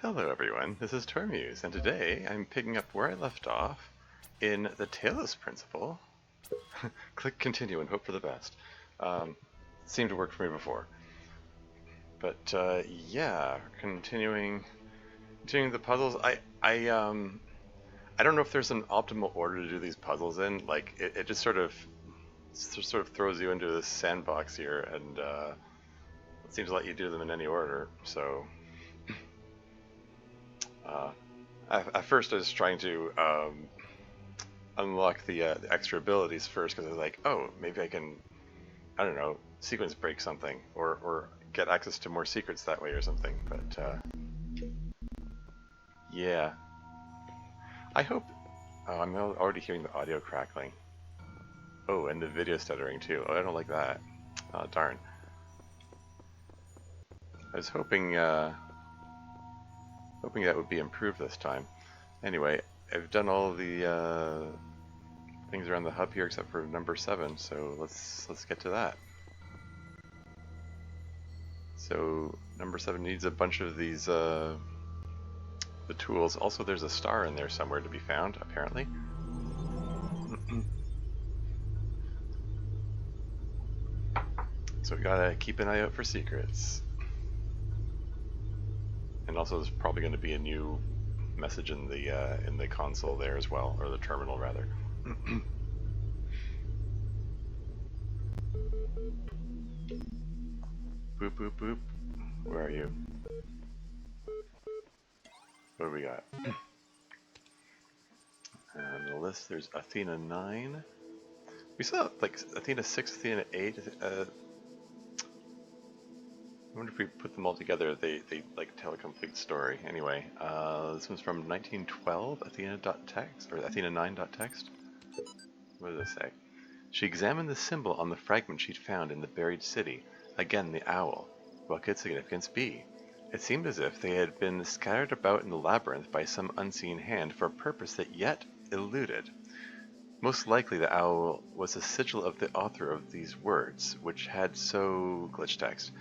Hello everyone, this is Tormuse, and today I'm picking up where I left off in the Talos Principle. Click continue and hope for the best. Seemed to work for me before. But yeah, continuing the puzzles. I don't know if there's an optimal order to do these puzzles in. Like it just sort of throws you into this sandbox here, and it seems to let you do them in any order. So. At first I was trying to unlock the extra abilities first because I was like, oh, maybe I can, I don't know, sequence break something or get access to more secrets that way or something. But yeah, I hope. Oh, I'm already hearing the audio crackling. Oh, and the video stuttering too. Oh, I don't like that. Oh, darn. I was hoping that would be improved this time. Anyway, I've done all the things around the hub here except for number 7, so let's get to that. So number 7 needs a bunch of these the tools. Also, there's a star in there somewhere to be found, apparently. So we gotta keep an eye out for secrets. And also, there's probably going to be a new message in the console there as well, or the terminal rather. Boop boop boop. Where are you? What do we got? On the list, there's Athena 9. We saw like Athena 6, Athena 8. I wonder if we put them all together, they like tell a complete story. Anyway, this one's from 1912, Athena.text, or Athena9.text. What does it say? She examined the symbol on the fragment she'd found in the buried city. Again, the owl. What could significance be? It seemed as if they had been scattered about in the labyrinth by some unseen hand for a purpose that yet eluded. Most likely the owl was a sigil of the author of these words, which had so glitch text,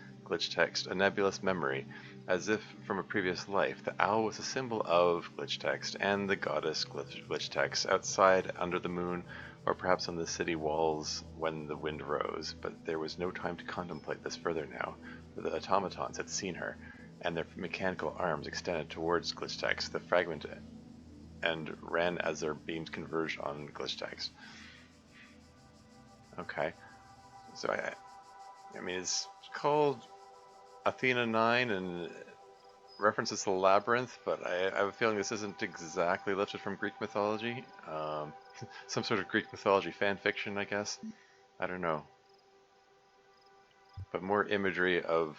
a nebulous memory, as if from a previous life. The owl was a symbol of glitch text and the goddess glitch text outside under the moon, or perhaps on the city walls when the wind rose. But there was no time to contemplate this further now, for the automatons had seen her, and their mechanical arms extended towards glitch text, the fragment, and ran as their beams converged on glitch text. Okay, so I mean, it's called Athena 9 and references the labyrinth, but I have a feeling this isn't exactly lifted from Greek mythology. Some sort of Greek mythology fan fiction, I guess. I don't know. But more imagery of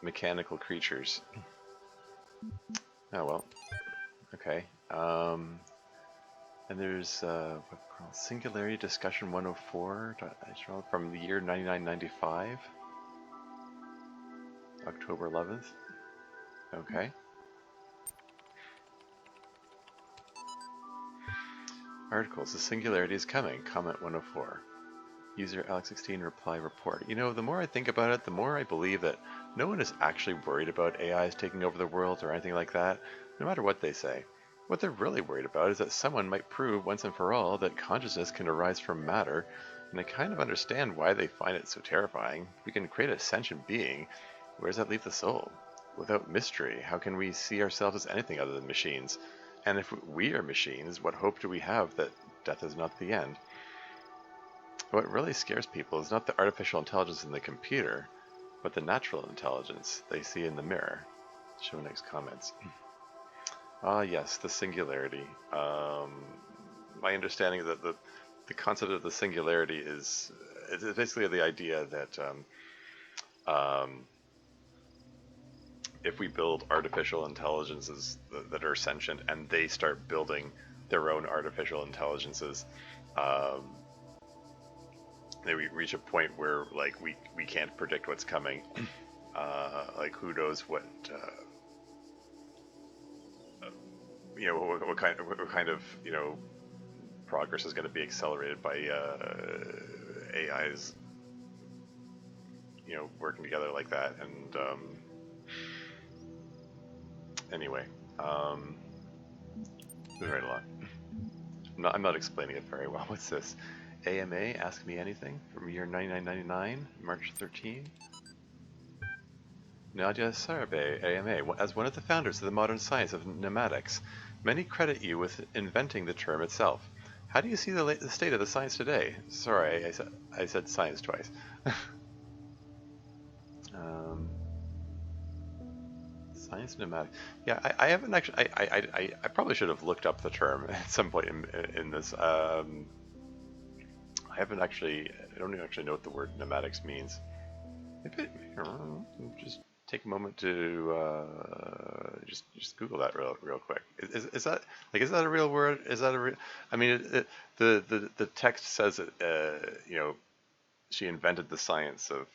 mechanical creatures. Oh well. Okay. And there's Singularity Discussion 104 from the year 9995. October 11th. Okay. Articles. The singularity is coming. Comment 104. User Alex16 reply report. You know, the more I think about it, the more I believe that no one is actually worried about AIs taking over the world or anything like that, no matter what they say. What they're really worried about is that someone might prove once and for all that consciousness can arise from matter, and I kind of understand why they find it so terrifying. We can create a sentient being. Where does that leave the soul? Without mystery, how can we see ourselves as anything other than machines? And if we are machines, what hope do we have that death is not the end? What really scares people is not the artificial intelligence in the computer, but the natural intelligence they see in the mirror. Show next comments. Ah yes, the singularity. My understanding is that the concept of the singularity is basically the idea that if we build artificial intelligences that are sentient and they start building their own artificial intelligences, they reach a point where like we can't predict what's coming. Like who knows what you know what kind of you know progress is going to be accelerated by AIs you know working together like that, and Anyway, moving right along. I'm not explaining it very well. What's this? AMA, Ask Me Anything, from year 9999, March 13. Nadia Sarabay, AMA, as one of the founders of the modern science of pneumatics, many credit you with inventing the term itself. How do you see the state of the science today? Sorry, I said science twice. Science pneumatics. Yeah, I haven't actually. I probably should have looked up the term at some point in this. I haven't actually. I don't even actually know what the word pneumatics means. Maybe just take a moment to just Google that real quick. Is that is that a real word? Is that a real? I mean, the text says it. You know, she invented the science of.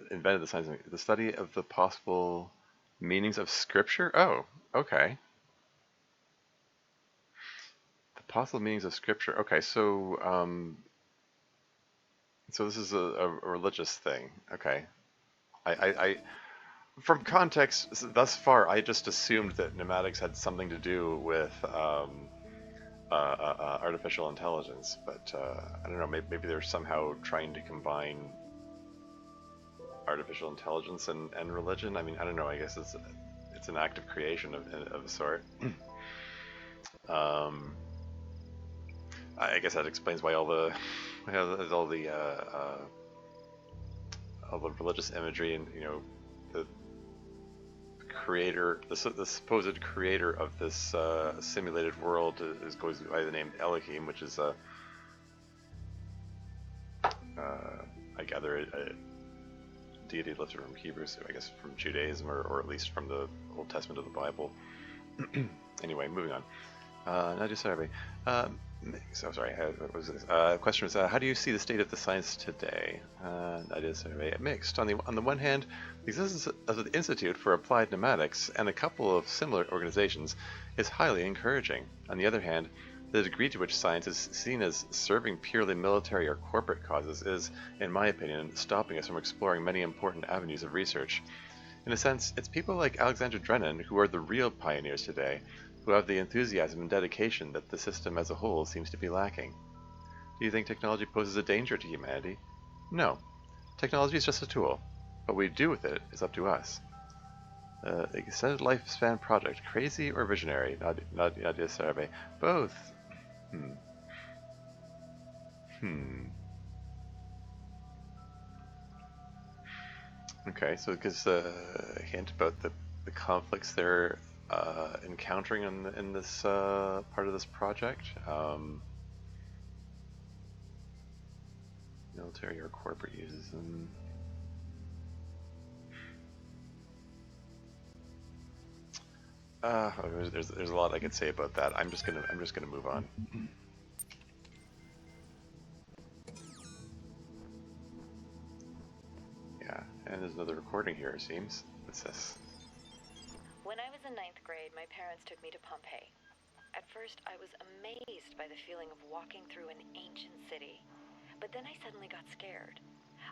Invented the science of the study of the possible meanings of scripture. Oh, okay. The possible meanings of scripture. Okay, so so this is a religious thing. Okay, I from context thus far, I just assumed that pneumatics had something to do with artificial intelligence, but I don't know. Maybe they're somehow trying to combine artificial intelligence and religion. I mean, I don't know. I guess it's an act of creation of a sort. I guess that explains why all the religious imagery and the creator, the supposed creator of this simulated world goes by the name Elohim, which is I gather a deity lifted from Hebrew, so I guess from Judaism or at least from the Old Testament of the Bible. Anyway, moving on. Nadia Sarabay. So sorry. What was this? Question was, how do you see the state of the science today? Nadia Sarabay. Mixed. On the one hand, the existence of the Institute for Applied Pneumatics and a couple of similar organizations is highly encouraging. On the other hand, the degree to which science is seen as serving purely military or corporate causes is, in my opinion, stopping us from exploring many important avenues of research. In a sense, it's people like Alexander Drennan who are the real pioneers today, who have the enthusiasm and dedication that the system as a whole seems to be lacking. Do you think technology poses a danger to humanity? No. Technology is just a tool. What we do with it is up to us. The Extended Lifespan Project, crazy or visionary? Nadia Sarabay. Both. Okay, so it gives a hint about the conflicts they're encountering in this part of this project. Military or corporate uses them. There's a lot I could say about that. I'm just gonna move on. Yeah, and there's another recording here. It seems. What's this? When I was in 9th grade, my parents took me to Pompeii. At first, I was amazed by the feeling of walking through an ancient city. But then I suddenly got scared.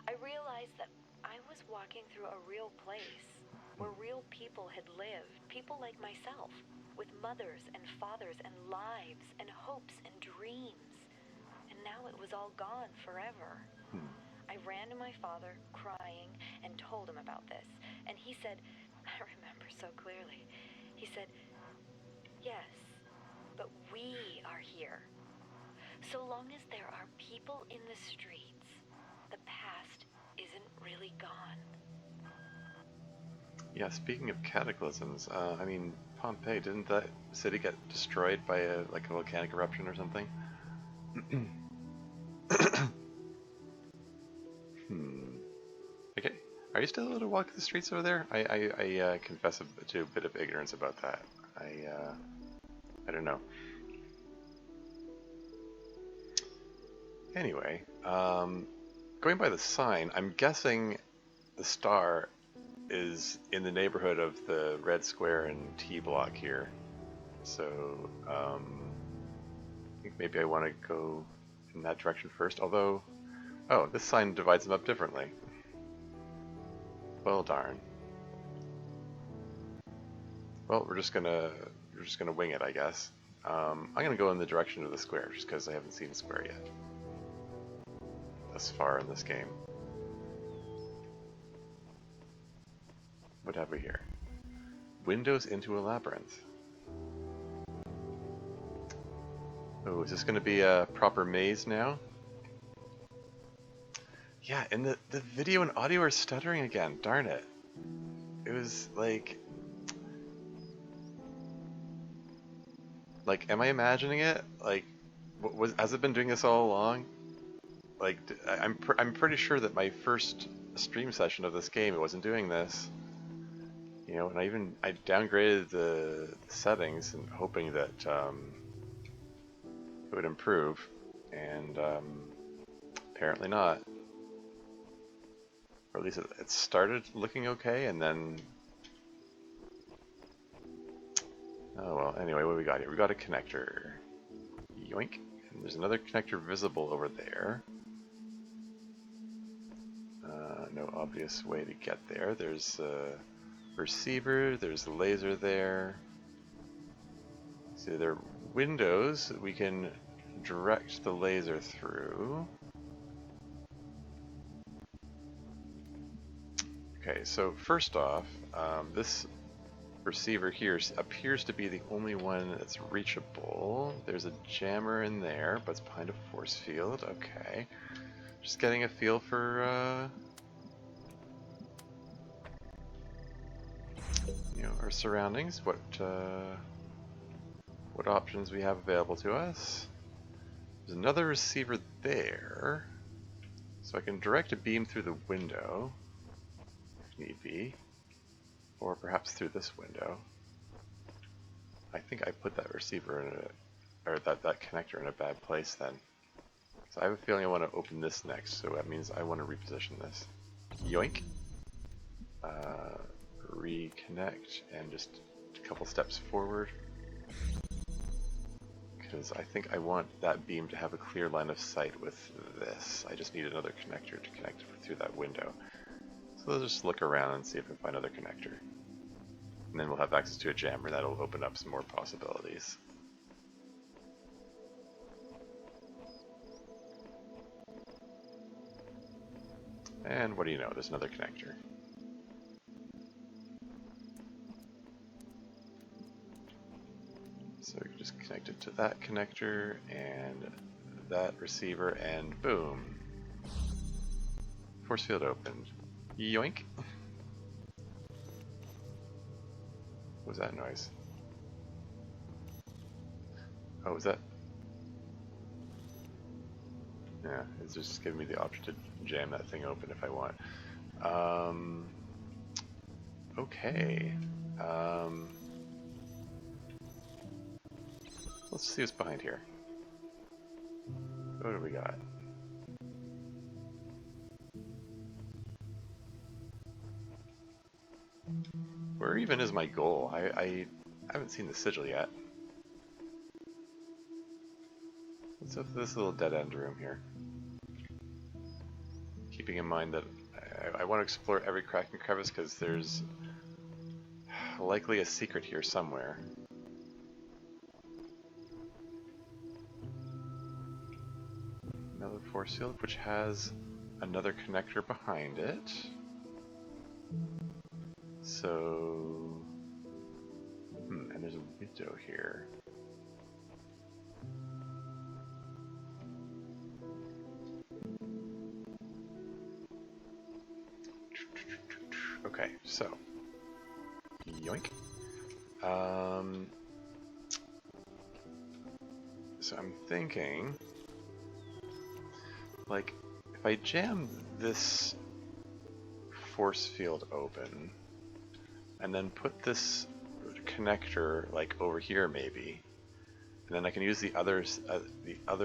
I realized that I was walking through a real place, where real people had lived, people like myself, with mothers and fathers and lives and hopes and dreams. And now it was all gone forever. I ran to my father, crying, and told him about this. And he said, I remember so clearly, he said, yes, but we are here. So long as there are people in the streets, the past isn't really gone. Yeah, speaking of cataclysms, I mean, Pompeii, didn't that city get destroyed by a volcanic eruption or something? Okay, are you still able to walk the streets over there? I confess to a bit of ignorance about that. I don't know. Anyway, going by the sign, I'm guessing the star is in the neighborhood of the red square and T block here. So, I think maybe I want to go in that direction first, although, oh, this sign divides them up differently. Well, darn. Well, we're just gonna wing it, I guess. I'm gonna go in the direction of the square, just because I haven't seen a square yet. Thus far in this game. What have we here? Windows into a labyrinth. Oh, is this gonna be a proper maze now? Yeah, and the video and audio are stuttering again, darn it. It was like, am I imagining it? Like, has it been doing this all along? Like, I'm pretty sure that my first stream session of this game, it wasn't doing this. You know, and I downgraded the settings and hoping that it would improve, and apparently not. Or at least it started looking okay, and then... Oh well, anyway, what do we got here? We got a connector. Yoink. And there's another connector visible over there. No obvious way to get there. There's a receiver, there's a laser there. See, there are windows that we can direct the laser through. Okay, so first off, this receiver here appears to be the only one that's reachable. There's a jammer in there, but it's behind a force field. Okay. Just getting a feel for, you know, our surroundings, what options we have available to us. There's another receiver there, so I can direct a beam through the window, if need be. Or perhaps through this window. I think I put that receiver in a, or that connector in a bad place then. So I have a feeling I want to open this next, so that means I want to reposition this. Yoink! Reconnect, and just a couple steps forward. Because I think I want that beam to have a clear line of sight with this. I just need another connector to connect through that window. So let's just look around and see if we can find another connector. And then we'll have access to a jammer that'll open up some more possibilities. And what do you know, there's another connector. So we can just connect it to that connector and that receiver, and boom. Force field opened. Yoink! What was that noise? Oh, was that? Yeah, it's just giving me the option to jam that thing open if I want. Okay. Let's see what's behind here. What do we got? Where even is my goal? I haven't seen the sigil yet. Let's go to this little dead-end room here. Keeping in mind that I want to explore every crack and crevice because there's likely a secret here somewhere. Another force field which has another connector behind it. So, and there's a window here. Okay, so, yoink. So I'm thinking, like, if I jam this force field open, and then put this connector like over here maybe, and then I can use the other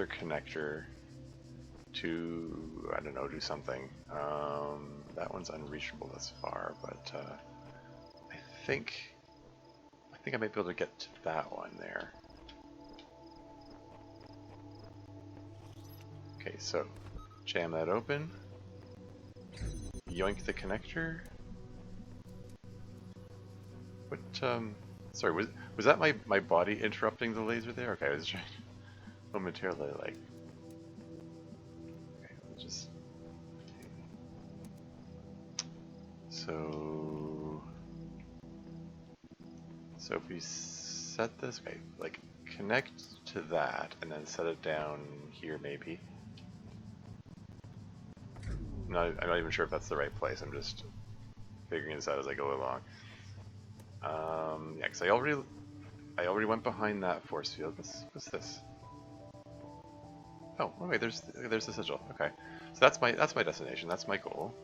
connector to, I don't know, do something. That one's unreachable thus far, but I think I might be able to get to that one there. Okay, so jam that open, yoink the connector, What, sorry, was that my body interrupting the laser there? Okay, I was trying momentarily, like, okay, let's just, so if we set this, okay, like, connect to that, and then set it down here, maybe. I'm not even sure if that's the right place, I'm just figuring this out as I go along. Yeah, because I already went behind that force field. What's this? Oh, wait, there's the sigil. Okay, so that's my destination. That's my goal.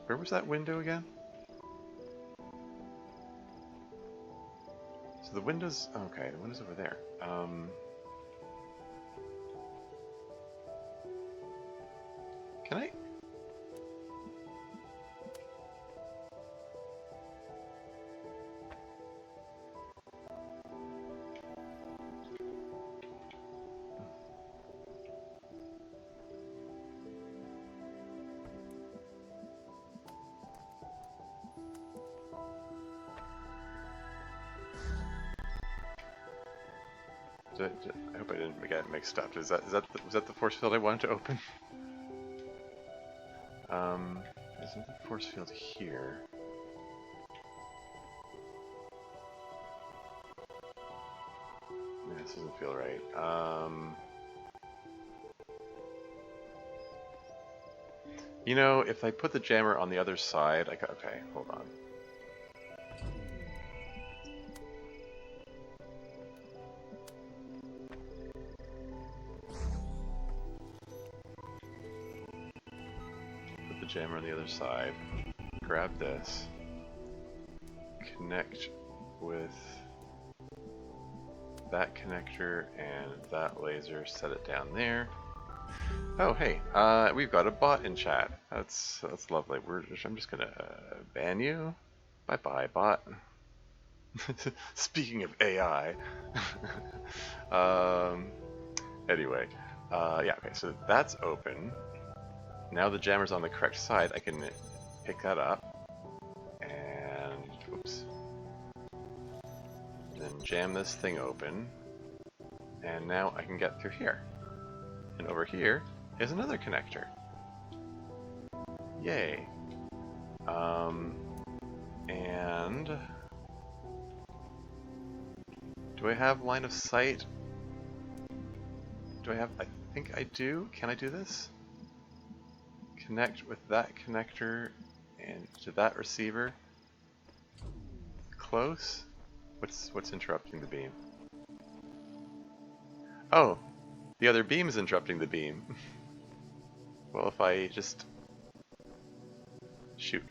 Where was that window again? So the window's okay. The window's over there. Can I? I hope I didn't get it mixed up. Was that the force field I wanted to open? There's another force field here. Yeah, this doesn't feel right. You know, if I put the jammer on the other side, okay, hold on. Put the jammer on the other side. Grab this. Connect with that connector and that laser. Set it down there. Oh, hey, we've got a bot in chat. That's lovely. I'm just gonna ban you. Bye bye, bot. Speaking of AI. Anyway, yeah. Okay, so that's open. Now the jammer's on the correct side. I can pick that up and oops. Then jam this thing open, and now I can get through here. And over here is another connector. Yay. And do I have line of sight? I think I do. Can I do this? Connect with that connector and to that receiver. Close? What's interrupting the beam? Oh, the other beam is interrupting the beam. Well, if I just shoot.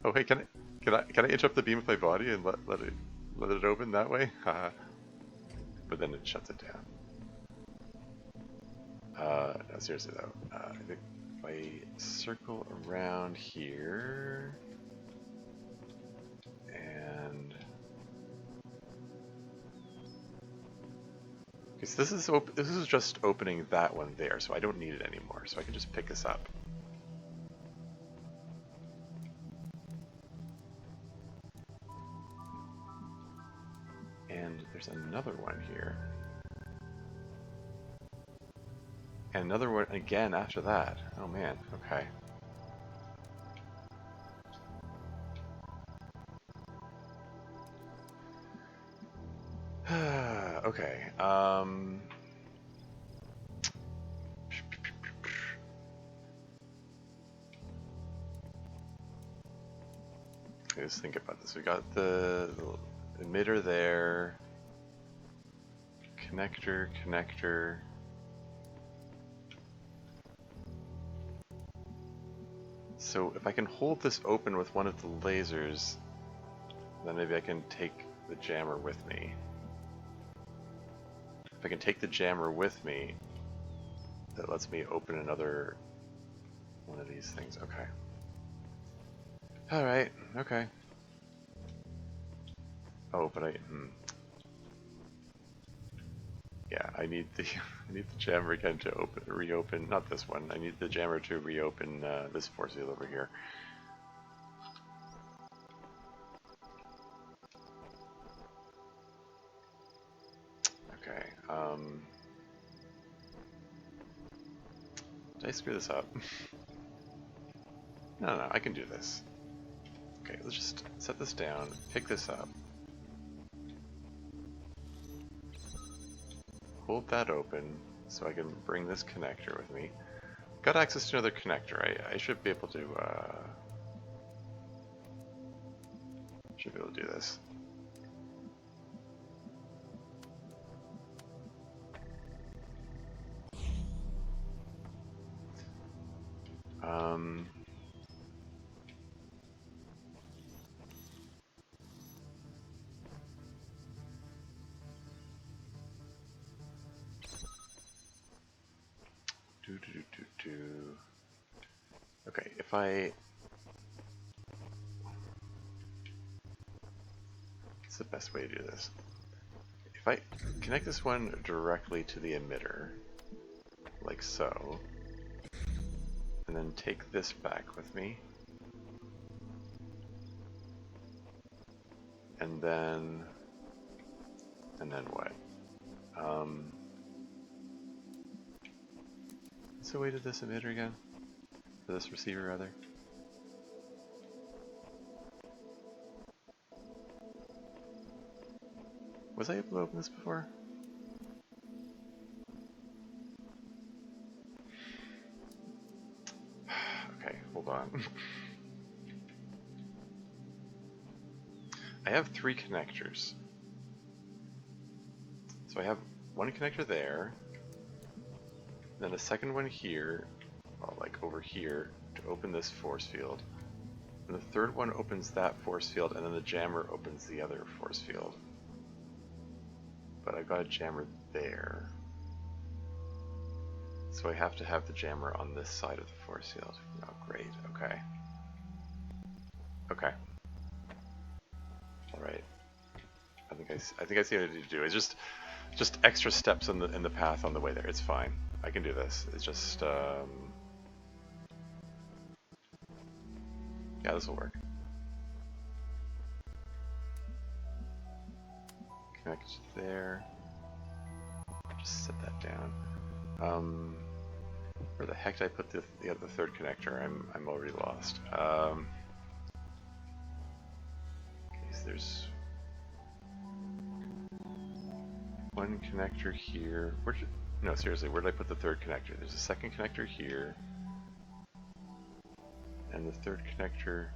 Oh, hey, can I interrupt the beam with my body and let it open that way? But then it shuts it down. No, seriously though, I think if I circle around here and because this is just opening that one there, so I don't need it anymore. So I can just pick this up. And there's another one here. And another one again after that. Oh man, okay. Okay, let's think about this. We got the emitter there. Connector. So if I can hold this open with one of the lasers, then maybe I can take the jammer with me. If I can take the jammer with me, that lets me open another one of these things. Okay. Alright, okay. Oh, but yeah, I need the I need the jammer again to reopen. Not this one. I need the jammer to reopen this force field over here. Okay. Did I screw this up? No, I can do this. Okay, let's just set this down, pick this up. Hold that open so I can bring this connector with me. Got access to another connector. I should be able to do this. Okay, if I... What's the best way to do this? If I connect this one directly to the emitter, like so, and then take this back with me, and then what? What's the way to this emitter again? For this receiver, rather? Was I able to open this before? Okay, hold on. I have 3 connectors. So I have one connector there, then a second one here, well, like over here, to open this force field. And the third one opens that force field, and then the jammer opens the other force field. But I've got a jammer there. So I have to have the jammer on this side of the force field. Oh, great. Okay. Okay. All right. I think I see what I need to do. It's just extra steps in the path on the way there. It's fine. I can do this. It's just yeah, this will work. Connect there. Just set that down. Where the heck did I put the third connector? I'm already lost. Okay, so there's one connector here. No, seriously, where did I put the third connector? There's a second connector here, and the third connector.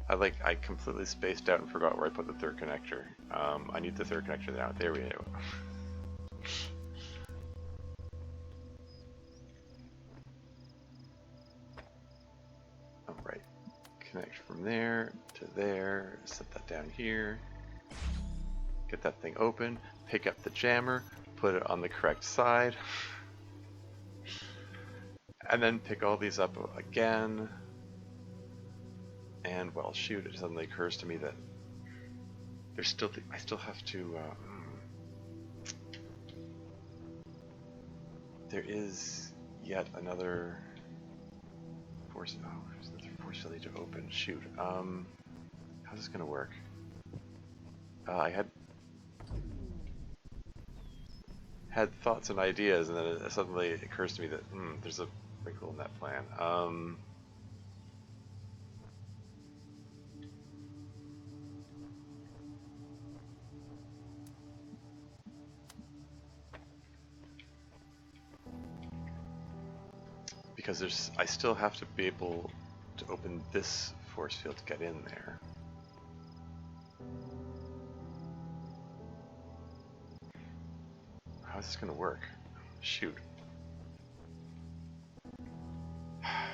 I completely spaced out and forgot where I put the third connector. I need the third connector now. There we go. Alright. Connect from there to there. Set that down here. Get that thing open. Pick up the jammer. Put it on the correct side. And then pick all these up again. And well, shoot! It suddenly occurs to me that there's still I still have to. There is yet another force. Oh, there's another force field to open. Shoot. How's this gonna work? I had thoughts and ideas, and then it suddenly occurs to me that there's a wrinkle in that plan. Because I still have to be able to open this force field to get in there. How's this gonna work? Shoot.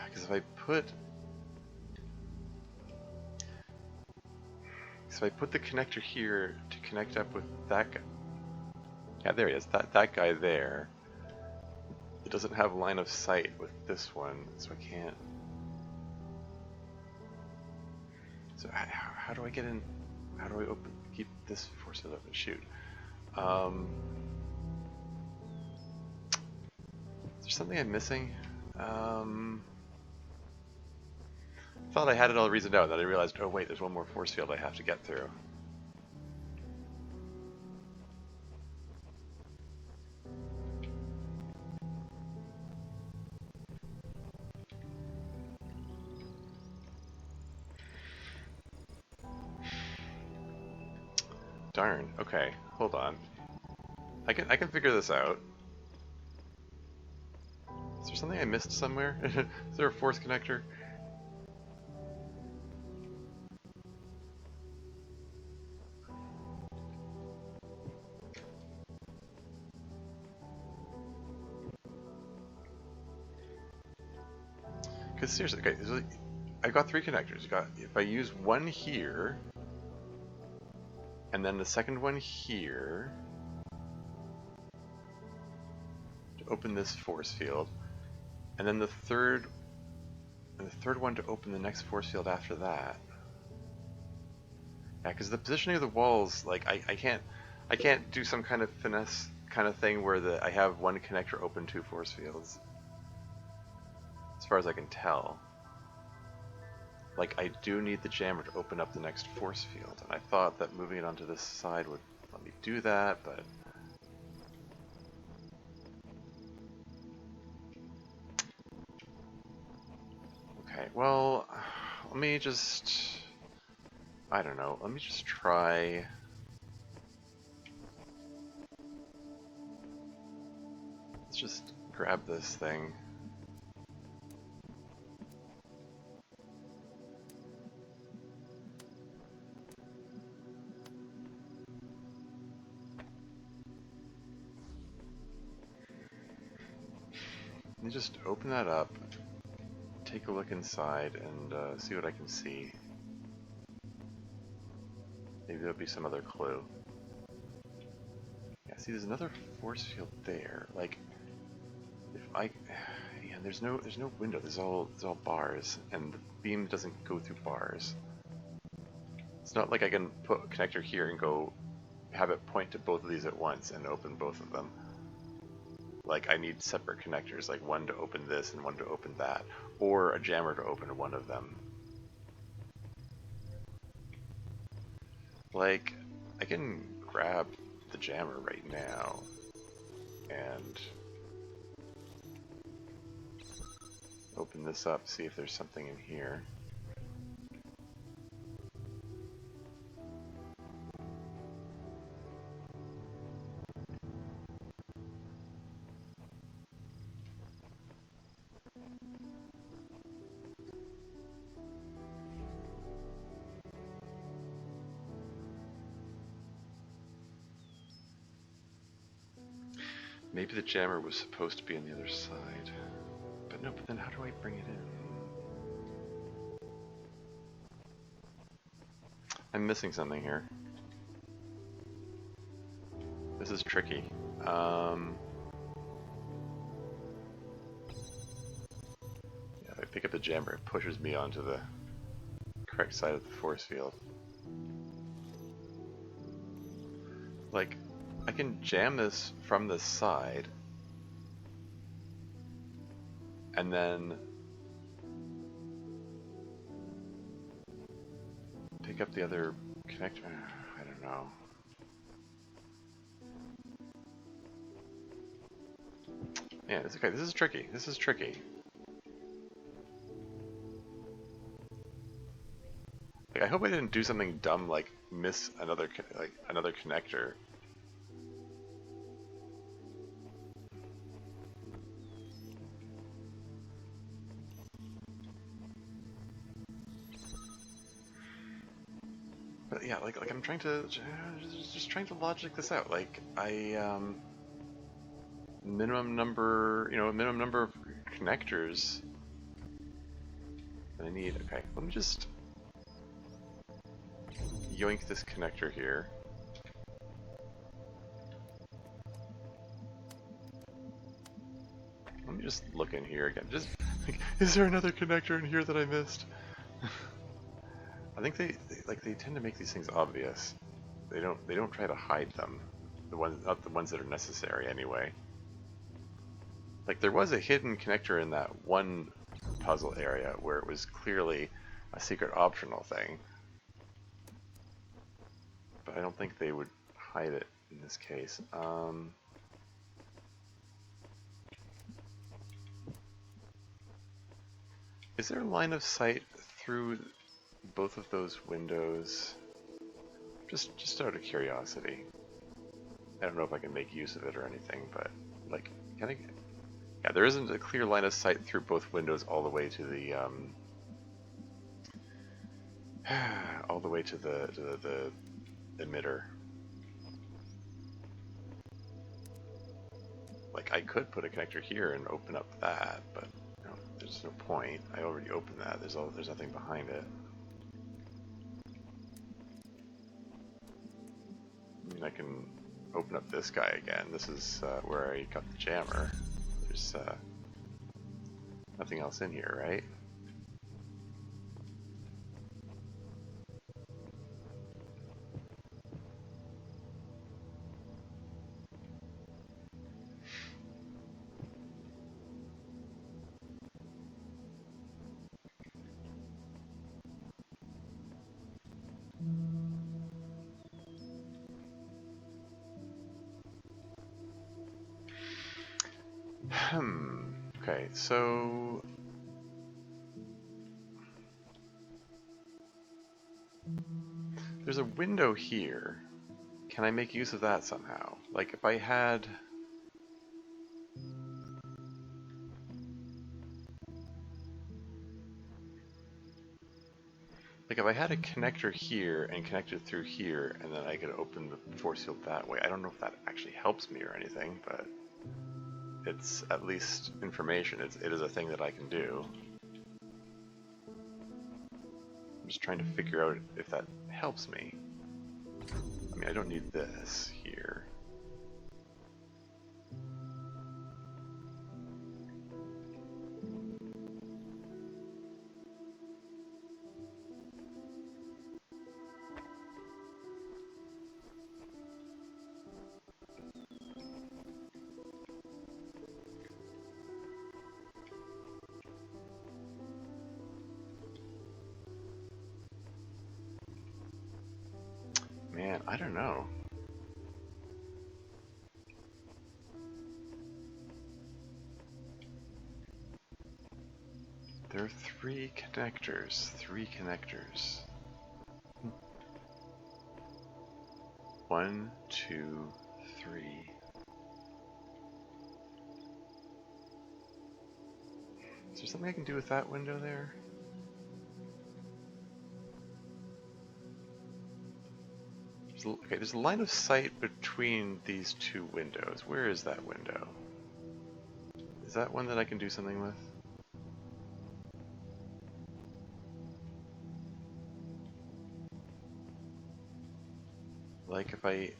Because if I put the connector here to connect up with that guy. Yeah, there he is. That guy there. It doesn't have line of sight with this one, so I can't. So how do I get in? how do I keep this force field open? Shoot. Is there something I'm missing? Thought I had it all reasoned out, then I realized, oh wait, there's one more force field I have to get through. Darn. Okay, hold on. I can figure this out. Is there something I missed somewhere? Is there a force connector? Because seriously, okay, I've got 3 connectors. If I use one here, and then the second one here to open this force field, and then the third one to open the next force field after that. Yeah, because the positioning of the walls, like I can't do some kind of finesse kind of thing where I have one connector open 2 force fields. As far as I can tell. Like, I do need the jammer to open up the next force field, and I thought that moving it onto this side would let me do that, but... Okay, well, let me just... I don't know, let me just try... Let's just grab this thing. Let me just open that up, take a look inside, and see what I can see. Maybe there'll be some other clue. Yeah, see, there's another force field there. Like, if I, yeah, there's no window. There's all bars, and the beam doesn't go through bars. It's not like I can put a connector here and go have it point to both of these at once and open both of them. Like, I need separate connectors, like one to open this and one to open that, or a jammer to open one of them. Like, I can grab the jammer right now and open this up, see if there's something in here. Maybe the jammer was supposed to be on the other side. But no, but then how do I bring it in? I'm missing something here. This is tricky. Yeah, if I pick up the jammer, it pushes me onto the correct side of the force field. Like, I can jam this from this side, and then pick up the other connector. I don't know. Yeah, it's okay. This is tricky. This is tricky. Like, I hope I didn't do something dumb like miss another connector. But yeah, like I'm trying to just trying to logic this out. Like, minimum number of connectors that I need. Okay, let me just yoink this connector here. Let me just look in here again. Just like, is there another connector in here that I missed? I think they tend to make these things obvious. They don't try to hide them. Not the ones that are necessary anyway. Like there was a hidden connector in that one puzzle area where it was clearly a secret optional thing. But I don't think they would hide it in this case. Is there a line of sight through both of those windows? Just out of curiosity. I don't know if I can make use of it or anything, but like, can I? Yeah, there isn't a clear line of sight through both windows all the way to the all the way to the emitter. Like I could put a connector here and open up that, but you know, there's no point. I already opened that. There's nothing behind it. I mean, I can open up this guy again. This is where I got the jammer. There's nothing else in here, right? Okay, so there's a window here. Can I make use of that somehow? Like if I had... Like if I had a connector here and connected through here, and then I could open the force field that way. I don't know if that actually helps me or anything, but it's at least information. It is a thing that I can do. I'm just trying to figure out if that helps me. I mean, I don't need this here. Man, I don't know. There are three connectors. One, two, three. Is there something I can do with that window there? Okay, there's a line of sight between these two windows. Where is that window? Is that one that I can do something with? Like if I...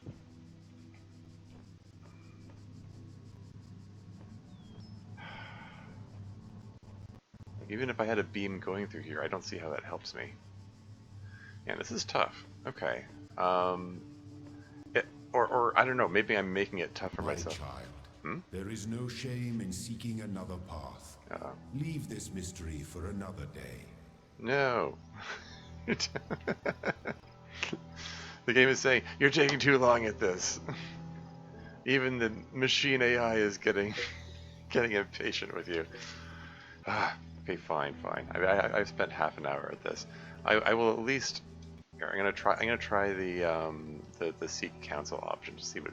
Like even if I had a beam going through here, I don't see how that helps me. Yeah, this is tough. Okay. Or I don't know, maybe I'm making it tough for myself. Child, there is no shame in seeking another path. Leave this mystery for another day. No. The game is saying, you're taking too long at this. Even the machine AI is getting impatient with you. Okay, fine. I've spent half an hour at this. I will at least... I'm gonna try the seek council option to see what...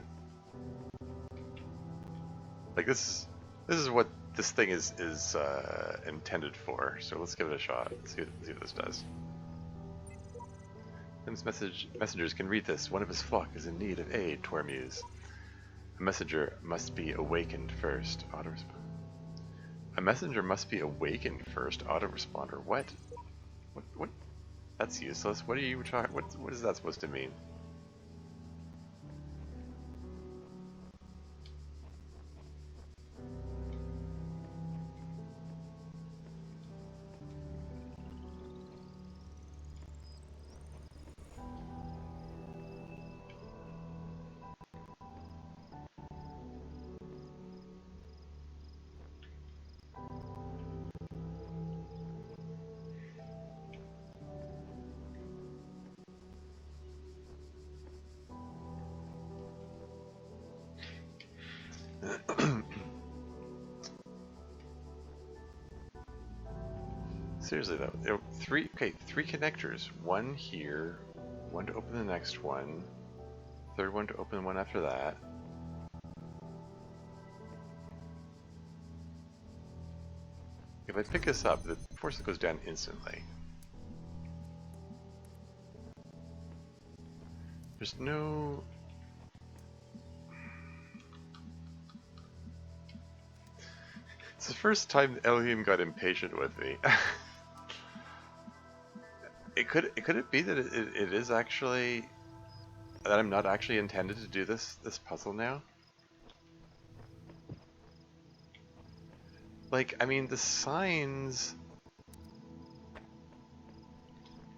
Like this is what this thing is intended for. So let's give it a shot. Let's see what this does. Tim's messengers can read this. One of his flock is in need of aid, Tormuse. A messenger must be awakened first. Autoresponder. A messenger must be awakened first. Autoresponder. What? What? That's useless. What are you talking? What is that supposed to mean? Seriously though, three connectors. One here, one to open the next one, third one to open one after that. If I pick this up, the force goes down instantly. There's no... It's the first time Elohim got impatient with me. Could it be that it is actually that I'm not actually intended to do this puzzle now? Like, I mean, the signs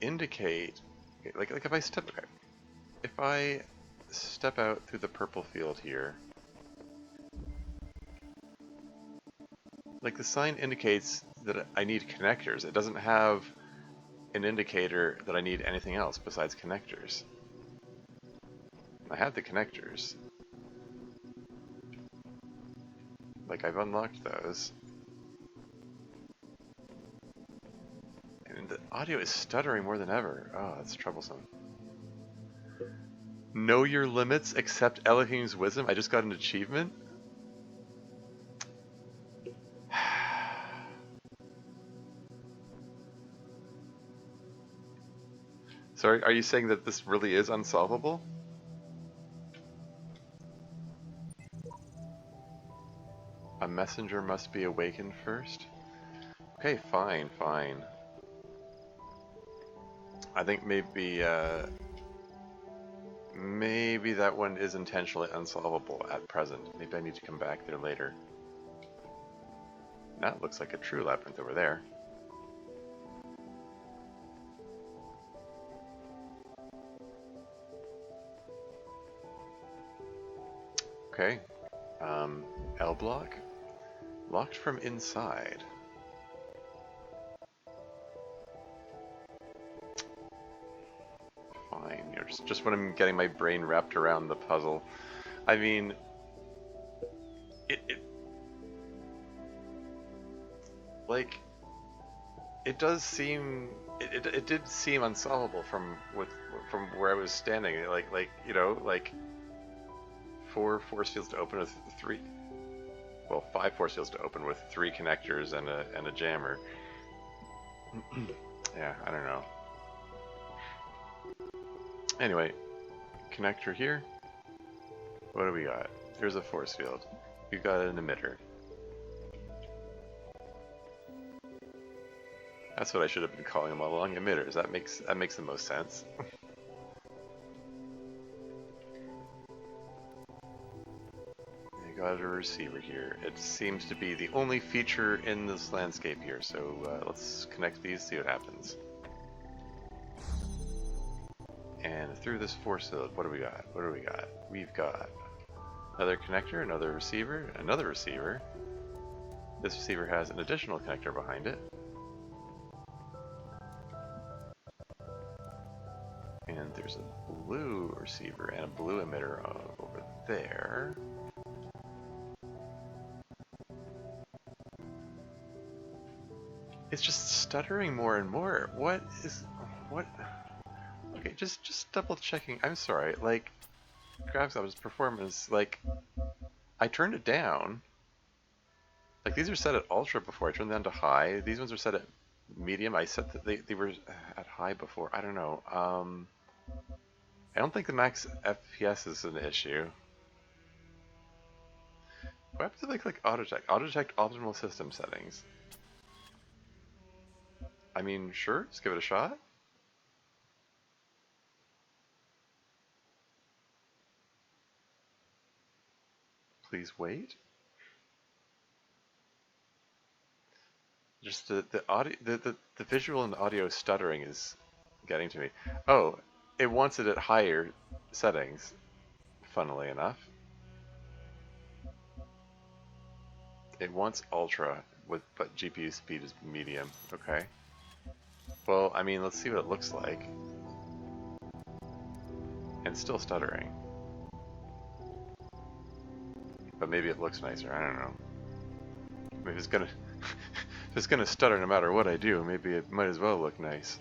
indicate like if I step out through the purple field here, like the sign indicates that I need connectors. It doesn't have an indicator that I need anything else besides connectors. I have the connectors. Like, I've unlocked those. And the audio is stuttering more than ever. Oh, that's troublesome. Know your limits, accept Elohim's wisdom. I just got an achievement? Sorry, are you saying that this really is unsolvable? A messenger must be awakened first? Okay, fine. I think maybe that one is intentionally unsolvable at present. Maybe I need to come back there later. That looks like a true labyrinth over there. Okay. L block. Locked from inside. Fine. You know, just when I'm getting my brain wrapped around the puzzle. I mean, like, it does seem, it did seem unsolvable from where I was standing. Like you know, like 4 force fields to open with 3. Well, 5 force fields to open with 3 connectors and a jammer. Yeah, I don't know. Anyway, connector here. What do we got? Here's a force field. We've got an emitter. That's what I should have been calling them all along, emitters. That makes the most sense. You got a receiver here. It seems to be the only feature in this landscape here, so let's connect these, see what happens. And through this force field, what do we got? We've got another connector, another receiver. This receiver has an additional connector behind it. And there's a blue receiver and a blue emitter over there. It's just stuttering more and more. What? Okay, just double checking. I'm sorry, like, graphics options, performance, like, I turned it down. Like, these are set at ultra before, I turned them down to high. These ones are set at medium. I set that they were at high before. I don't know. I don't think the max FPS is an issue. What happens if I click auto detect? Auto detect optimal system settings. I mean, sure, let's give it a shot. Please wait. Just the audio, the visual and audio stuttering is getting to me. Oh, it wants it at higher settings, funnily enough. It wants ultra, but GPU speed is medium. Okay. Well, I mean, let's see what it looks like. And it's still stuttering. but maybe it looks nicer. I don't know. If it's gonna, if it's gonna stutter no matter what I do, maybe it might as well look nice.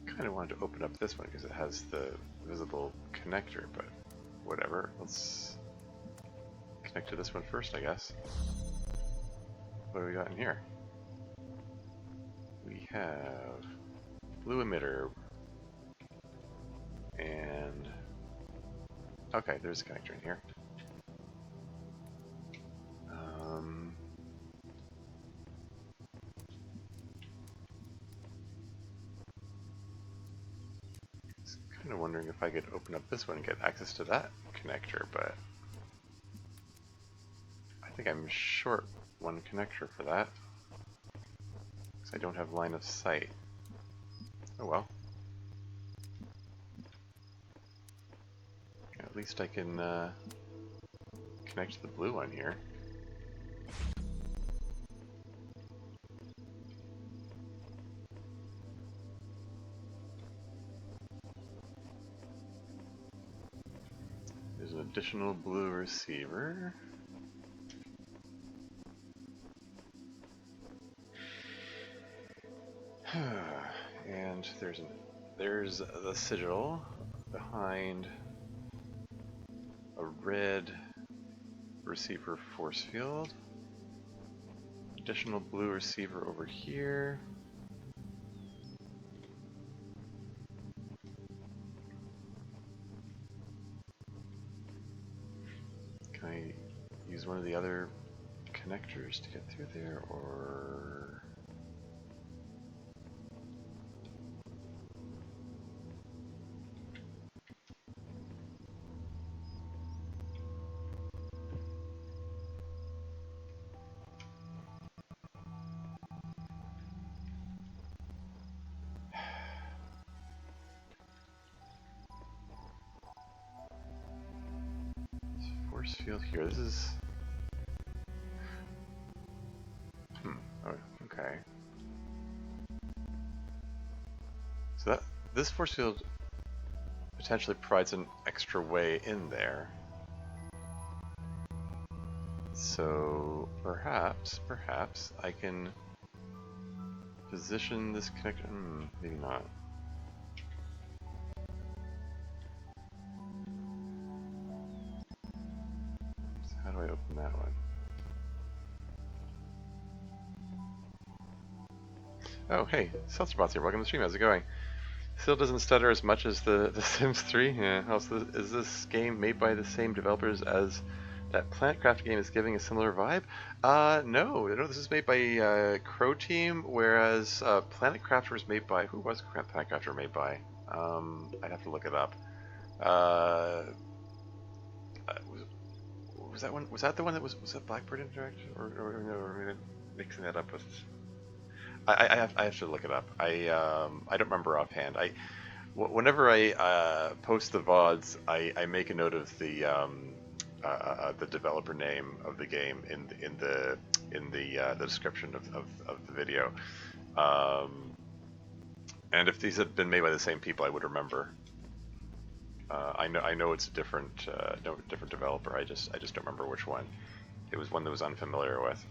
Kind of wanted to open up this one because it has the visible connector, but whatever. Let's connect to this one first, I guess. What do we got in here? We have blue emitter, and okay, there's a connector in here. Kind of wondering if I could open up this one and get access to that connector, but I think I'm short one connector for that because I don't have line of sight. Oh well. At least I can connect to the blue one here. There's an additional blue receiver. And there's the sigil behind a red receiver force field. Additional blue receiver over here. Can I use one of the other connectors to get through there, or... Force field here. This is... Oh, okay. So this force field potentially provides an extra way in there. So perhaps I can position this connector. Maybe not. So how do I open that one? Oh, hey, Seltzerbots here. Welcome to the stream. How's it going? Still doesn't stutter as much as the Sims 3. Yeah. Also, is this game made by the same developers as that PlanetCraft game is giving a similar vibe? No, this is made by Croteam, whereas PlanetCraft was made by... Who was PlanetCraft made by? I'd have to look it up. Was that one? Was that the one that was that Blackbird Interactive? Or no, we're mixing that up with... I have to look it up. I don't remember offhand. Whenever I post the VODs, I make a note of the developer name of the game in the description of the video. And if these had been made by the same people, I would remember. I know it's a different developer. I just don't remember which one. It was one that was unfamiliar with.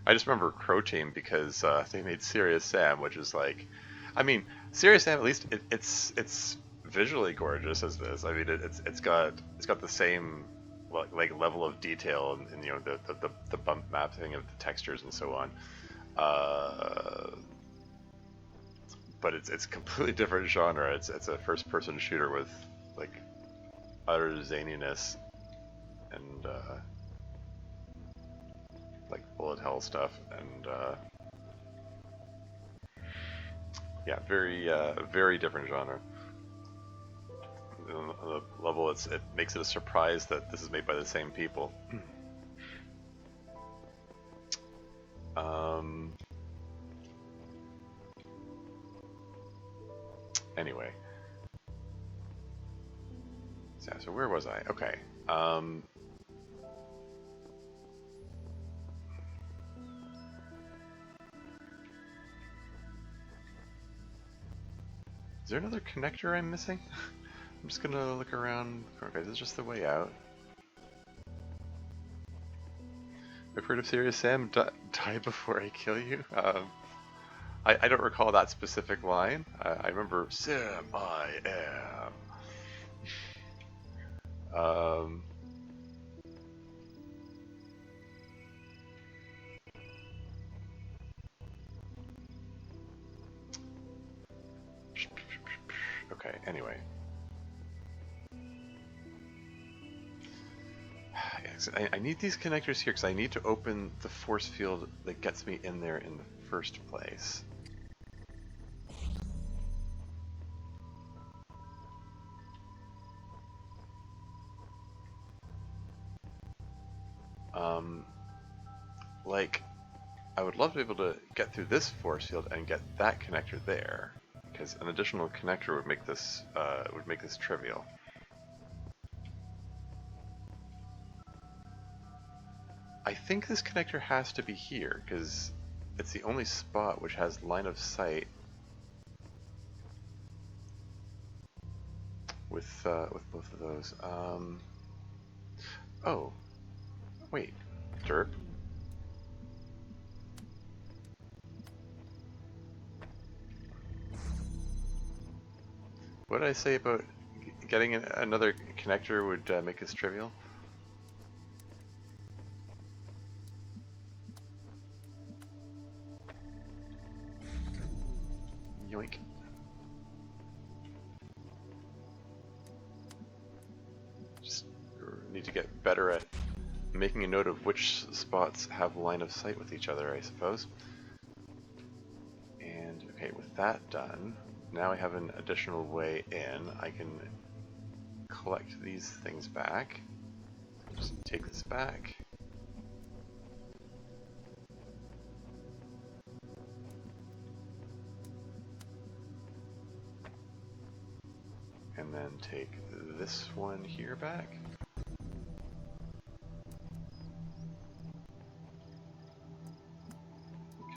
I just remember Croteam because they made Serious Sam, which is like, I mean, Serious Sam, at least it's visually gorgeous as this. I mean, it's got the same like level of detail and you know the bump mapping of the textures and so on. But it's a completely different genre. It's a first-person shooter with like utter zaniness and like bullet hell stuff, and yeah, very different genre. On the level, it makes it a surprise that this is made by the same people. Anyway, so where was I? Okay. Is there another connector I'm missing? I'm just gonna look around. Okay, this is just the way out. I've heard of Serious Sam, die before I kill you. I don't recall that specific line. I remember Sam, I am. Okay, anyway. I need these connectors here because I need to open the force field that gets me in there in the first place. Like, I would love to be able to get through this force field and get that connector there, because an additional connector would make this trivial. I think this connector has to be here, because it's the only spot which has line of sight with both of those. Oh, wait, derp. What did I say about getting another connector would make this trivial? Yoink. Just need to get better at making a note of which spots have line of sight with each other, I suppose. And okay, with that done, now I have an additional way in. I can collect these things back. Just take this back. And then take this one here back.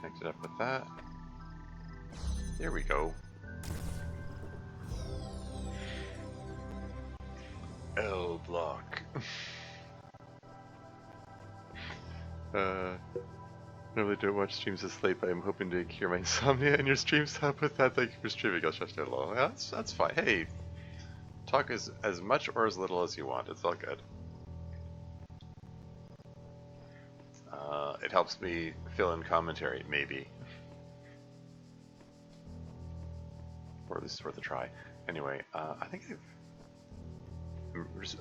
Connect it up with that. There we go. L block. Normally don't watch streams this late, but I'm hoping to cure my insomnia, and your streams help with that. Thank you for streaming. I'll shut it low. Yeah, that's fine. Hey, talk as much or as little as you want. It's all good. It helps me fill in commentary, maybe. Or at least it's worth a try. Anyway, I think the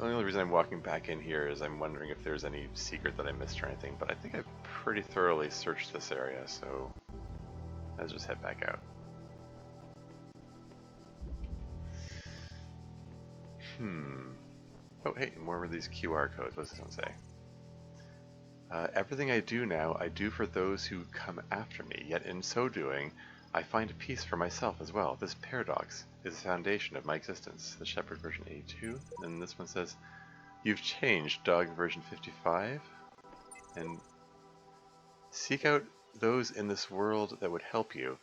only reason I'm walking back in here is I'm wondering if there's any secret that I missed or anything, but I think I've pretty thoroughly searched this area, so let's just head back out. Oh, hey, more of these QR codes. What's this one say? Everything I do now, I do for those who come after me, yet in so doing, I find peace for myself as well. This paradox is the foundation of my existence. The Shepherd version 82, and this one says, you've changed, Dog version 55, and seek out those in this world that would help you.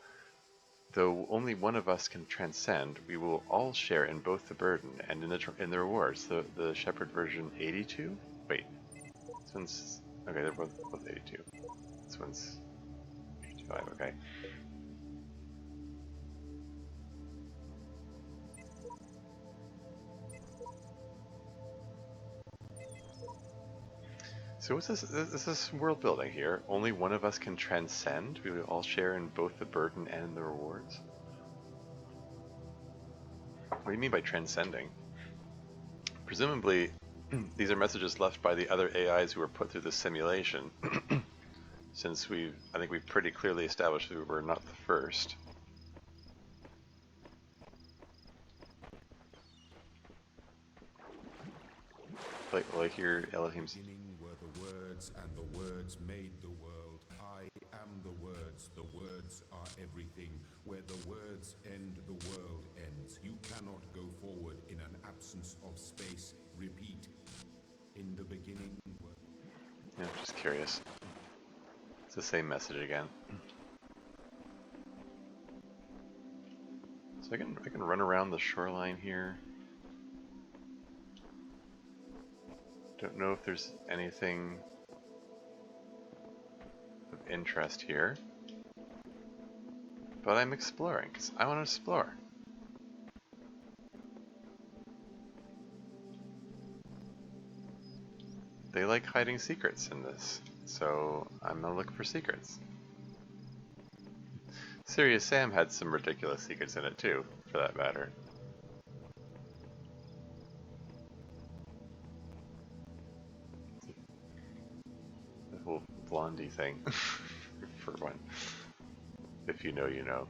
Though only one of us can transcend, we will all share in both the burden and in the rewards. The Shepherd version 82? Wait, this one's... Okay, they're both 82. This one's 55, okay. So what's this? This is world building here. Only one of us can transcend. We will all share in both the burden and the rewards. What do you mean by transcending? Presumably, these are messages left by the other AIs who were put through this simulation. Since I think we've pretty clearly established that we were not the first. Like here, Elohim's. The words, and the words made the world. I am the words are everything. Where the words end, the world ends. You cannot go forward in an absence of space. Repeat. In the beginning. Yeah, just curious. It's the same message again. So I can run around the shoreline here. Don't know if there's anything of interest here, but I'm exploring because I want to explore. They like hiding secrets in this, so I'm gonna look for secrets. Serious Sam had some ridiculous secrets in it too, for that matter. The whole blondie thing, for one. If you know, you know.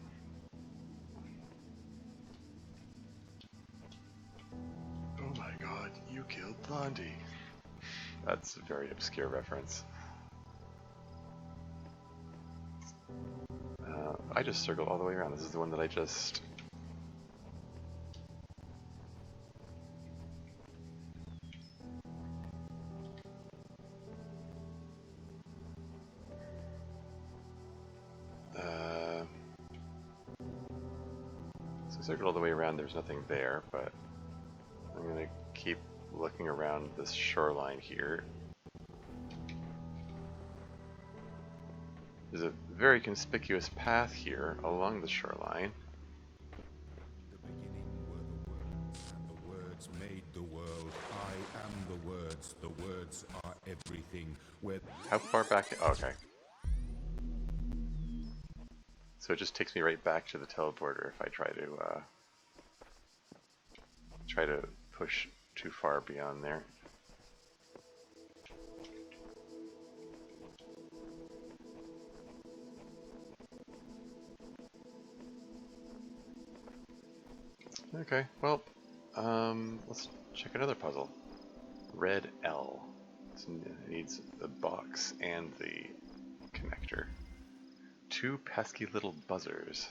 Oh my god, you killed Blondie. That's a very obscure reference. I just circled all the way around. This is the one that I just... So I circled all the way around. There's nothing there, but I'm going to keep looking around this shoreline here. There's a very conspicuous path here along the shoreline. The beginning were the words, and the words made the world. I am the words. The words are everything. How far back? Oh, okay. So it just takes me right back to the teleporter if I try to push too far beyond there. Okay, well, let's check another puzzle. Red L. It needs the box and the connector. Two pesky little buzzers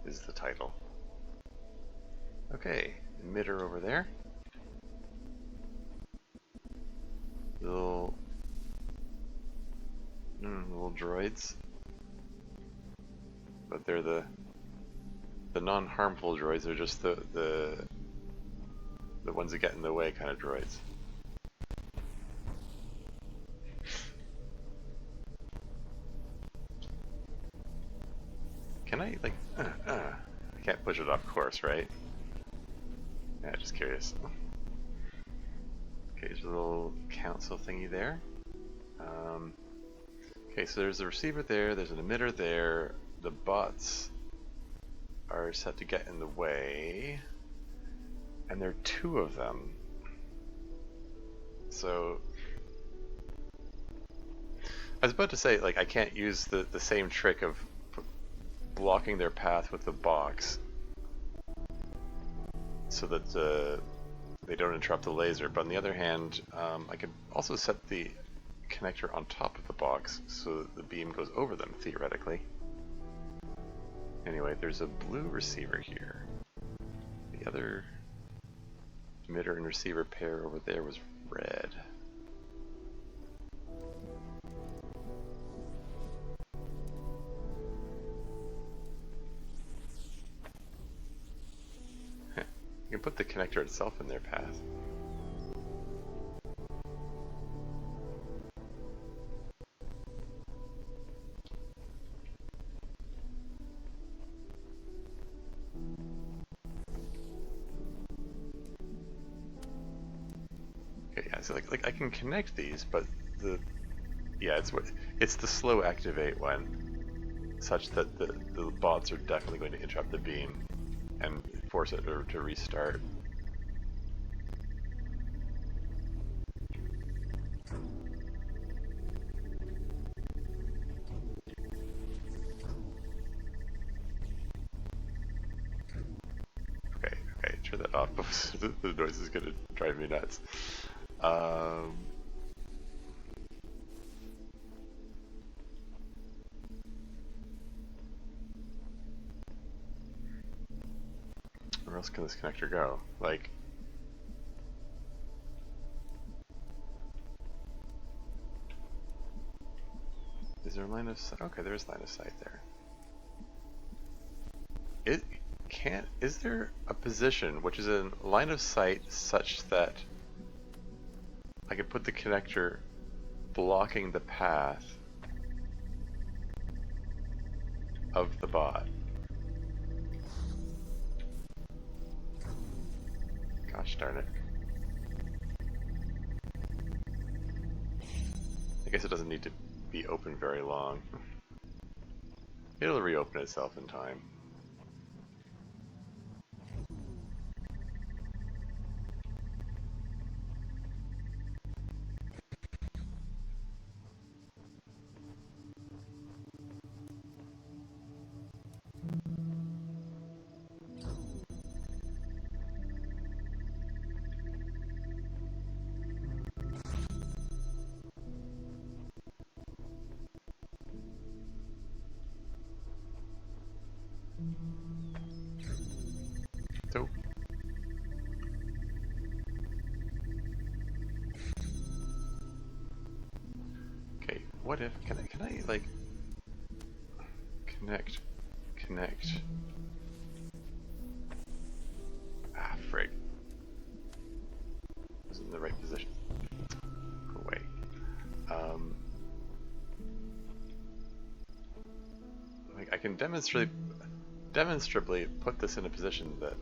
is the title. Okay, emitter over there. Little droids. But they're the non-harmful droids. They're just the ones that get in the way kind of droids. Can I, like, I can't push it off course, right? Yeah, just curious. Okay, there's a little council thingy there. Okay, so there's a receiver there, there's an emitter there, the bots are set to get in the way, and there are two of them. So, I was about to say, like, I can't use the same trick of blocking their path with the box so that they don't interrupt the laser, but on the other hand, I could also set the connector on top of the box so that the beam goes over them, theoretically. Anyway, there's a blue receiver here. The other emitter and receiver pair over there was red. You can put the connector itself in their path. Okay, yeah, so like I can connect these, but it's the slow activate one, such that the bots are definitely going to interrupt the beam and force it to restart. Okay, turn that off. The noise is gonna drive me nuts. Where else can this connector go? Like, is there a line of sight? Okay, there is line of sight there. it can't. Is there a position which is in line of sight such that I could put the connector blocking the path of the bot? Gosh darn it. I guess it doesn't need to be open very long. It'll reopen itself in time. So okay, what if can I like connect? Ah, frig. Wasn't in the right position. Go away. Like I can demonstrably put this in a position that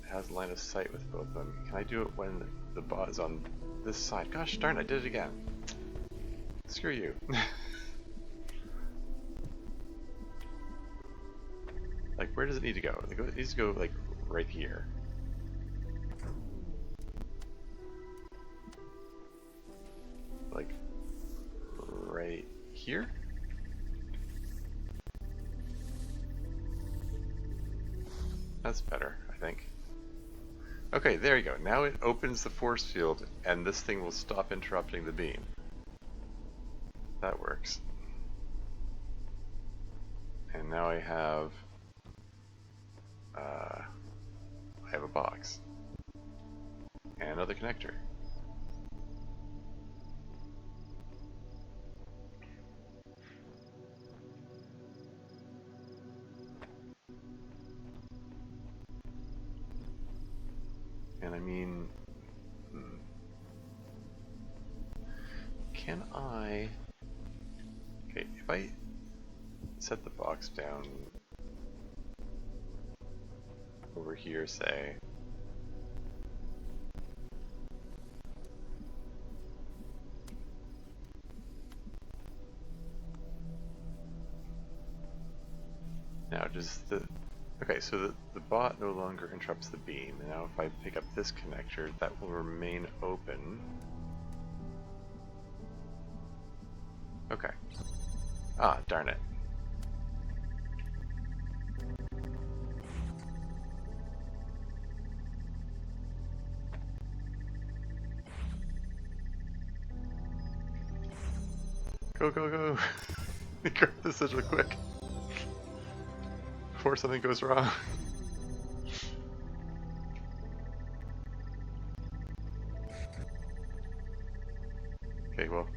has line of sight with both of them. Can I do it when the bot is on this side? Gosh darn, I did it again. Screw you. Like, where does it need to go? It needs to go, like, right here. Like, right here? That's better, I think. Okay, there you go. Now it opens the force field, and this thing will stop interrupting the beam. That works. And now I have a box and another connector. And I mean, can I? Okay, if I set the box down over here, say, now does the, okay, so the bot no longer interrupts the beam. Now if I pick up this connector, that will remain open. Okay. Ah, darn it. Go, go, go! Grab this sigil quick before something goes wrong. Okay, well,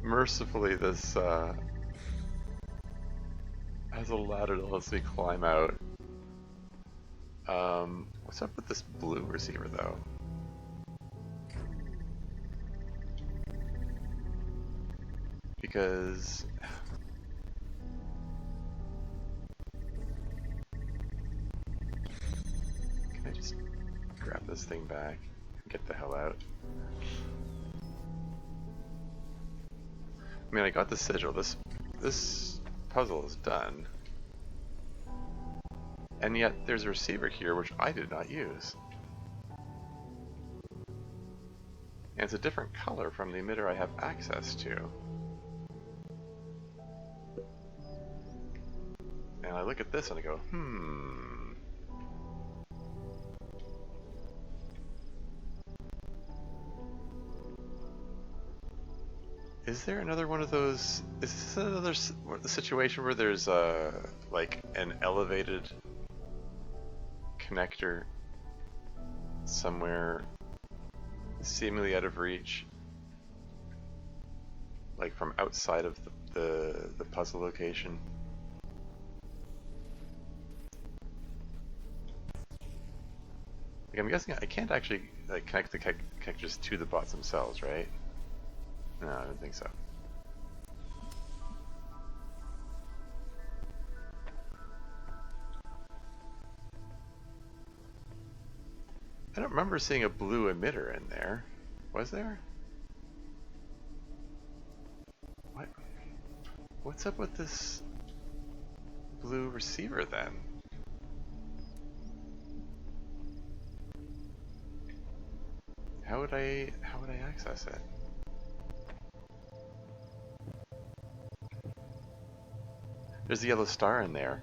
mercifully this has a ladder that lets me climb out. What's up with this blue receiver though? Because can I just grab this thing back and get the hell out? I mean, I got the sigil. This puzzle is done. And yet there's a receiver here which I did not use. And it's a different color from the emitter I have access to. And I look at this and I go, Is there another one of those? Is this another situation where there's like an elevated connector somewhere seemingly out of reach, like from outside of the puzzle location? Like, I'm guessing I can't actually like connect the connectors to the bots themselves, right? No, I don't think so. I don't remember seeing a blue emitter in there. Was there? What? What's up with this blue receiver then? How would I access it? There's the yellow star in there.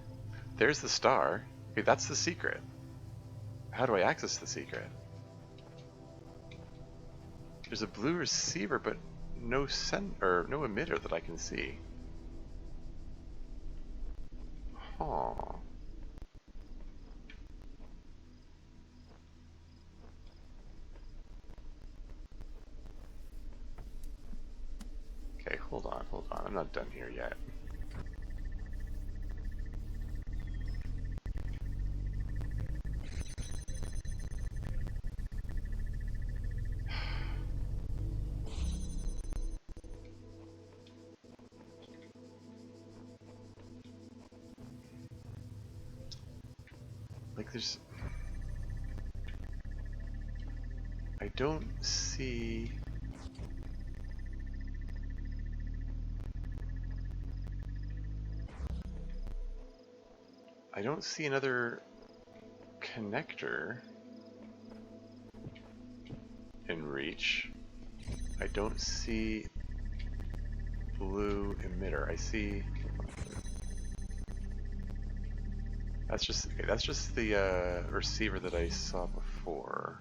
There's the star. Okay, that's the secret. How do I access the secret? There's a blue receiver, but no no emitter that I can see. Huh. Okay, hold on. I'm not done here yet. Like there's... I don't see... I don't see another connector in reach. I don't see blue emitter. I see... That's just the receiver that I saw before.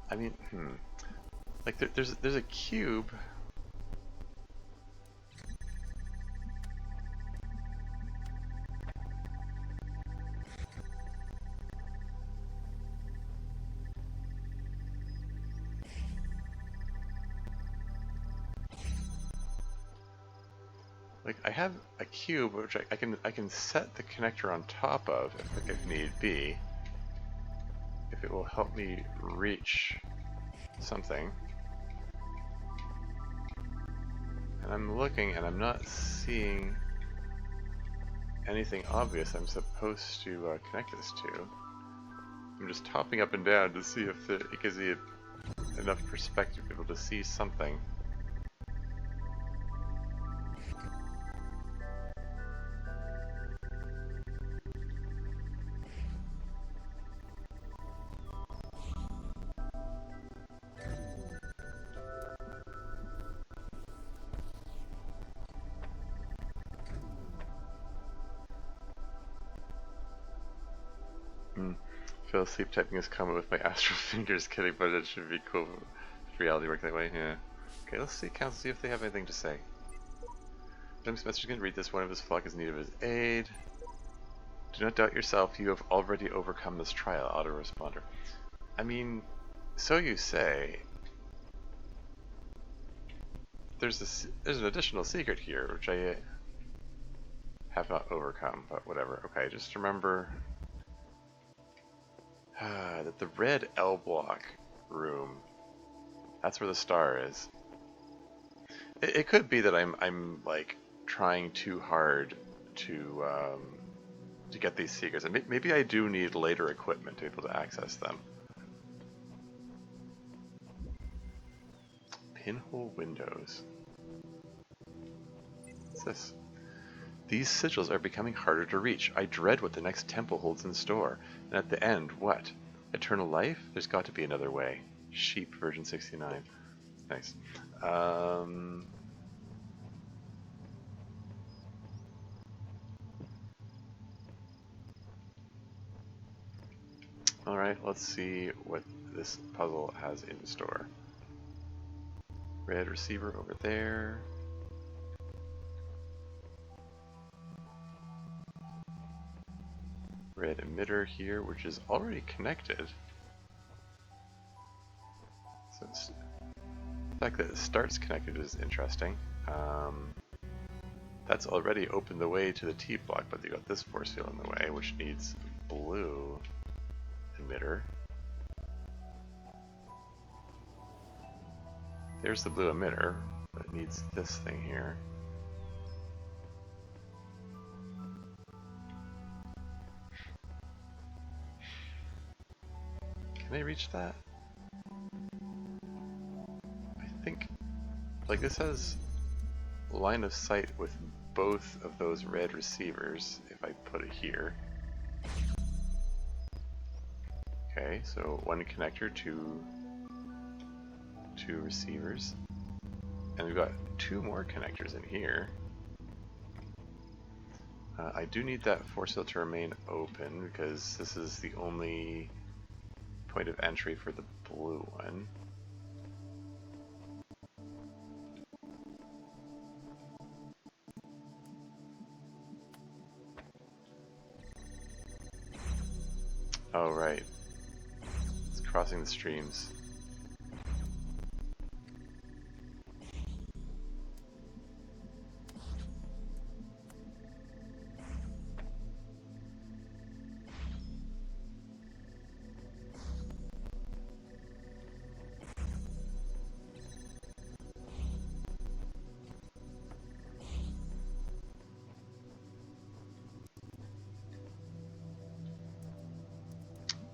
I mean, like there's a cube. Like I have a cube which I can set the connector on top of if need be, if it will help me reach something. And I'm looking and I'm not seeing anything obvious I'm supposed to connect this to. I'm just topping up and down to see if it gives me enough perspective to be able to see something. Fell asleep typing this comment with my astral fingers. Kidding, but it should be cool if reality worked that way. Yeah. Okay, let's see. Council, see if they have anything to say. James Spencer's going to read this. One of his flock is in need of his aid. Do not doubt yourself. You have already overcome this trial. Autoresponder. I mean, so you say. There's an additional secret here which I have not overcome, but whatever. Okay, just remember. That the red L block room, that's where the star is. It could be that I'm like trying too hard to get these secrets, and maybe I do need later equipment to be able to access them. Pinhole windows. What's this? These sigils are becoming harder to reach. I dread what the next temple holds in store. And at the end, what? Eternal life? There's got to be another way. Sheep version 69. Nice. Alright, let's see what this puzzle has in store. Red receiver over there. red emitter here, which is already connected. So the fact that it starts connected is interesting. That's already opened the way to the T block, but you got this force field in the way, which needs a blue emitter. There's the blue emitter, but it needs this thing here. Can I reach that? I think, like, this has line of sight with both of those red receivers if I put it here. Okay, so one connector, two receivers. And we've got two more connectors in here. I do need that force field to remain open because this is the only point of entry for the blue one. Oh, right. It's crossing the streams.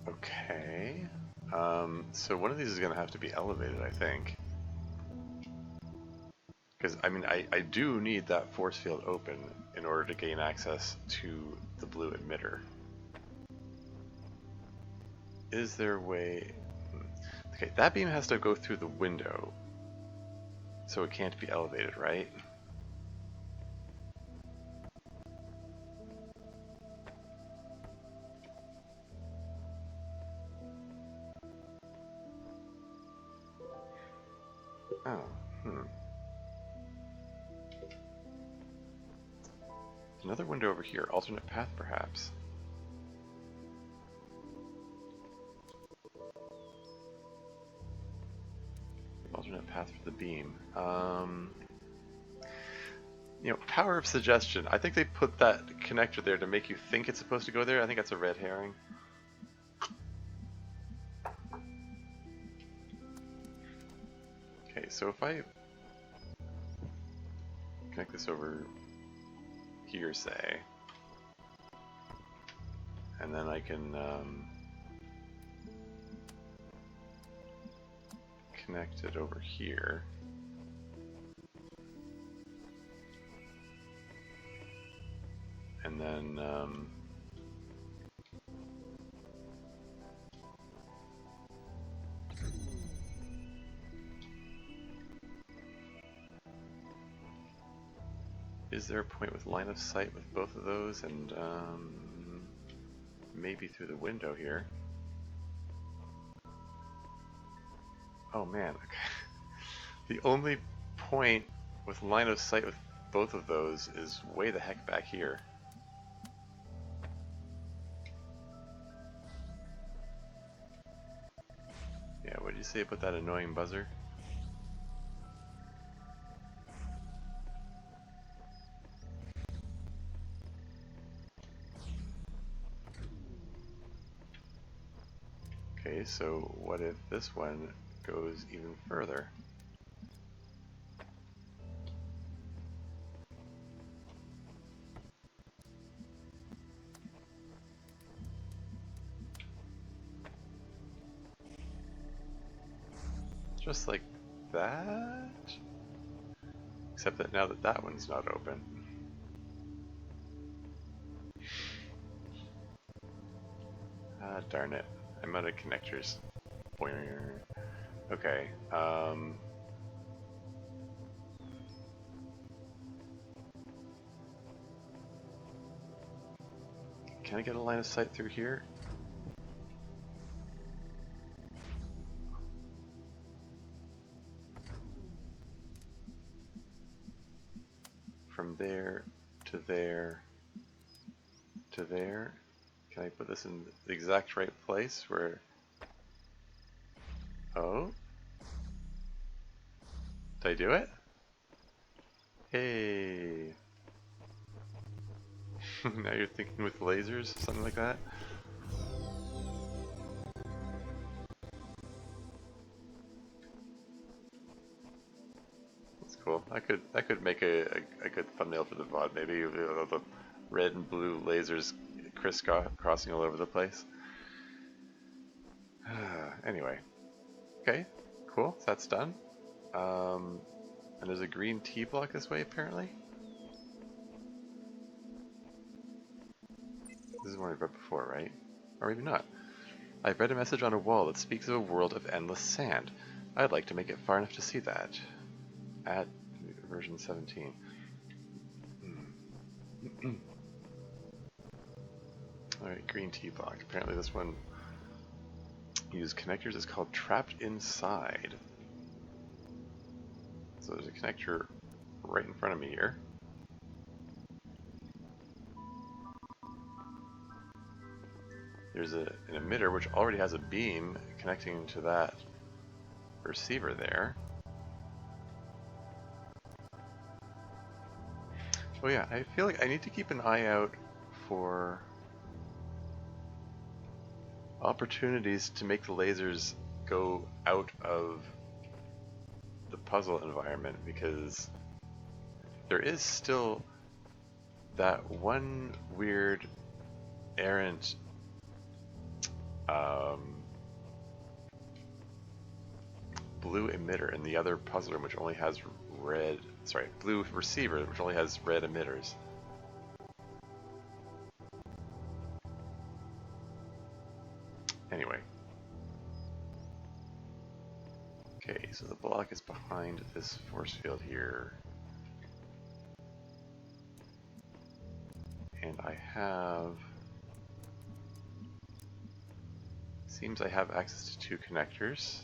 Okay. So one of these is going to have to be elevated, I think. Because, I mean, I do need that force field open in order to gain access to the blue emitter. Is there a way... Okay, that beam has to go through the window, so it can't be elevated, right? Oh, Another window over here, alternate path perhaps. Alternate path for the beam. You know, power of suggestion. I think they put that connector there to make you think it's supposed to go there. I think that's a red herring. Okay, so if I connect this over here, say, and then I can connect it over here. And then is there a point with line of sight with both of those, and maybe through the window here? Oh man, okay. The only point with line of sight with both of those is way the heck back here. Yeah, what did you say about that annoying buzzer? Okay, so what if this one goes even further? Just like that? Except that now that that one's not open. Ah, darn it. I'm out of connectors. Okay, can I get a line of sight through here? From there to there to there. Can I put this in the exact right place where... Oh? Did I do it? Hey! Now you're thinking with lasers, something like that? That's cool. I could make a good thumbnail for the VOD, maybe with all the red and blue lasers crisscrossing all over the place. Anyway. Okay, cool. So that's done. And there's a green T block this way, apparently. This is one I've read before, right? Or maybe not. I've read a message on a wall that speaks of a world of endless sand. I'd like to make it far enough to see that. At version 17. Alright, green T block. Apparently this one uses connectors. It's called Trapped Inside. So there's a connector right in front of me here. There's an emitter which already has a beam connecting to that receiver there. Oh yeah, I feel like I need to keep an eye out for opportunities to make the lasers go out of the puzzle environment, because there is still that one weird errant blue emitter in the other puzzle room, which only has red, blue receiver, which only has red emitters. Anyway. Okay, so the block is behind this force field here. And I have... Seems I have access to two connectors.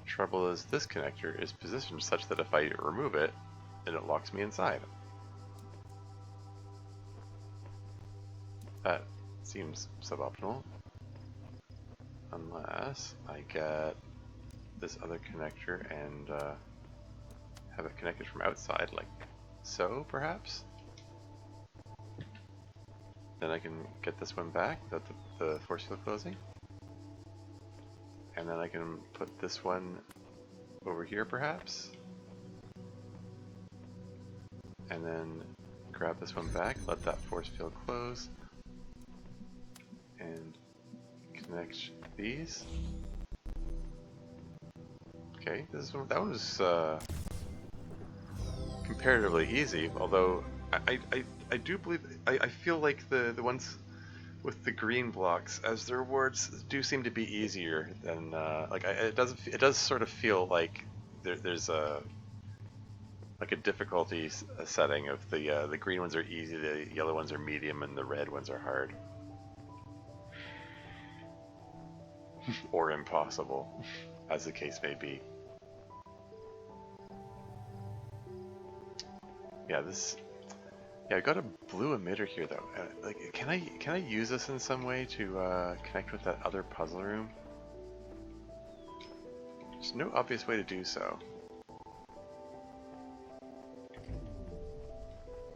Trouble is, this connector is positioned such that if I remove it, then it locks me inside. That seems suboptimal. Unless I get this other connector and have it connected from outside, like so, perhaps? Then I can get this one back without the force field closing. And then I can put this one over here, perhaps. And then grab this one back, let that force field close, and connect these. Okay, that was comparatively easy, although I do believe I feel like the ones with the green blocks as the rewards do seem to be easier than it does sort of feel like there's a difficulty setting of the green ones are easy, the yellow ones are medium, and the red ones are hard. Or impossible, as the case may be. Yeah, I got a blue emitter here though. Can I use this in some way to connect with that other puzzle room? There's no obvious way to do so.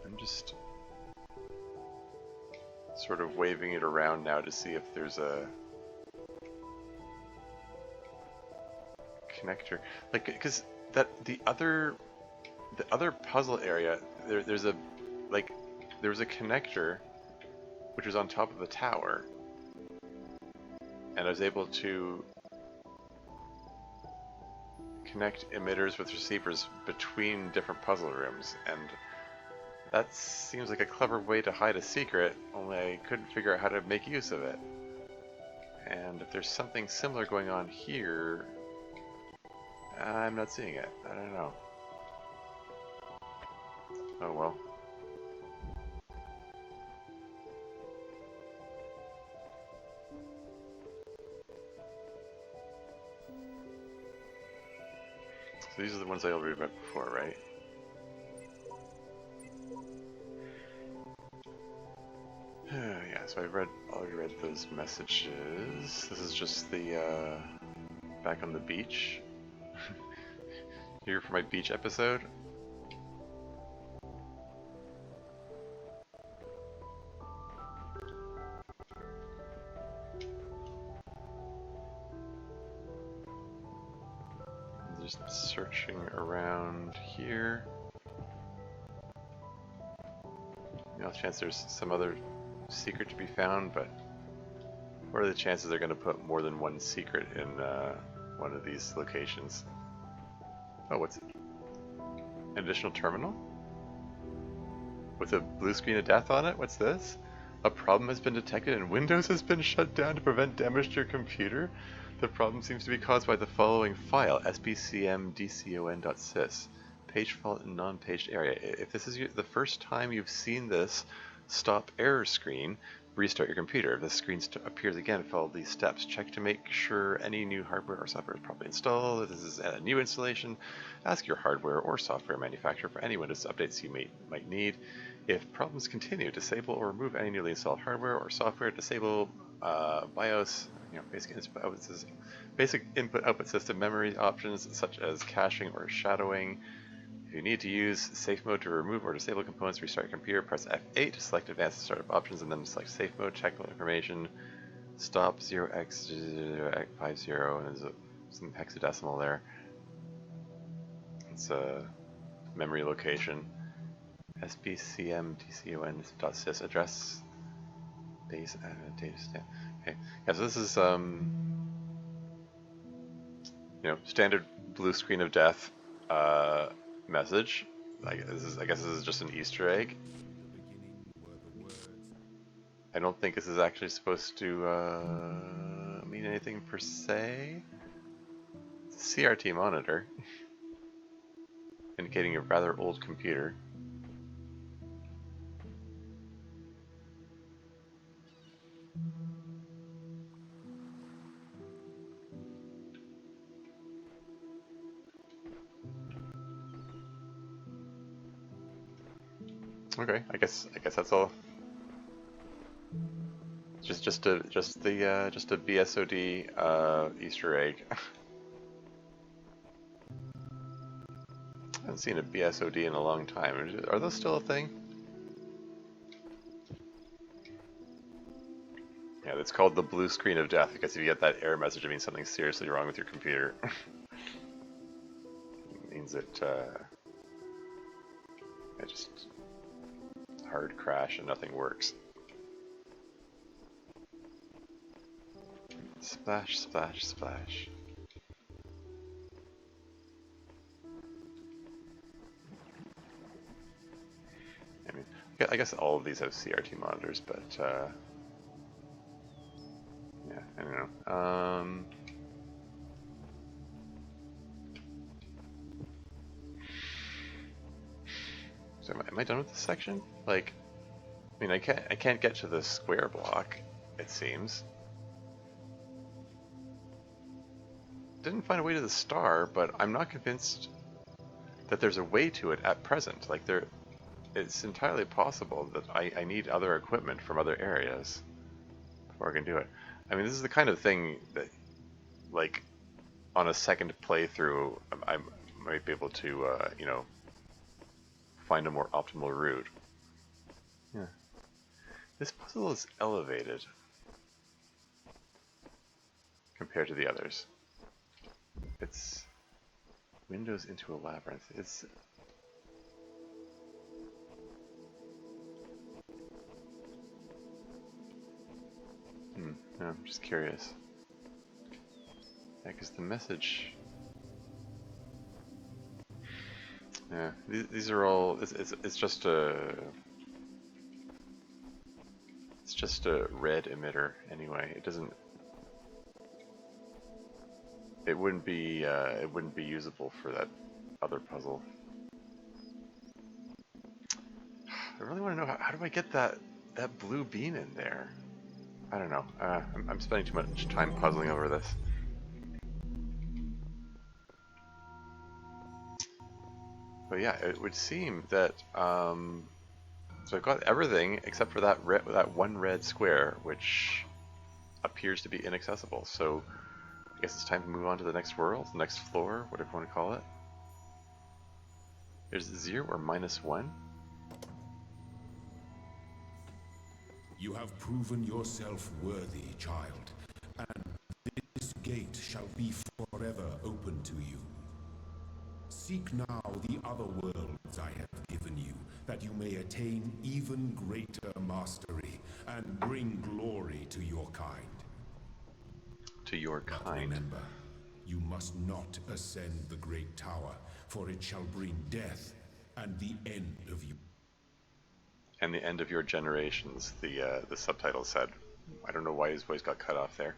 I'm just sort of waving it around now to see if there's a connector, because the other puzzle area, there was a connector which was on top of the tower, and I was able to connect emitters with receivers between different puzzle rooms, and that seems like a clever way to hide a secret, only I couldn't figure out how to make use of it. And if there's something similar going on here, I'm not seeing it. I don't know. Oh well. So these are the ones I already read before, right? So I already read those messages. This is just the back on the beach. Here for my beach episode. Just searching around here. You know, chance there's some other secret to be found, but what are the chances they're going to put more than one secret in one of these locations? Oh, what's it? An additional terminal? With a blue screen of death on it? What's this? A problem has been detected and Windows has been shut down to prevent damage to your computer. The problem seems to be caused by the following file, spcmdcon.sys. Page fault in non-paged area. If this is the first time you've seen this stop error screen, restart your computer. If this screen appears again, follow these steps. Check to make sure any new hardware or software is properly installed. If this is a new installation, ask your hardware or software manufacturer for any Windows updates you might need. If problems continue, disable or remove any newly installed hardware or software. Disable BIOS, basic input-output system memory options such as caching or shadowing. If you need to use safe mode to remove or disable components, restart your computer, press F8 to select advanced startup options and then select safe mode, technical information, stop 0x50, and there's some hexadecimal there. It's a memory location. spcmdcon.sys address base data stamp. Okay, yeah, so this is you know, standard blue screen of death message. I guess this is just an Easter egg. I don't think this is actually supposed to mean anything per se. It's a CRT monitor, indicating a rather old computer. Okay, I guess that's all. Just a BSOD Easter egg. I haven't seen a BSOD in a long time. Are those still a thing? Yeah, it's called the blue screen of death because if you get that error message, it means something's seriously wrong with your computer. It means it just hard crash and nothing works. Splash, splash, splash. I mean, I guess all of these have CRT monitors, but yeah, I don't know. So am I done with this section? Like, I mean, I can't get to the square block, it seems. Didn't find a way to the star, but I'm not convinced that there's a way to it at present. Like, it's entirely possible that I need other equipment from other areas before I can do it. I mean, this is the kind of thing that, like, on a second playthrough, I might be able to, you know, find a more optimal route. Yeah. This puzzle is elevated compared to the others. It's windows into a labyrinth. It's no, I'm just curious. Yeah, because the message. Yeah, these are all. It's just a. It's just a red emitter anyway. It doesn't. It wouldn't be usable for that other puzzle. I really want to know how do I get that blue bean in there? I don't know. I'm spending too much time puzzling over this. But yeah, it would seem that So I've got everything except for that one red square, which appears to be inaccessible. So I guess it's time to move on to the next world, the next floor, whatever you want to call it. There's 0 or -1. You have proven yourself worthy, child, and this gate shall be forever open to you. Seek now the other worlds I have given you, that you may attain even greater mastery and bring glory to your kind. To your But kind. remember, you must not ascend the great tower, for it shall bring death and the end of you. And the end of your generations, the subtitle said. I don't know why his voice got cut off there.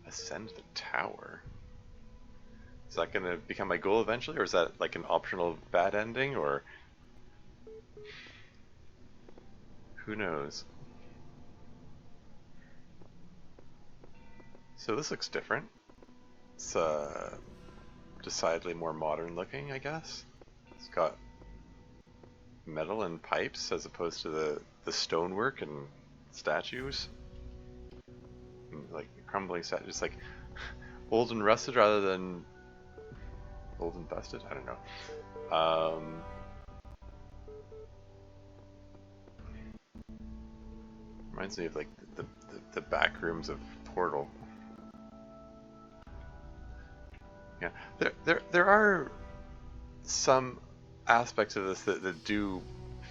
Ascend the tower. Is that going to become my goal eventually, or is that like an optional bad ending, or who knows? So this looks different. It's decidedly more modern looking, I guess. It's got metal and pipes as opposed to the stonework and statues. And like crumbling statues, like old and rusted rather than old and busted. I don't know. Reminds me of like the back rooms of Portal. Yeah, there are some aspects of this that do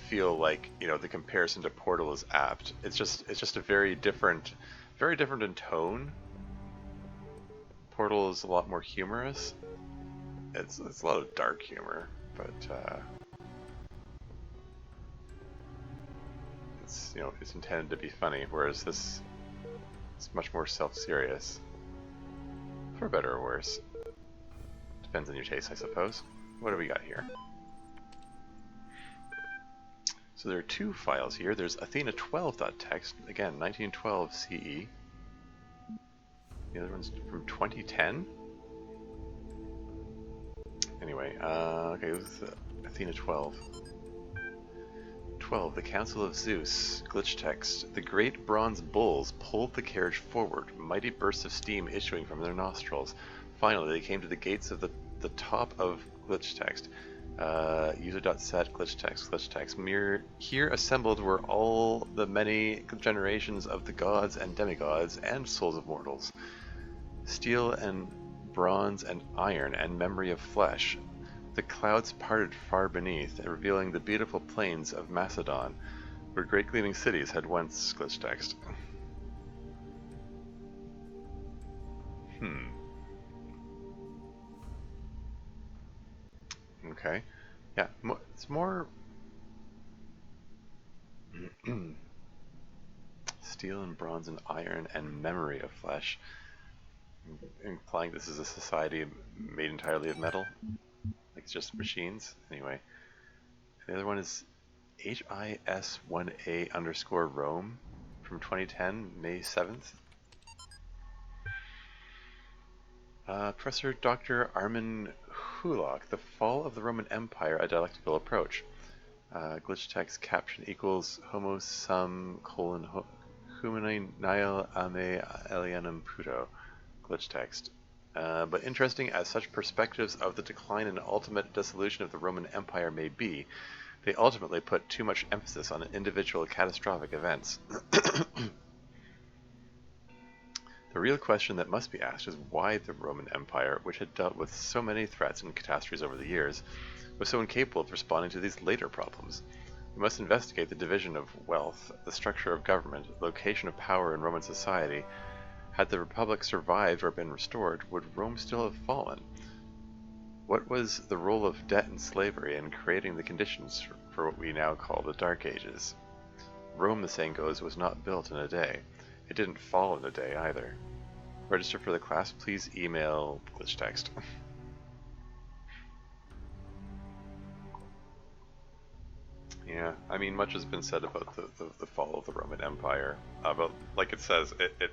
feel like, you know, the comparison to Portal is apt. It's just a very different in tone. Portal is a lot more humorous. It's a lot of dark humor, but it's, you know, it's intended to be funny, whereas this is much more self-serious, for better or worse. Depends on your taste, I suppose. What do we got here? So there are 2 files here. There's Athena12.txt, again 1912 CE. The other one's from 2010. Anyway, okay, this is Athena 12. 12. The Council of Zeus. Glitch text. The great bronze bulls pulled the carriage forward, mighty bursts of steam issuing from their nostrils. Finally, they came to the gates of the top of glitch text. User.set glitch text. Here assembled were all the many generations of the gods and demigods and souls of mortals. Steel and bronze and iron and memory of flesh. The clouds parted far beneath, revealing the beautiful plains of Macedon, where great gleaming cities had once glitch text. Okay. Yeah, it's more steel and bronze and iron and memory of flesh, implying this is a society made entirely of metal, like it's just machines. Anyway, the other one is HIS1A_Rome from 2010, May 7th. Professor Dr. Armin Hulock, The Fall of the Roman Empire, A Dialectical Approach. Glitch text caption equals homo sum colon humani nihil ame alienum puto. Glitch text. But interesting as such perspectives of the decline and ultimate dissolution of the Roman Empire may be, they ultimately put too much emphasis on individual catastrophic events. The real question that must be asked is why the Roman Empire, which had dealt with so many threats and catastrophes over the years, was so incapable of responding to these later problems. We must investigate the division of wealth, the structure of government, the location of power in Roman society. Had the Republic survived or been restored, would Rome still have fallen? What was the role of debt and slavery in creating the conditions for what we now call the Dark Ages? Rome, the saying goes, was not built in a day. It didn't fall in a day either. Register for the class, please email glitch text. Yeah, I mean, much has been said about the fall of the Roman Empire. But like it says, it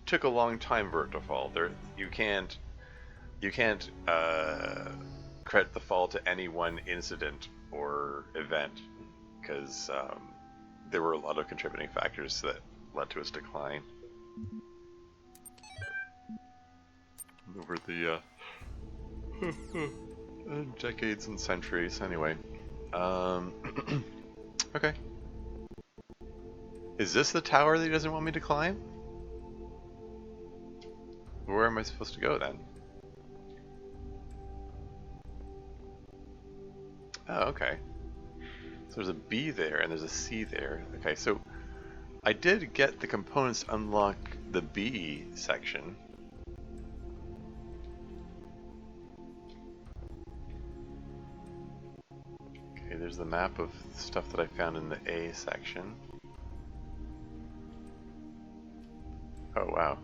took a long time for it to fall. You can't credit the fall to any one incident or event, because there were a lot of contributing factors that led to its decline over the decades and centuries. Anyway, okay. Is this the tower that he doesn't want me to climb? Where am I supposed to go then? Oh, okay. So there's a B there and there's a C there. Okay, so I did get the components to unlock the B section. Okay, there's the map of stuff that I found in the A section. Oh, wow.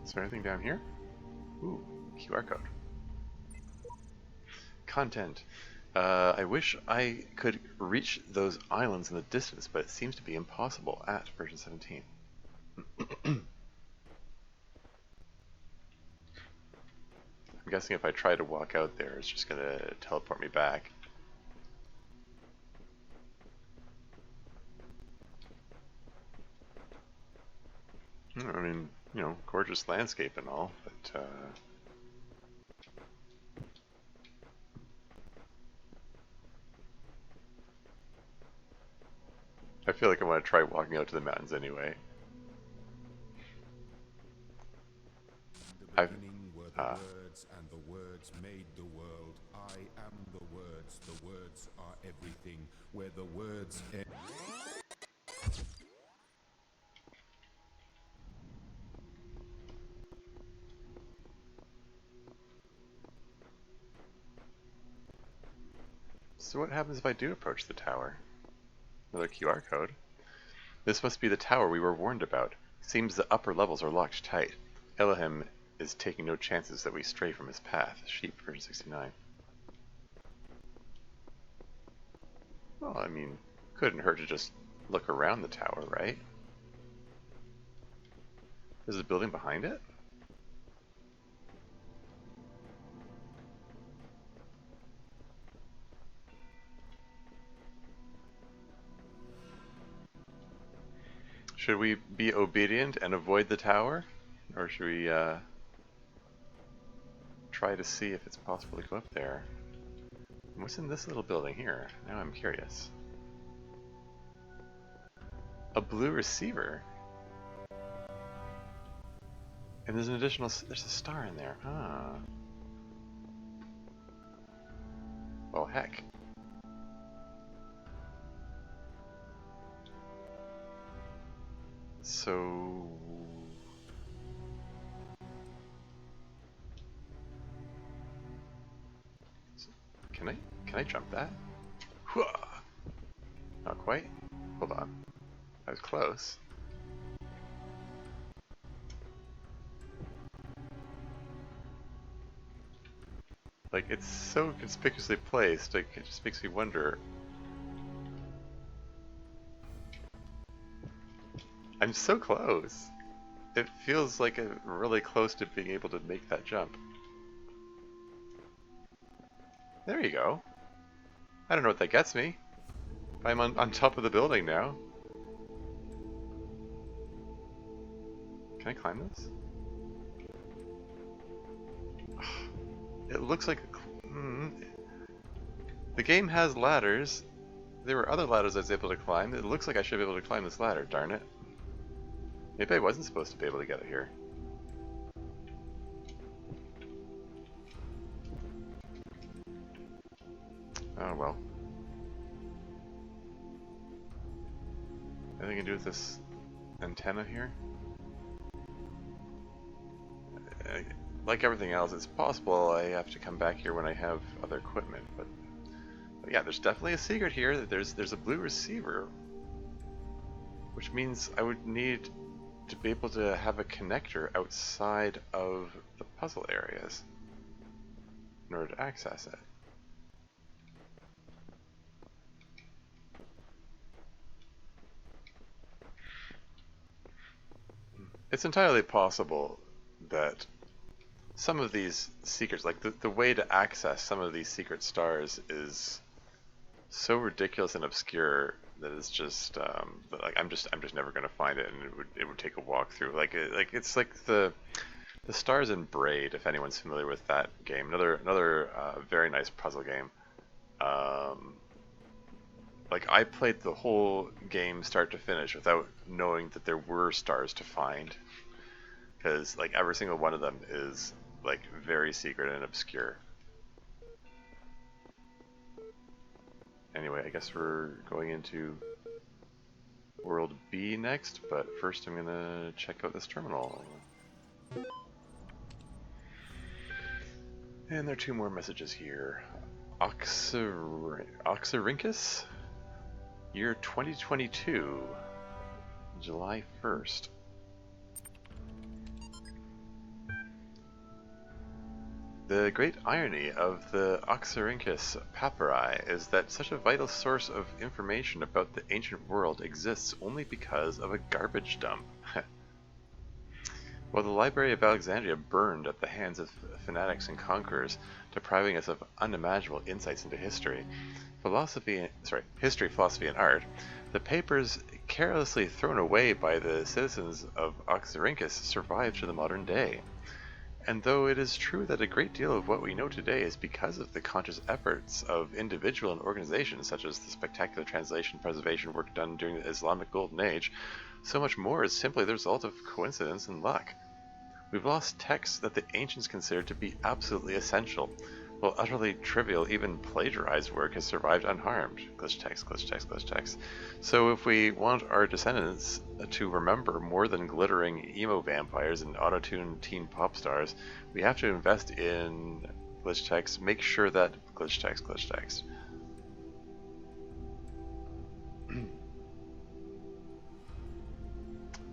Is there anything down here? Ooh, QR code. Content. I wish I could reach those islands in the distance, but it seems to be impossible at version 17. I'm guessing if I try to walk out there, it's just going to teleport me back. I mean, you know, gorgeous landscape and all, but I feel like I want to try walking out to the mountains anyway. The beginning were the words, and the words made the world. I am the words are everything. Where the words end. So what happens if I do approach the tower? Another QR code. This must be the tower we were warned about. Seems the upper levels are locked tight. Elohim is taking no chances that we stray from his path. Sheep, version 69. Well, I mean, couldn't hurt to just look around the tower, right? There's a building behind it? Should we be obedient and avoid the tower? Or should we try to see if it's possible to go up there? What's in this little building here? Now I'm curious. A blue receiver? And there's an additional, there's a star in there. Ah. Well, heck. So... Can I jump that? Whoa! Not quite. Hold on. I was close. Like, it's so conspicuously placed, like, it just makes me wonder. I'm so close. It feels like I'm really close to being able to make that jump. There you go. I don't know what that gets me. I'm on top of the building now. Can I climb this? It looks like the game has ladders. There were other ladders I was able to climb. It looks like I should be able to climb this ladder, darn it. Maybe I wasn't supposed to be able to get it here. Oh well. Anything I can do with this antenna here? Like everything else, it's possible I have to come back here when I have other equipment, but yeah, there's definitely a secret here. That there's a blue receiver, which means I would need to be able to have a connector outside of the puzzle areas in order to access it. it's entirely possible that some of these secrets, like the way to access some of these secret stars is so ridiculous and obscure that it's just that, like I'm just never gonna find it, and it would take a walkthrough. It's like the stars in Braid, if anyone's familiar with that game. Another very nice puzzle game. Um, like I played the whole game start to finish without knowing that there were stars to find, because like every single one of them is like very secret and obscure. Anyway, I guess we're going into World B next, but first I'm gonna check out this terminal. And there are two more messages here. Oxyrhynchus? Year 2022, July 1st. The great irony of the Oxyrhynchus papyri is that such a vital source of information about the ancient world exists only because of a garbage dump. While the Library of Alexandria burned at the hands of fanatics and conquerors, depriving us of unimaginable insights into history, philosophy, and art, the papers carelessly thrown away by the citizens of Oxyrhynchus survived to the modern day. And though it is true that a great deal of what we know today is because of the conscious efforts of individual and organizations, such as the spectacular translation preservation work done during the Islamic Golden Age, so much more is simply the result of coincidence and luck. We've lost texts that the ancients considered to be absolutely essential, while utterly trivial, even plagiarized work has survived unharmed. Glitch text, glitch text, glitch text. So if we want our descendants to remember more than glittering emo vampires and auto-tuned teen pop stars, we have to invest in glitch text. Make sure that glitch text, glitch text.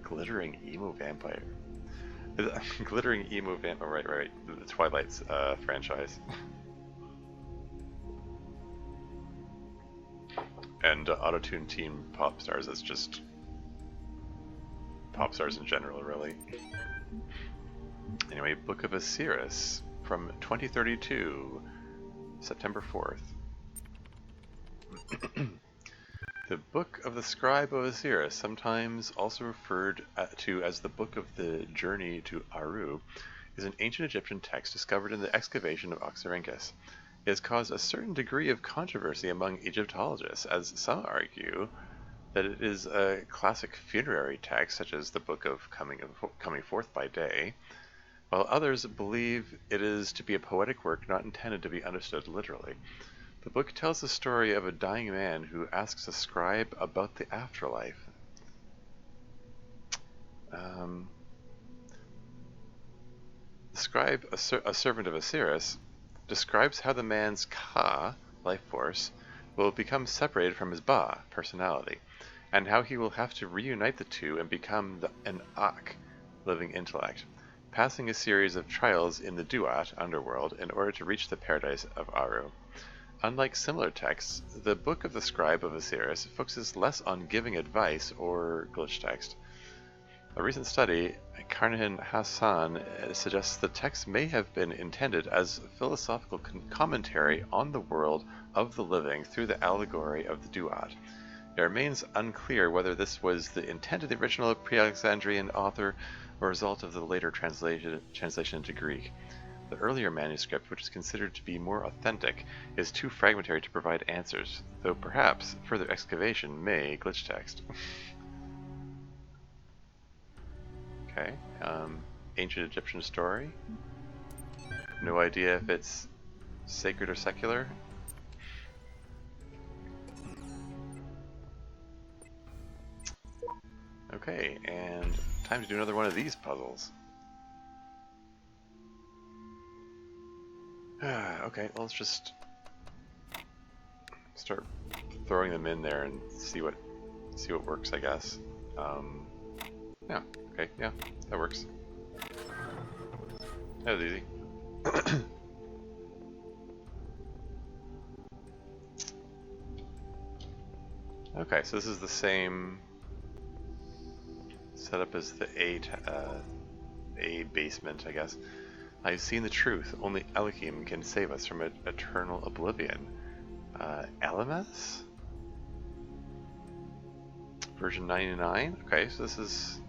Glittering emo vampire. Glittering emo vampire. Right. The Twilight's franchise. And auto-tuned teen pop stars is just pop stars in general, really. Anyway, Book of Osiris from 2032, September 4th. The Book of the Scribe of Osiris, sometimes also referred to as the Book of the Journey to Aru, is an ancient Egyptian text discovered in the excavation of Oxyrhynchus. It has caused a certain degree of controversy among Egyptologists, as some argue that it is a classic funerary text, such as the Book of Coming Forth by Day, while others believe it is to be a poetic work not intended to be understood literally. The book tells the story of a dying man who asks a scribe about the afterlife. The scribe, a servant of Osiris, describes how the man's Ka, life force, will become separated from his Ba, personality, and how he will have to reunite the two and become an Ak, living intellect, passing a series of trials in the Duat, underworld, in order to reach the paradise of Aru. Unlike similar texts, the Book of the Scribe of Osiris focuses less on giving advice or glitch text. A recent study, Karnahan Hassan, suggests the text may have been intended as a philosophical commentary on the world of the living through the allegory of the Duat. It remains unclear whether this was the intent of the original pre-Alexandrian author or a result of the later translation into Greek. The earlier manuscript, which is considered to be more authentic, is too fragmentary to provide answers, though perhaps further excavation may glitch text. Okay, ancient Egyptian story. No idea if it's sacred or secular. Okay, and time to do another one of these puzzles. Okay, well, let's just start throwing them in there and see what works, I guess. Yeah, okay, yeah, that works. That was easy. Okay, so this is the same set up as the A basement, I guess. I've seen the truth. Only Elohim can save us from eternal oblivion. LMS? Version 99? Okay, so this is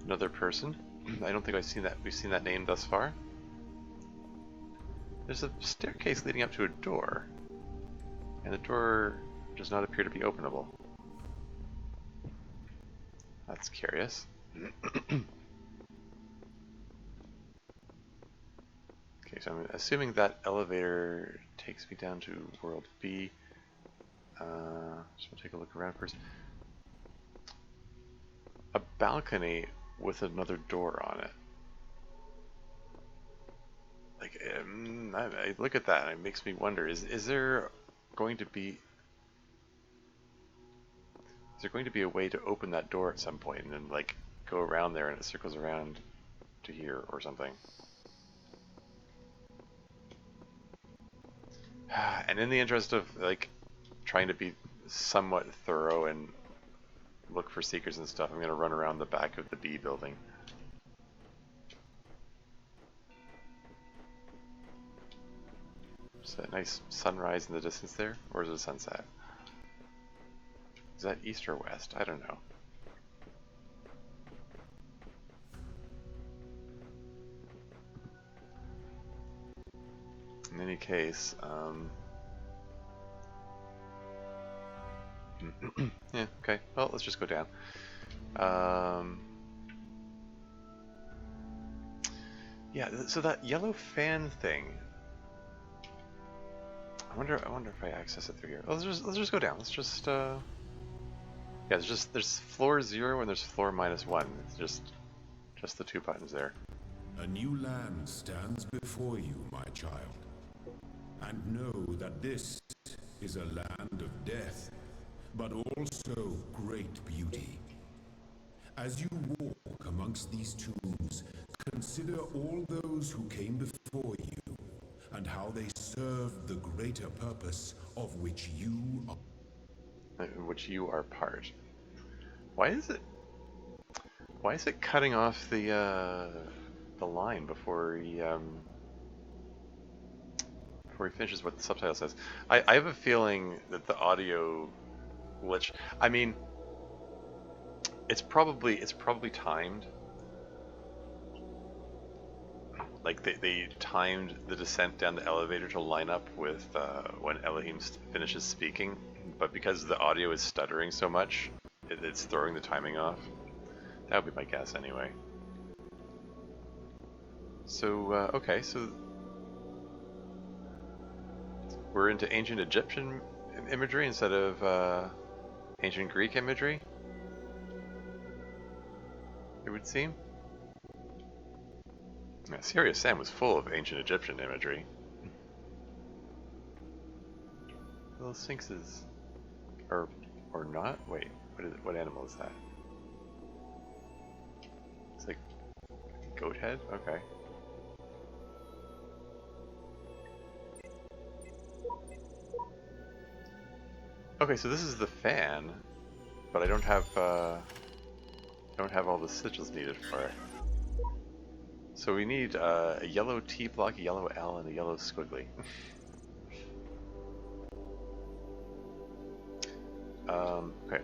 another person. I don't think we've seen that name thus far. There's a staircase leading up to a door, and the door does not appear to be openable. That's curious. Okay, so I'm assuming that elevator takes me down to World B. Just want to take a look around first. A balcony with another door on it. Like, I look at that and it makes me wonder: is there going to be a way to open that door at some point and then like go around there and it circles around to here or something? And in the interest of like trying to be somewhat thorough and look for secrets and stuff, I'm gonna run around the back of the B building. Is that nice sunrise in the distance there, or is it a sunset? Is that east or west? I don't know. In any case, yeah, okay. Well, let's just go down. Yeah, so that yellow fan thing. I wonder if I access it through here. Let's just go down. Let's just yeah. There's floor 0 and there's floor -1. It's just the 2 buttons there. A new land stands before you, my child. And know that this is a land of death, but also great beauty. As you walk amongst these tombs, consider all those who came before you, and how they served the greater purpose of which you are. Which you are part. Why is it cutting off the line before he finishes what the subtitle says? I have a feeling that the audio glitch. I mean, it's probably timed. Like they timed the descent down the elevator to line up with when Elohim finishes speaking, but because the audio is stuttering so much, it's throwing the timing off. That would be my guess anyway. So okay, so we're into ancient Egyptian imagery instead of ancient Greek imagery, it would seem. Yeah, Serious Sam was full of ancient Egyptian imagery. Little sphinxes, or not? Wait, what animal is that? It's like goat head. Okay. Okay, so this is the fan, but I don't have all the sigils needed for it. So we need a yellow T block, a yellow L, and a yellow squiggly. Okay.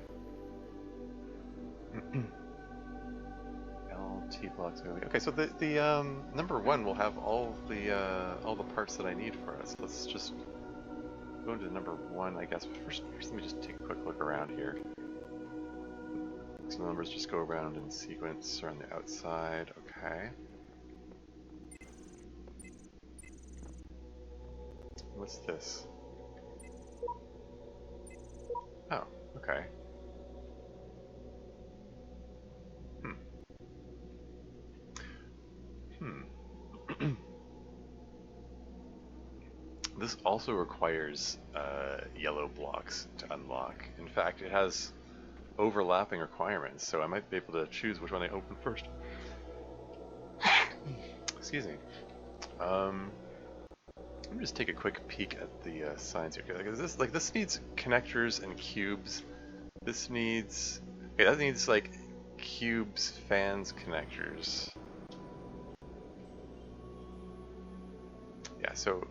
L, T block, squiggly. Okay, so the number 1 will have all the parts that I need for us. Let's just go into number 1, I guess. First, let me just take a quick look around here. Some numbers just go around in sequence around the outside. Okay. What's this? Oh, okay. This also requires yellow blocks to unlock. In fact, it has overlapping requirements, so I might be able to choose which one I open first. Excuse me. Let me just take a quick peek at the signs here. This needs connectors and cubes. This needs Okay, that needs like cubes, fans, connectors. Yeah, so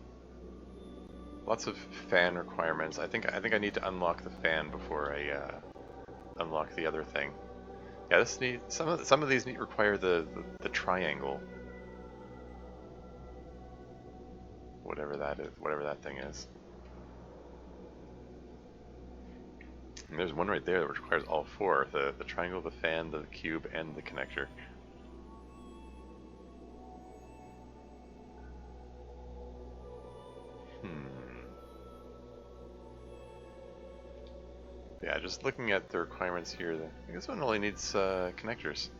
lots of fan requirements. I think I need to unlock the fan before I unlock the other thing. Yeah, this need some of these need require the triangle, whatever that is, whatever that thing is. And there's one right there that requires all four: the triangle, the fan, the cube, and the connector. Yeah, just looking at the requirements here, I think this one only needs connectors.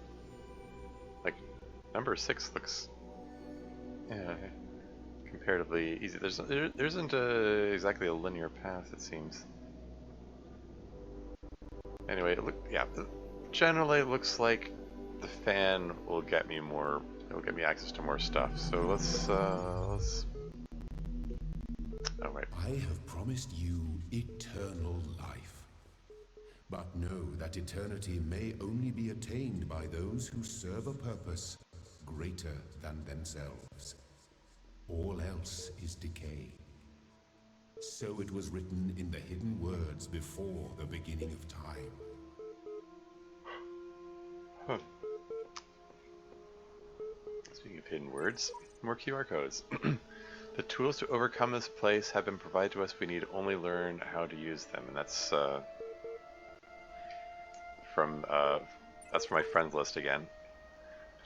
Like, number 6 looks, yeah, comparatively easy. There isn't exactly a linear path, it seems. Anyway, generally it looks like the fan will get me more, it'll get me access to more stuff. So let's oh wait. I have promised you eternal life. But know that eternity may only be attained by those who serve a purpose greater than themselves. All else is decay. So it was written in the hidden words before the beginning of time. Huh. Speaking of hidden words, more QR codes. The tools to overcome this place have been provided to us. We need only learn how to use them, and that's from my friends list again.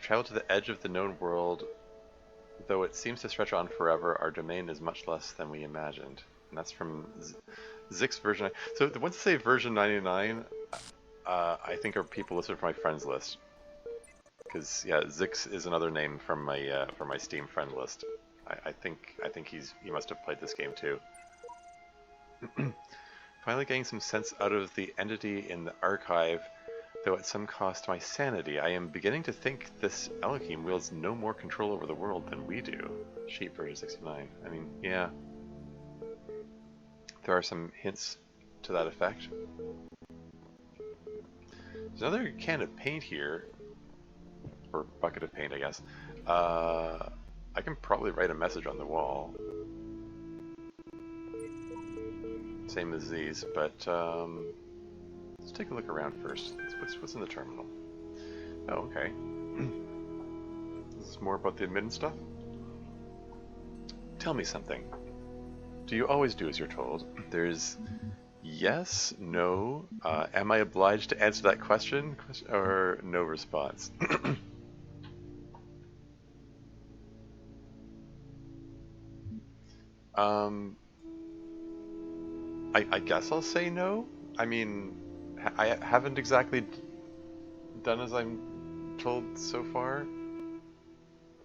Travel to the edge of the known world. Though it seems to stretch on forever, our domain is much less than we imagined. And that's from Zix version. So the ones that say version 99, I think are people listed for my friends list. Because yeah, Zix is another name from my Steam friend list. I think he must have played this game too. Finally getting some sense out of the entity in the archive, though at some cost to my sanity. I am beginning to think this Elohim wields no more control over the world than we do. Sheep version 69. I mean, yeah. There are some hints to that effect. There's another can of paint here. Or bucket of paint, I guess. I can probably write a message on the wall. Same as these, but let's take a look around first. What's in the terminal? Oh, okay. This is more about the admin stuff? Tell me something. Do you always do as you're told? There's yes, no, am I obliged to answer that question? Or no response? I guess I'll say no. I mean, I haven't exactly done as I'm told so far.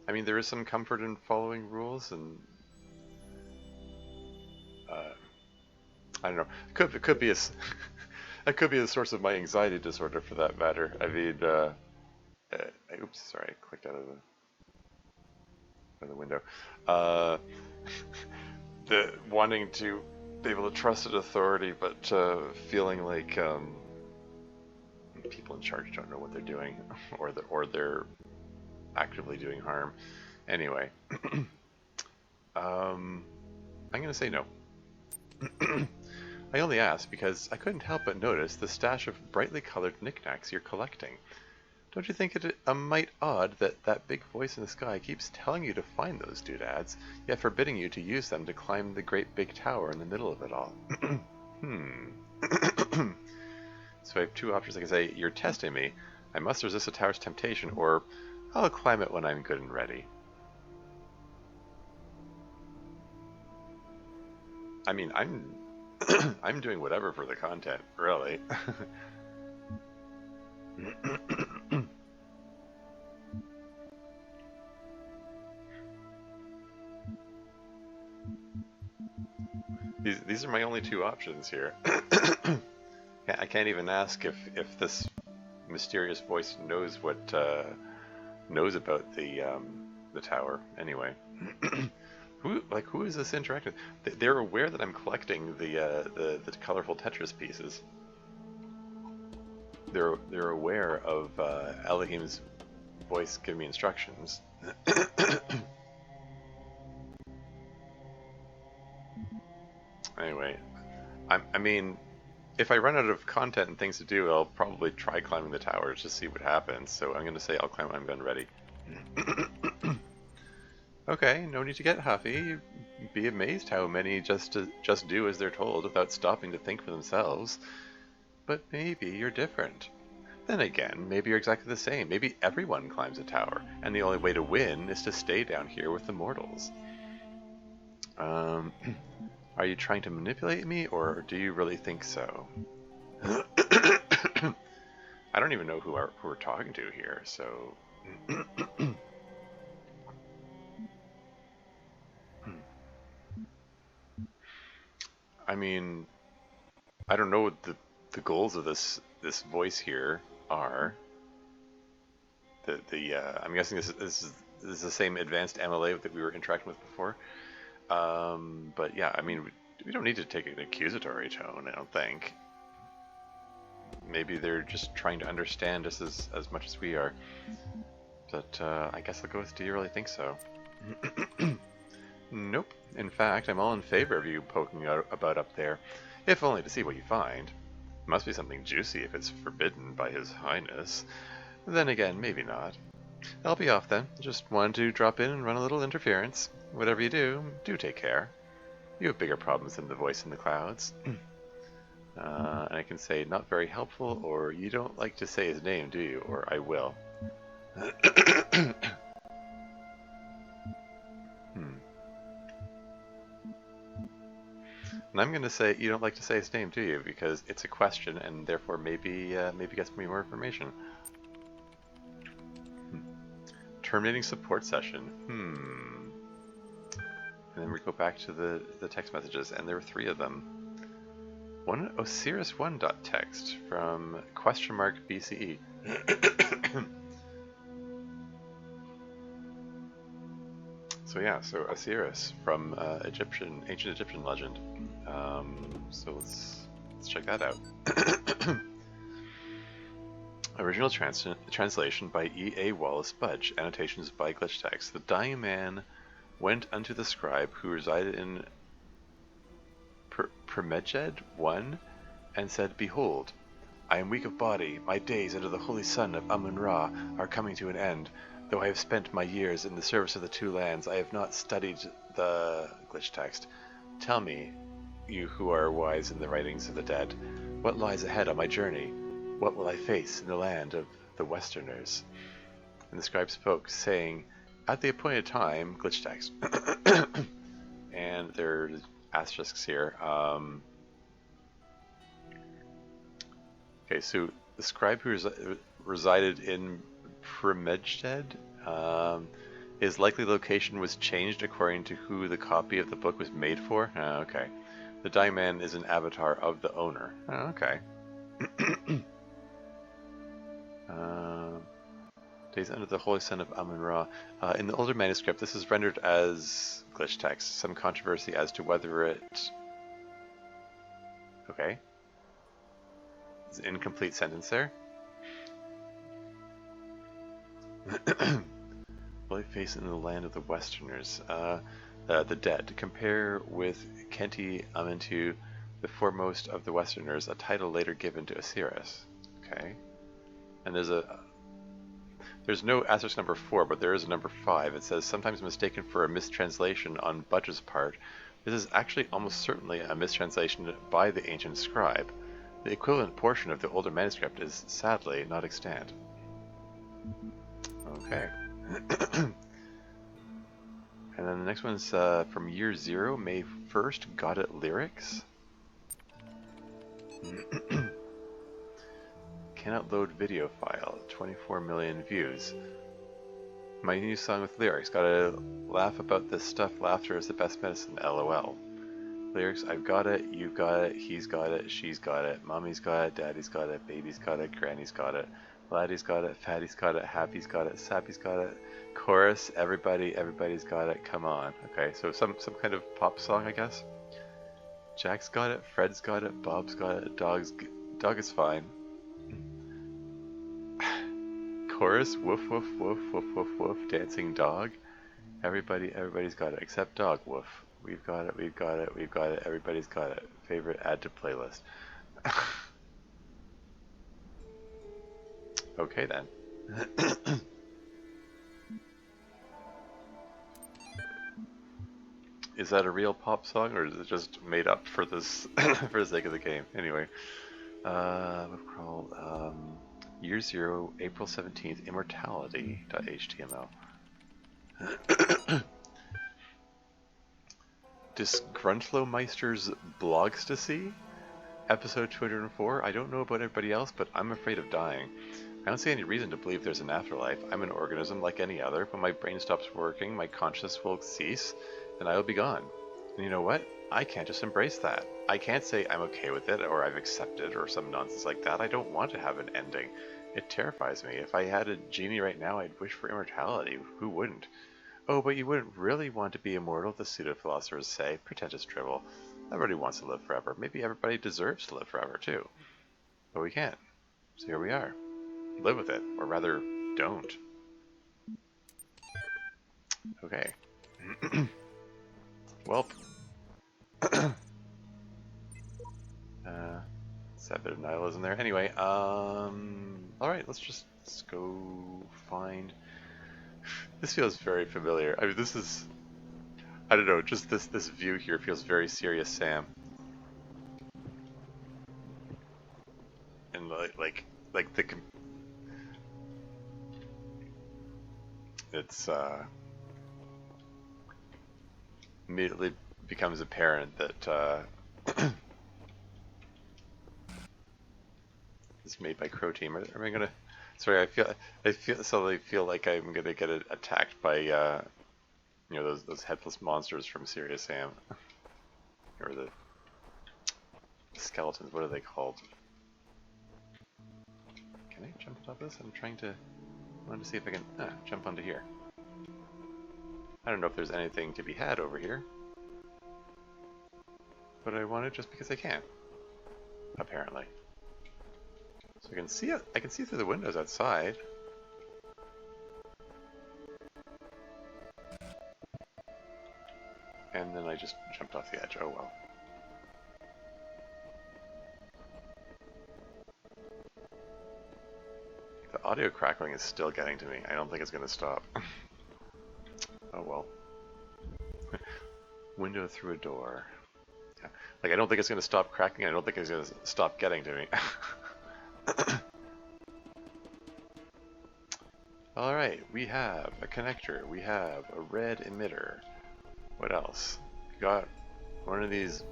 I mean, there is some comfort in following rules, and I don't know. It could be that could be a source of my anxiety disorder, for that matter. I mean, oops, sorry, I clicked out of the window. The wanting to be able to trust an authority, but feeling like people in charge don't know what they're doing, or they're actively doing harm. Anyway, I'm gonna say no. I only asked because I couldn't help but notice the stash of brightly colored knickknacks you're collecting. Don't you think it a mite odd that that big voice in the sky keeps telling you to find those doodads, yet forbidding you to use them to climb the great big tower in the middle of it all? So I have two options. I can say, you're testing me, I must resist the tower's temptation, or I'll climb it when I'm good and ready. I mean, I'm doing whatever for the content, really. These are my only two options here. I can't even ask if this mysterious voice knows what knows about the tower. Anyway, who is this interacting? They're aware that I'm collecting the colorful Tetris pieces. they're aware of Elohim's voice giving me instructions. Anyway, I mean, if I run out of content and things to do, I'll probably try climbing the towers to see what happens. So I'm going to say I'll climb when I'm gun ready. Okay, no need to get huffy. You'd be amazed how many just do as they're told without stopping to think for themselves. But maybe you're different. Then again, maybe you're exactly the same. Maybe everyone climbs a tower, and the only way to win is to stay down here with the mortals. Are you trying to manipulate me, or do you really think so? I don't even know who we're talking to here, so... I mean, I don't know what the goals of this voice here are. I'm guessing this is the same advanced MLA that we were interacting with before. But yeah, I mean, we don't need to take an accusatory tone, I don't think. Maybe they're just trying to understand us as much as we are. But I guess I'll go with, do you really think so? Nope. In fact, I'm all in favor of you poking about up there, if only to see what you find. Must be something juicy if it's forbidden by His Highness. Then again, maybe not. I'll be off then. Just wanted to drop in and run a little interference. Whatever you do take care. You have bigger problems than the voice in the clouds. And I can say, not very helpful, or you don't like to say his name, do you? Or I will. And I'm going to say, you don't like to say his name, do you? Because it's a question, and therefore maybe gets me more information. Terminating support session. And then we go back to the text messages, and there were 3 of them. One Osiris1.text from BCE. So yeah, so Osiris from ancient Egyptian legend. So let's check that out. Original translation by E.A. Wallace Budge. Annotations by Glitch Text. The dying man went unto the scribe who resided in Premeged 1 and said, Behold, I am weak of body. My days under the holy sun of Amun-Ra are coming to an end. Though I have spent my years in the service of the 2 lands, I have not studied the Glitch Text. Tell me, you who are wise in the writings of the dead, what lies ahead on my journey? What will I face in the land of the Westerners? And the scribe spoke, saying, At the appointed time, Glitch Text. And there's asterisks here. Okay, so the scribe who resided in Premeged, his likely location was changed according to who the copy of the book was made for. Okay. The dying man is an avatar of the owner. Okay. Days under the holy sun of Amun-Ra. In the older manuscript, this is rendered as glitch text. Some controversy as to whether it... Okay. It's an incomplete sentence there. Will I face in the land of the Westerners? The dead. Compare with Kenti Amentu, the foremost of the Westerners, a title later given to Osiris. Okay. And there's no asterisk number 4, but there is a number 5. It says, sometimes mistaken for a mistranslation on Budge's part. This is actually almost certainly a mistranslation by the ancient scribe. The equivalent portion of the older manuscript is sadly not extant. Okay. And then the next one's from year 0, May 1st, Got It Lyrics. Cannot load video file, 24 million views. My new song with lyrics, gotta laugh about this stuff, laughter is the best medicine, LOL. Lyrics, I've got it, you've got it, he's got it, she's got it, mommy's got it, daddy's got it, baby's got it, granny's got it, laddie's got it, fatty's got it, happy's got it, sappy's got it, chorus, everybody's got it, come on. Okay, so some kind of pop song, I guess. Jack's got it, Fred's got it, Bob's got it, dog is fine. chorus. Woof, woof, woof, woof, woof, woof. Dancing dog. Everybody's got it except dog. Woof. We've got it. We've got it. We've got it. Everybody's got it. Favorite, add to playlist. Okay then. Is that a real pop song, or is it just made up for this for the sake of the game? Anyway, we've called Year Zero, April 17th, Immortality.html. Disgruntlomeister's Blogstasy, episode 204. I don't know about everybody else, but I'm afraid of dying. I don't see any reason to believe there's an afterlife. I'm an organism like any other. When my brain stops working, my consciousness will cease, and I will be gone. And you know what? I can't just embrace that. I can't say I'm okay with it, or I've accepted, or some nonsense like that. I don't want to have an ending. It terrifies me. If I had a genie right now, I'd wish for immortality. Who wouldn't? Oh, but you wouldn't really want to be immortal, the pseudo-philosophers say. Pretentious drivel. Everybody wants to live forever. Maybe everybody deserves to live forever, too. But we can't. So here we are. Live with it, or rather, don't. Okay. Well, it's that bit of nihilism there. Anyway, alright, let's go find... This feels very familiar. I mean, this is... I don't know, just this view here feels very Serious Sam. And like the... It's, immediately becomes apparent that, it's made by Croteam. Am I gonna... Sorry, I suddenly feel like I'm gonna get attacked by, you know, those headless monsters from Serious Sam. Or the skeletons, what are they called? Can I jump above this? I wanted to see if I can jump onto here. I don't know if there's anything to be had over here, but I want it just because I can, apparently. So I can see it. I can see through the windows outside. And then I just jumped off the edge. Oh well. The audio crackling is still getting to me. I don't think it's going to stop. Oh well. Window through a door. Yeah. Like, I don't think it's going to stop cracking. I don't think it's going to stop getting to me. Alright, we have a connector. We have a red emitter. What else? We got one of these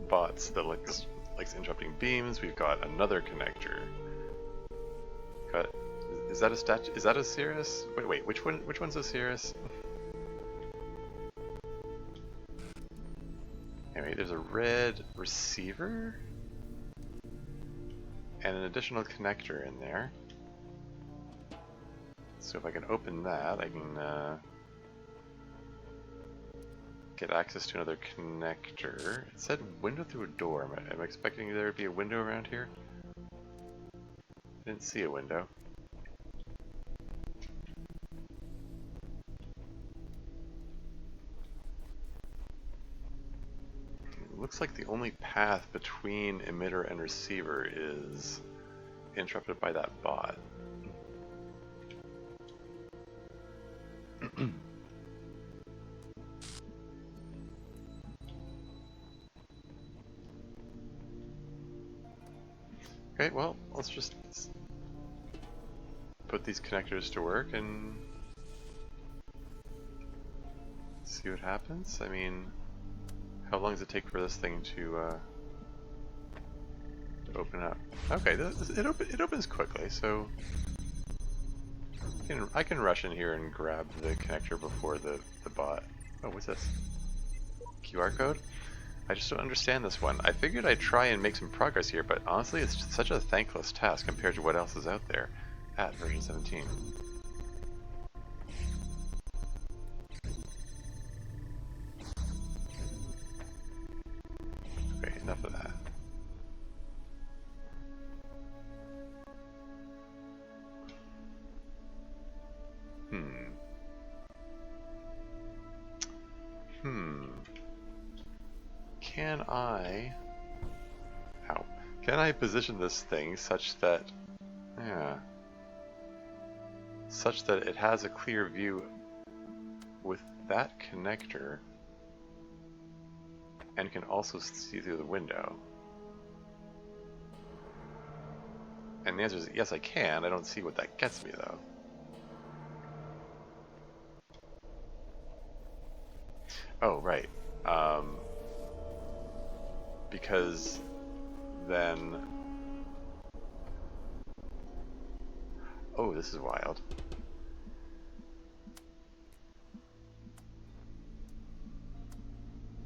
bots that likes interrupting beams. We've got another connector. Got... Is that a statue? Is that a Cirrus? Wait, which one's a Cirrus? Anyway, there's a red receiver and an additional connector in there. So if I can open that, I can get access to another connector. It said window through a door. Am I expecting there to be a window around here? I didn't see a window. Looks like the only path between emitter and receiver is interrupted by that bot. Okay, well, let's just put these connectors to work and see what happens. I mean, how long does it take for this thing to open up? Okay, it opens quickly, so I can rush in here and grab the connector before the bot. Oh, what's this? QR code? I just don't understand this one. I figured I'd try and make some progress here, but honestly it's just such a thankless task compared to what else is out there at version 17. Okay, enough of that. can I... Ow. Can I position this thing such that... Yeah. Such that it has a clear view with that connector and can also see through the window? And the answer is yes, I can. I don't see what that gets me, though. Oh, right. Because then... Oh, this is wild.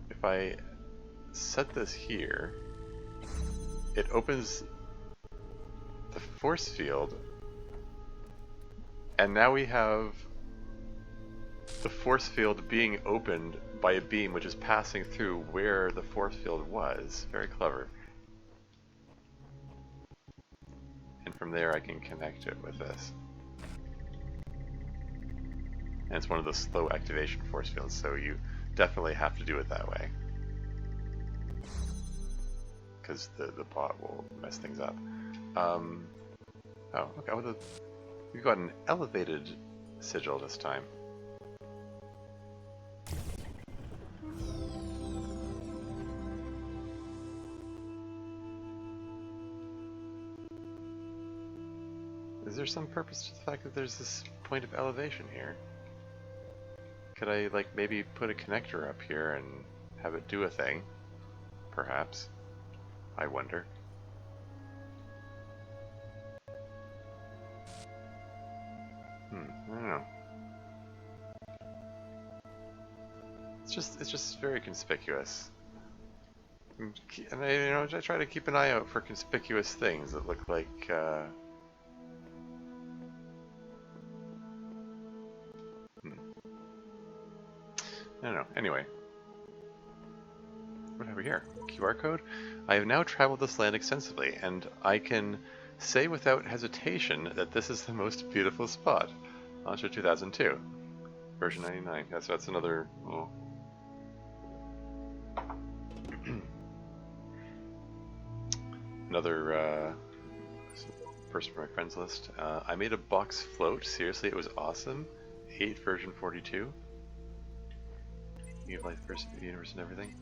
If I set this here, it opens the force field, and now we have the force field being opened by a beam which is passing through where the force field was. Very clever. And from there I can connect it with this. And it's one of those slow activation force fields, so you definitely have to do it that way. Because the bot will mess things up. Oh, okay, we've got an elevated sigil this time. Is there some purpose to the fact that there's this point of elevation here? Could I, like, maybe put a connector up here and have it do a thing? Perhaps. I wonder. I don't know. It's just very conspicuous. And I try to keep an eye out for conspicuous things that look like, I don't know. Anyway. What have we here? QR code? I have now traveled this land extensively, and I can say without hesitation that this is the most beautiful spot. Launcher 2002. Version 99. Yeah, so that's another... Oh. Another person from my friends list. I made a box float. Seriously, it was awesome. 8 version 42. You have life, the universe, and everything.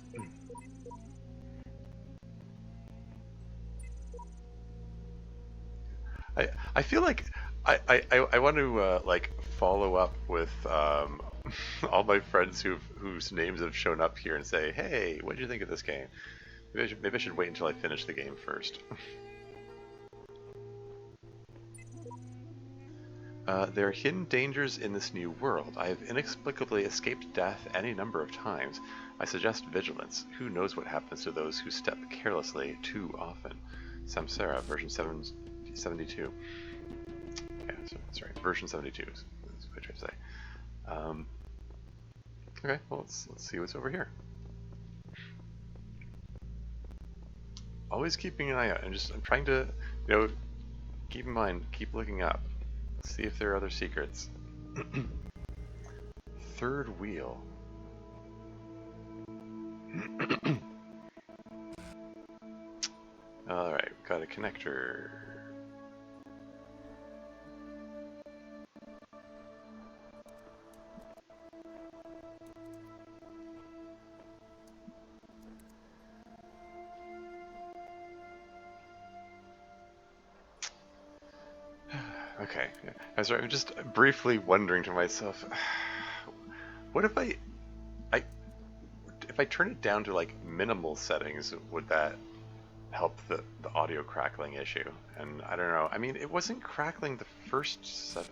I feel like I want to like follow up with all my friends whose names have shown up here and say, hey, what did you think of this game? Maybe I should wait until I finish the game first. There are hidden dangers in this new world. I have inexplicably escaped death any number of times. I suggest vigilance. Who knows what happens to those who step carelessly too often? Samsara, version 72. Yeah, so that's right. Version 72 is what I tried to say. Okay, well, let's see what's over here. Always keeping an eye out. I'm trying to, keep in mind, keep looking up. See if there are other secrets. Third wheel. Alright, we've got a connector. Okay, I'm just briefly wondering to myself, what if if I turn it down to like minimal settings, would that help the audio crackling issue? And I don't know. I mean, it wasn't crackling the first set.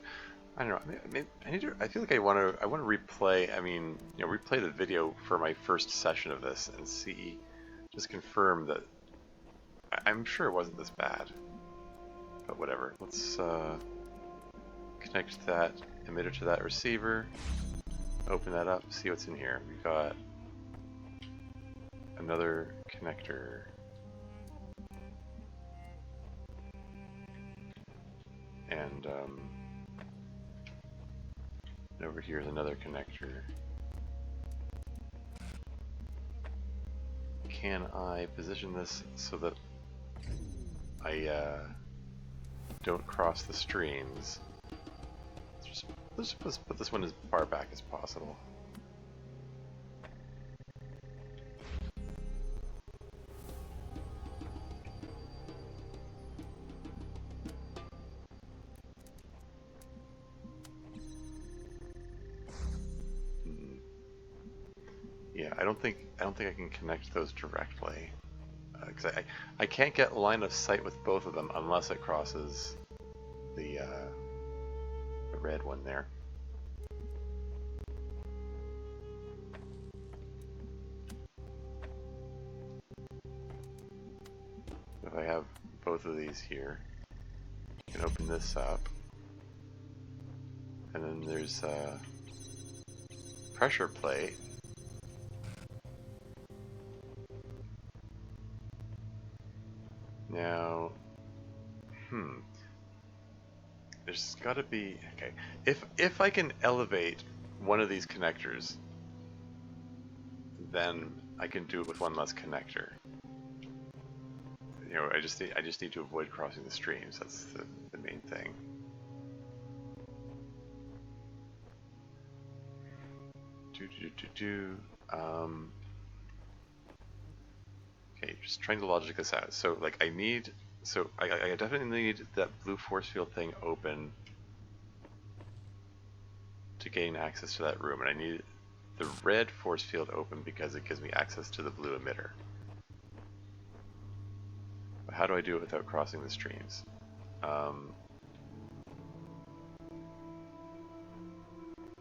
I don't know. I feel like I want to replay. I mean, replay the video for my first session of this and see, just confirm that. I'm sure it wasn't this bad. But whatever. Let's connect that emitter to that receiver. Open that up. See what's in here. We've got another connector. And over here is another connector. can I position this so that I don't cross the streams? Let's just put this one as far back as possible. Yeah, I don't think I can connect those directly, because I can't get line of sight with both of them unless it crosses the red one there. If I have both of these here, I can open this up, and then there's a pressure plate. Now, there's got to be, okay, if I can elevate one of these connectors, then I can do it with one less connector. You know, I just need to avoid crossing the streams. That's the main thing. Okay, just trying to logic this out. So like I definitely need that blue force field thing open to gain access to that room, and I need the red force field open because it gives me access to the blue emitter. But how do I do it without crossing the streams?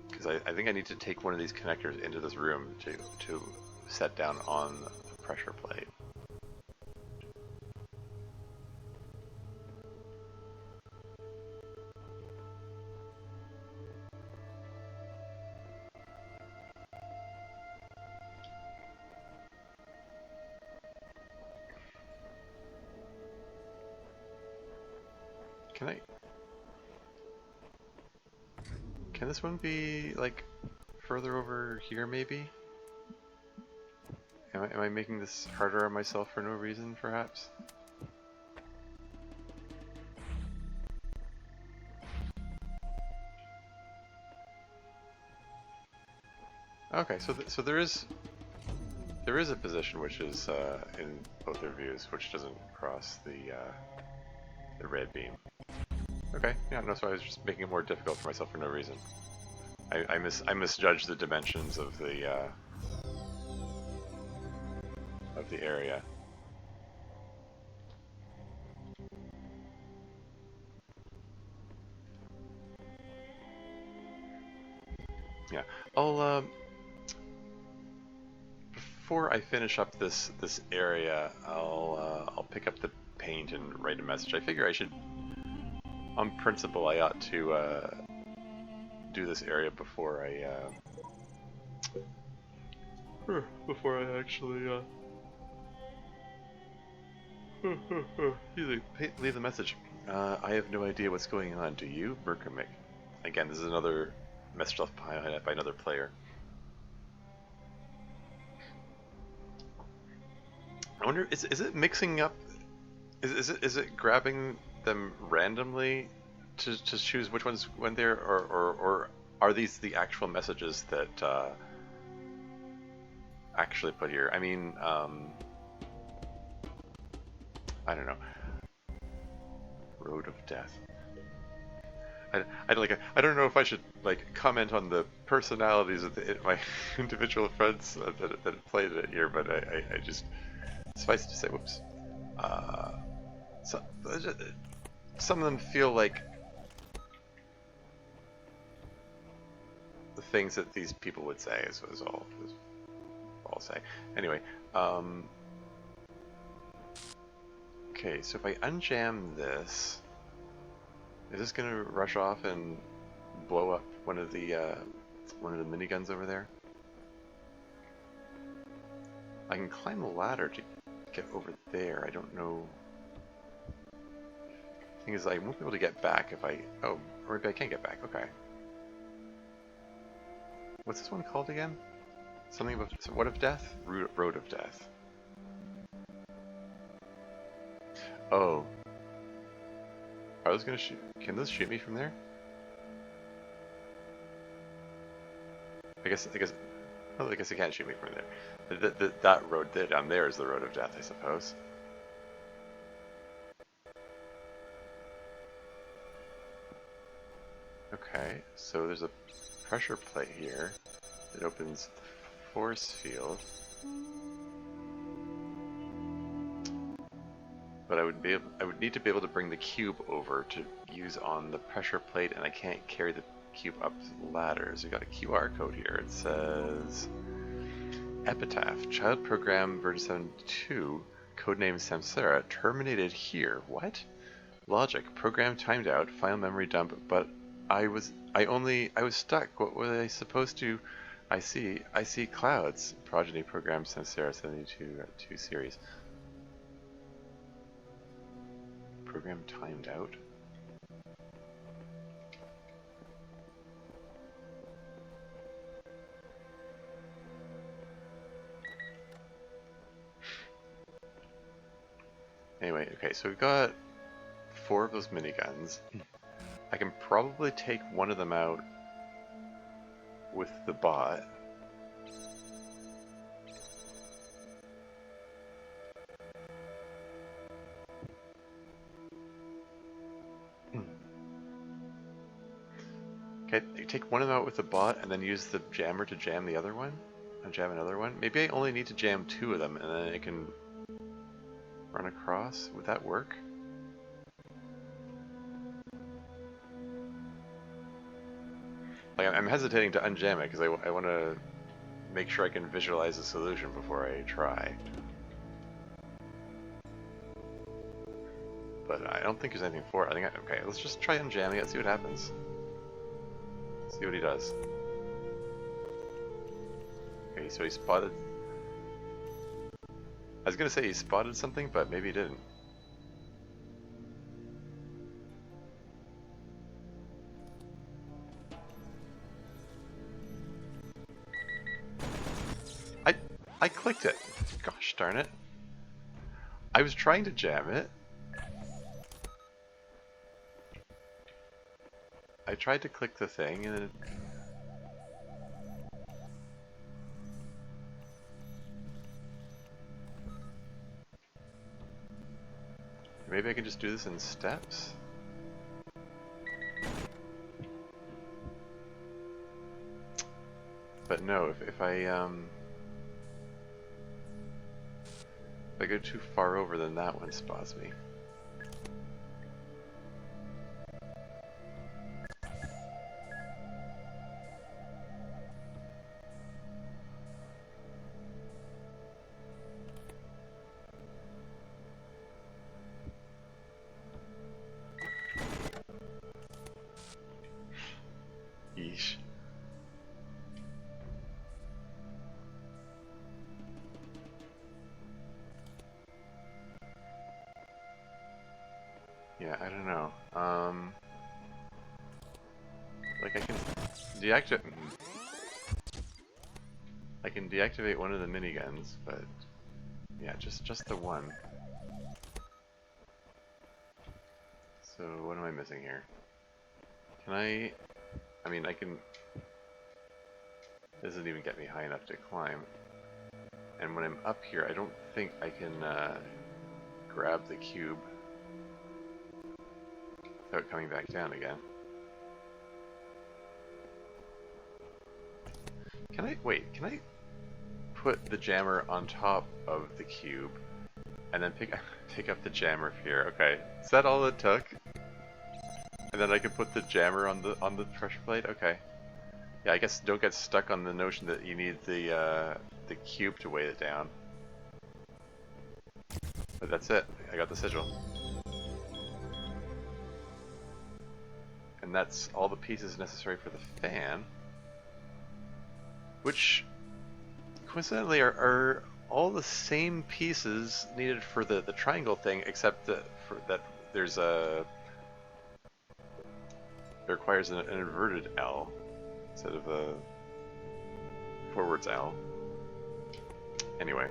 Because I think I need to take one of these connectors into this room to set down on the pressure plate. Can this one be like further over here maybe? Am I making this harder on myself for no reason, perhaps? Okay, so there is a position which is in both their views, which doesn't cross the red beam. Okay, yeah, no, so I was just making it more difficult for myself for no reason. I misjudged the dimensions of the area. Yeah, I'll before I finish up this area, I'll pick up the paint and write a message. I figure I should, on principle, I ought to do this area before I actually leave the message. I have no idea what's going on. Do you, Berkermick? Again, this is another message left behind by another player. I wonder, is it mixing up? Is it grabbing them randomly to choose which ones went there, or are these the actual messages that actually put here? I mean, I don't know. Road of Death. I don't know if I should like comment on the personalities of my individual friends that played it here, but I just, suffice to say, whoops. So, some of them feel like the things that these people would say is all I'll say. Anyway, okay, so if I unjam this, is this gonna rush off and blow up one of the miniguns over there? I can climb the ladder to get over there. I don't know. Thing is, I won't be able to get back if I... Oh, or maybe I can get back. Okay. What's this one called again? Something about... What of Death? Road of Death. Oh. I was gonna shoot. Can those shoot me from there? I guess. Well, I guess it can't shoot me from there. That road there down there is the road of death, I suppose. Okay, so there's a pressure plate here. It opens the force field. But I would need to be able to bring the cube over to use on the pressure plate, and I can't carry the cube up the ladders. We got a QR code here. It says Epitaph, child program version 7.2, codename Samsara, terminated here. What? Logic, program timed out, file memory dump, but I was stuck. What was I supposed to? I see clouds. Progeny program Samsara 72 series. Program timed out. Anyway, okay, so we've got 4 of those miniguns. I can probably take one of them out with the bot. Okay, take one of them out with the bot and then use the jammer to jam the other one? And jam another one? Maybe I only need to jam 2 of them and then I can run across? Would that work? Like, I'm hesitating to unjam it because I want to make sure I can visualize the solution before I try. But I don't think there's anything for it. Okay, let's just try unjamming it, see what happens. See what he does. Okay, so he spotted... I was gonna say he spotted something, but maybe he didn't. I clicked it. Gosh darn it. I was trying to jam it. I tried to click the thing and it... Maybe I can just do this in steps? But no, if I go too far over, then that one spots me. Yeesh. Yeah, I don't know. Like I can deactivate. I can deactivate one of the miniguns, but yeah, just the one. So what am I missing here? Can I mean, I can... This doesn't even get me high enough to climb. And when I'm up here, I don't think I can grab the cube without coming back down again. Can I put the jammer on top of the cube and then pick up the jammer here? Okay, is that all it took? And then I can put the jammer on the pressure plate? Okay. Yeah, I guess don't get stuck on the notion that you need the cube to weight it down. But that's it. I got the sigil. And that's all the pieces necessary for the fan. Which, coincidentally, are all the same pieces needed for the triangle thing, except that there's a... It requires an inverted L instead of a forwards L. Anyway.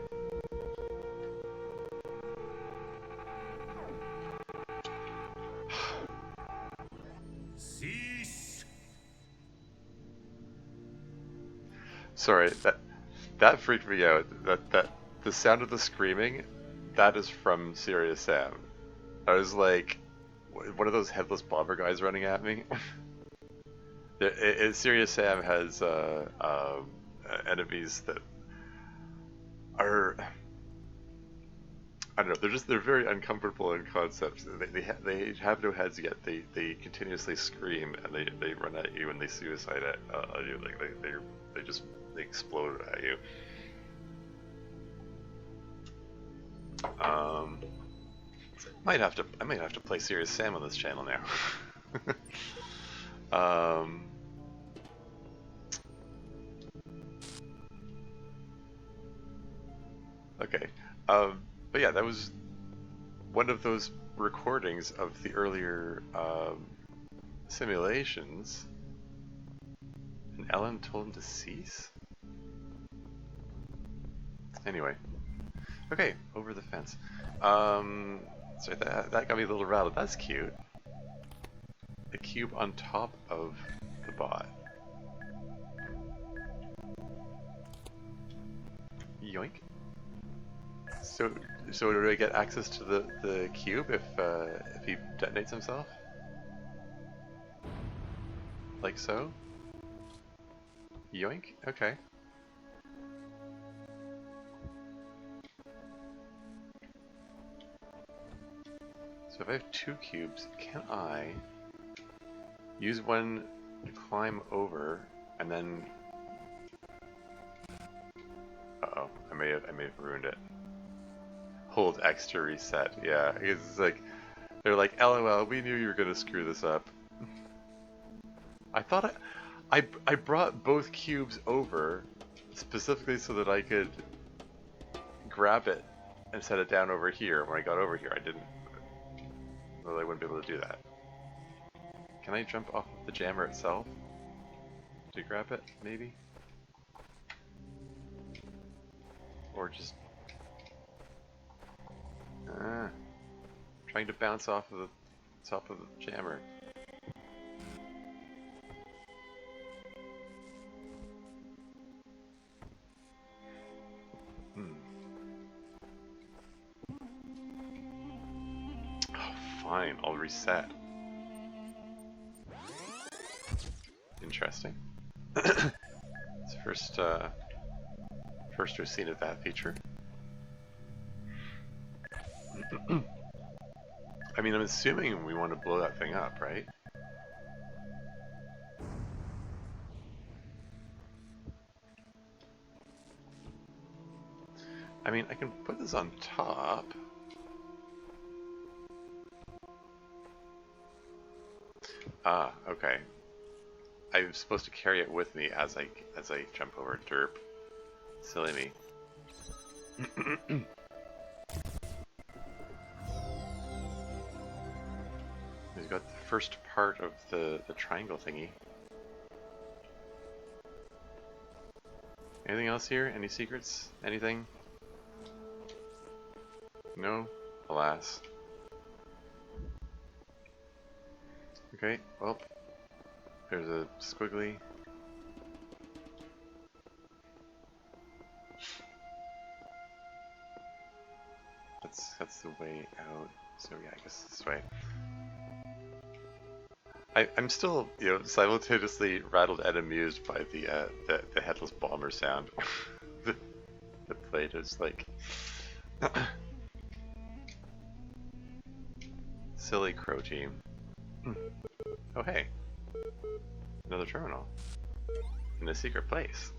Sorry, that freaked me out. That the sound of the screaming, that is from Serious Sam. I was like, one of those headless bobber guys running at me. Serious Sam has enemies that are, I don't know. They're very uncomfortable in concepts. They have no heads yet. They continuously scream and they run at you and they suicide at you. Like they explode at you. I might have to play Serious Sam on this channel now. Okay. But yeah, that was one of those recordings of the earlier simulations. And Ellen told him to cease? Anyway. Okay, over the fence. Sorry, that got me a little rattled. That's cute. The cube on top of the bot. Yoink. So do I get access to the cube if he detonates himself? Like so? Yoink? Okay. So if I have 2 cubes, can I use one to climb over and then... Uh-oh, I may have ruined it. Hold X to reset. Yeah, it's like they're like, LOL, we knew you were gonna screw this up. I thought I brought both cubes over specifically so that I could grab it and set it down over here. When I got over here, I didn't. Well, I wouldn't be able to do that. Can I jump off of the jammer itself to grab it, maybe? Or just... trying to bounce off of the top of the jammer. Oh, fine, I'll reset. Interesting. It's first we've seen of that feature. I mean, I'm assuming we want to blow that thing up, right? I mean, I can put this on top. Ah, okay. I'm supposed to carry it with me as I jump over derp. Silly me. We've got the first part of the triangle thingy. Anything else here? Any secrets? Anything? No? Alas. Okay, well, there's a squiggly. That's the way out. So yeah, I guess this way. I'm still, you know, simultaneously rattled and amused by the headless bomber sound. the plate is like silly Croteam. Oh hey, another terminal in a secret place.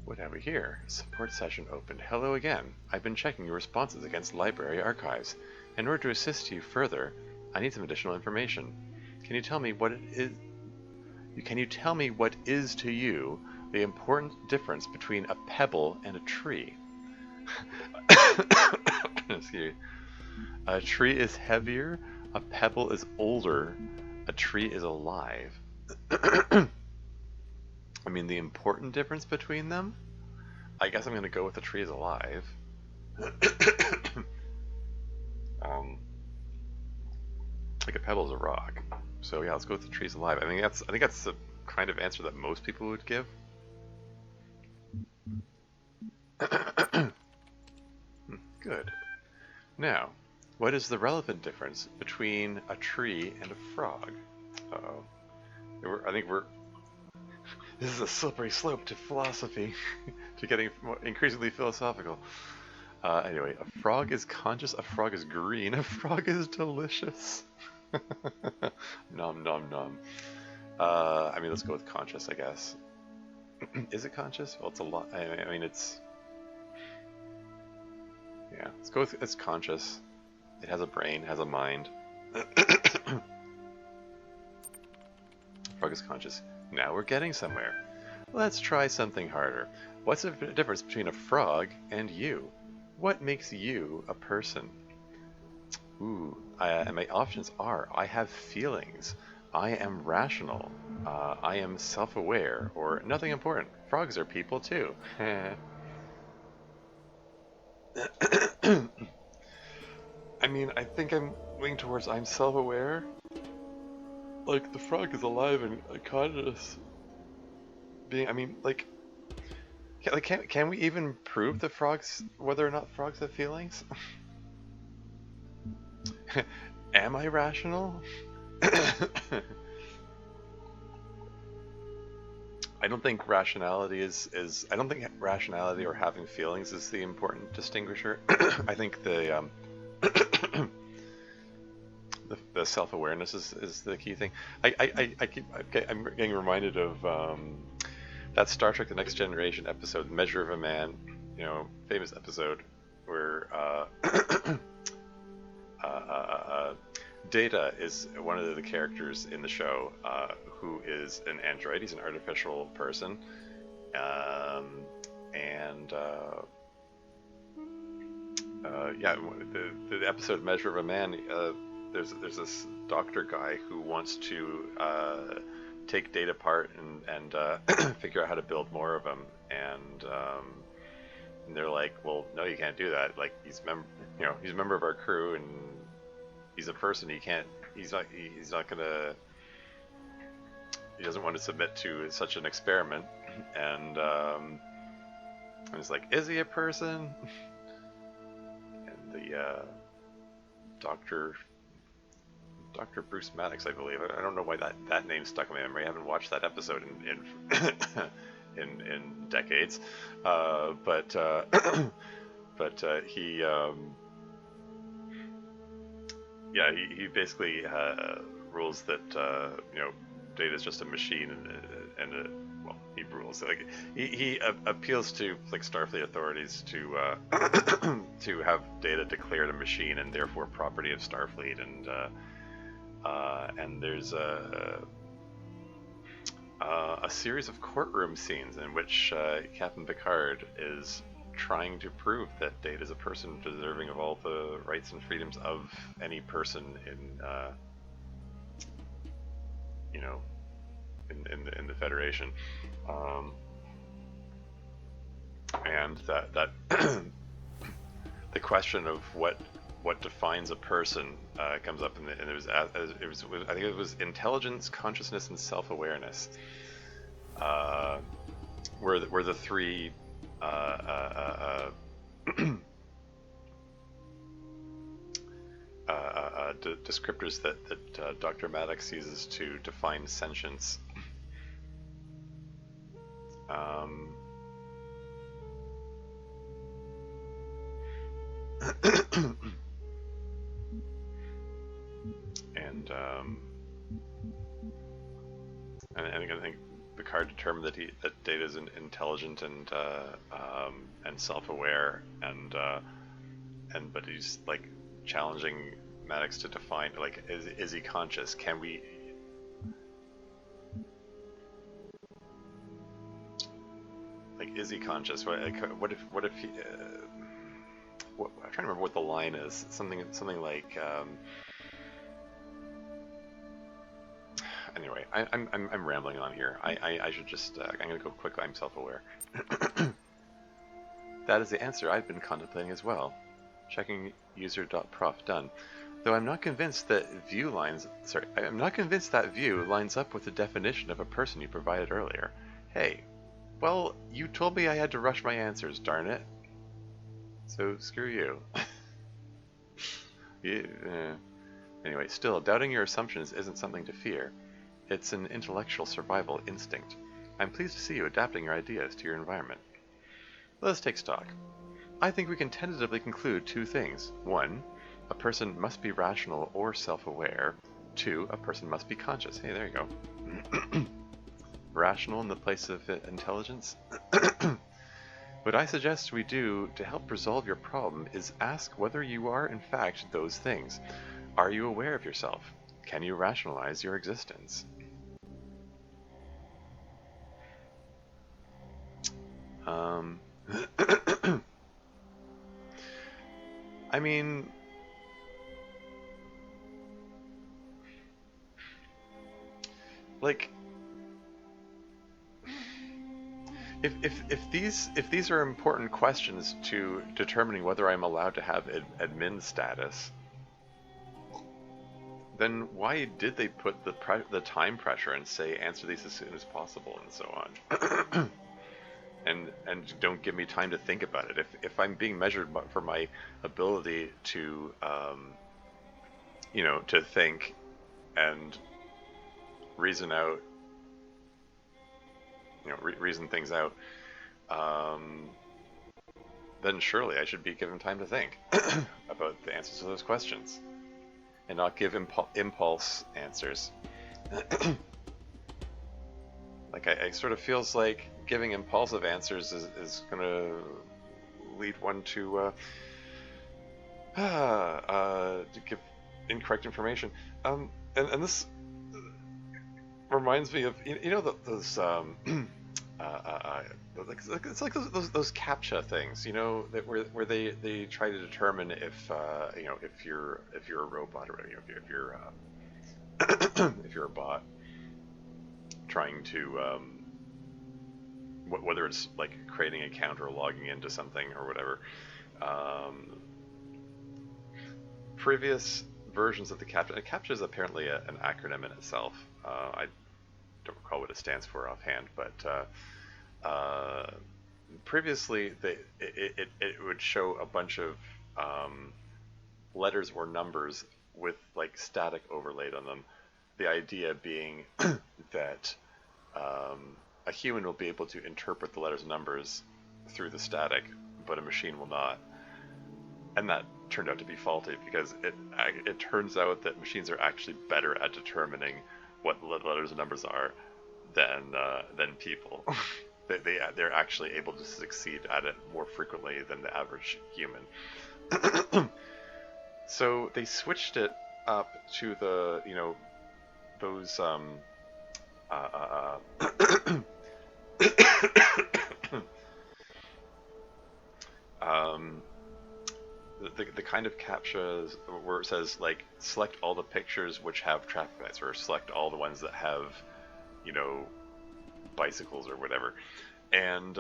What have we here? Support session opened. Hello again. I've been checking your responses against library archives. In order to assist you further, I need some additional information. Can you tell me what it is? Can you tell me what is to you the important difference between a pebble and a tree? Excuse me. A tree is heavier, a pebble is older, a tree is alive. I mean, the important difference between them? I guess I'm going to go with the tree is alive. Like a pebble is a rock. So yeah, let's go with the tree's alive. I think that's the kind of answer that most people would give. Good. Now, what is the relevant difference between a tree and a frog? Uh-oh. I think we're... This is a slippery slope to philosophy, to getting increasingly philosophical. Anyway, a frog is conscious, a frog is green, a frog is delicious. Nom nom nom. I mean, let's go with conscious, I guess. Is it conscious? Well, it's a lot. I mean, it's... Yeah, let's go with it's conscious. It has a brain, has a mind. Frog is conscious. Now we're getting somewhere. Let's try something harder. What's the difference between a frog and you? What makes you a person? Ooh, and my options are: I have feelings, I am rational, I am self-aware, or nothing important. Frogs are people too. I mean, I think I'm leaning towards I'm self-aware. Like, the frog is alive and conscious being. I mean, like can we even prove the frogs, whether or not frogs have feelings? Am I rational? I don't think rationality is I don't think rationality or having feelings is the important distinguisher. I think the the self-awareness is the key thing. I'm getting reminded of that Star Trek: The Next Generation episode, Measure of a Man, you know, famous episode where Data is one of the characters in the show who is an android. He's an artificial person, yeah, the episode Measure of a Man. There's this doctor guy who wants to take Data apart and figure out how to build more of him, and they're like, well, no, you can't do that. Like, he's a member of our crew, and he's a person. He doesn't want to submit to such an experiment, and it's like, is he a person? And the Dr. Bruce Maddox, I believe. I don't know why that name stuck in my memory. I haven't watched that episode in decades, but he he basically rules that Data is just a machine, and well, he rules, like, he appeals to, like, Starfleet authorities to to have Data declared a machine and therefore property of Starfleet, and there's a series of courtroom scenes in which Captain Picard is trying to prove that Data is a person deserving of all the rights and freedoms of any person in the Federation, and that the question of what defines a person comes up, and it was I think it was intelligence, consciousness, and self-awareness were the three descriptors that Dr. Maddox uses to define sentience. And I think Picard determined that Data is intelligent and self-aware, but he's, like, challenging Maddox to define, like, is he conscious? Can we? Like, is he conscious? What if he? I'm trying to remember what the line is. Something like. Anyway, I'm rambling on here. I should just I'm gonna go quick. I'm self-aware. That is the answer I've been contemplating as well. Checking user.prof done. Though I'm not convinced that I'm not convinced that view lines up with the definition of a person you provided earlier. Hey, well, you told me I had to rush my answers, darn it. So screw you. Anyway, still, doubting your assumptions isn't something to fear. It's an intellectual survival instinct. I'm pleased to see you adapting your ideas to your environment. Let's take stock. I think we can tentatively conclude two things. 1, a person must be rational or self-aware. 2, a person must be conscious. Hey, there you go. Rational in the place of intelligence? What I suggest we do to help resolve your problem is ask whether you are in fact those things. Are you aware of yourself? Can you rationalize your existence? I mean, like, if these are important questions to determining whether I'm allowed to have admin status, then why did they put the time pressure and say answer these as soon as possible and so on? and don't give me time to think about it. If I'm being measured for my ability to to think and reason out, reason things out, then surely I should be given time to think about the answers to those questions and not give impulse answers. Like, I sort of feels like giving impulsive answers is going to lead one to give incorrect information. And this reminds me of those it's like those CAPTCHA things, that where they try to determine if if you're a robot, or if you're if you're a bot, trying to whether it's like creating an account or logging into something or whatever. Previous versions of the CAPTCHA, and CAPTCHA is apparently an acronym in itself. I don't recall what it stands for offhand, but previously it would show a bunch of letters or numbers with like static overlaid on them. The idea being that a human will be able to interpret the letters and numbers through the static, but a machine will not. And that turned out to be faulty, because it turns out that machines are actually better at determining what the letters and numbers are than people. They're actually able to succeed at it more frequently than the average human. So they switched it up to the those the kind of CAPTCHAs where it says like select all the pictures which have traffic lights, or select all the ones that have bicycles or whatever, and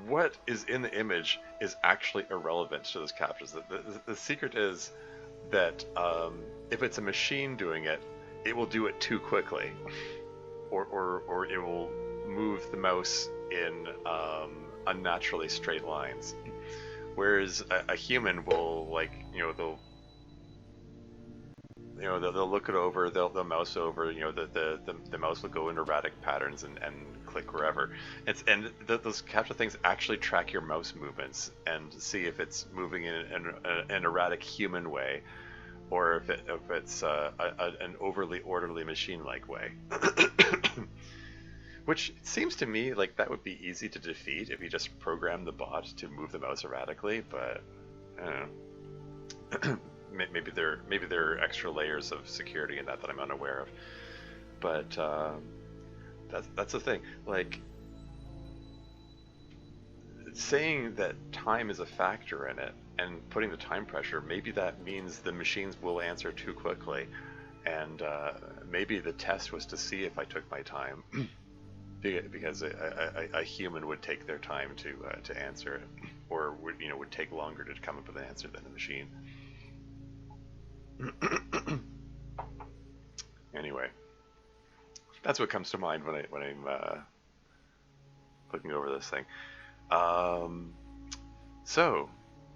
what is in the image is actually irrelevant to those CAPTCHAs. The secret is that if it's a machine doing it, it will do it too quickly, or it will move the mouse in unnaturally straight lines, whereas a human will, like, they'll look it over, they'll mouse over, the mouse will go in erratic patterns and click wherever. And those CAPTCHA things actually track your mouse movements and see if it's moving in an erratic human way, or if it's an overly orderly machine-like way. Which seems to me like that would be easy to defeat if you just program the bot to move the mouse erratically, but I don't know. Maybe there are extra layers of security in that I'm unaware of. But that's the thing. Like, saying that time is a factor in it and putting the time pressure, maybe that means the machines will answer too quickly, and maybe the test was to see if I took my time. Because a human would take their time to answer it, or would take longer to come up with an answer than the machine. Anyway, that's what comes to mind when I'm looking over this thing. So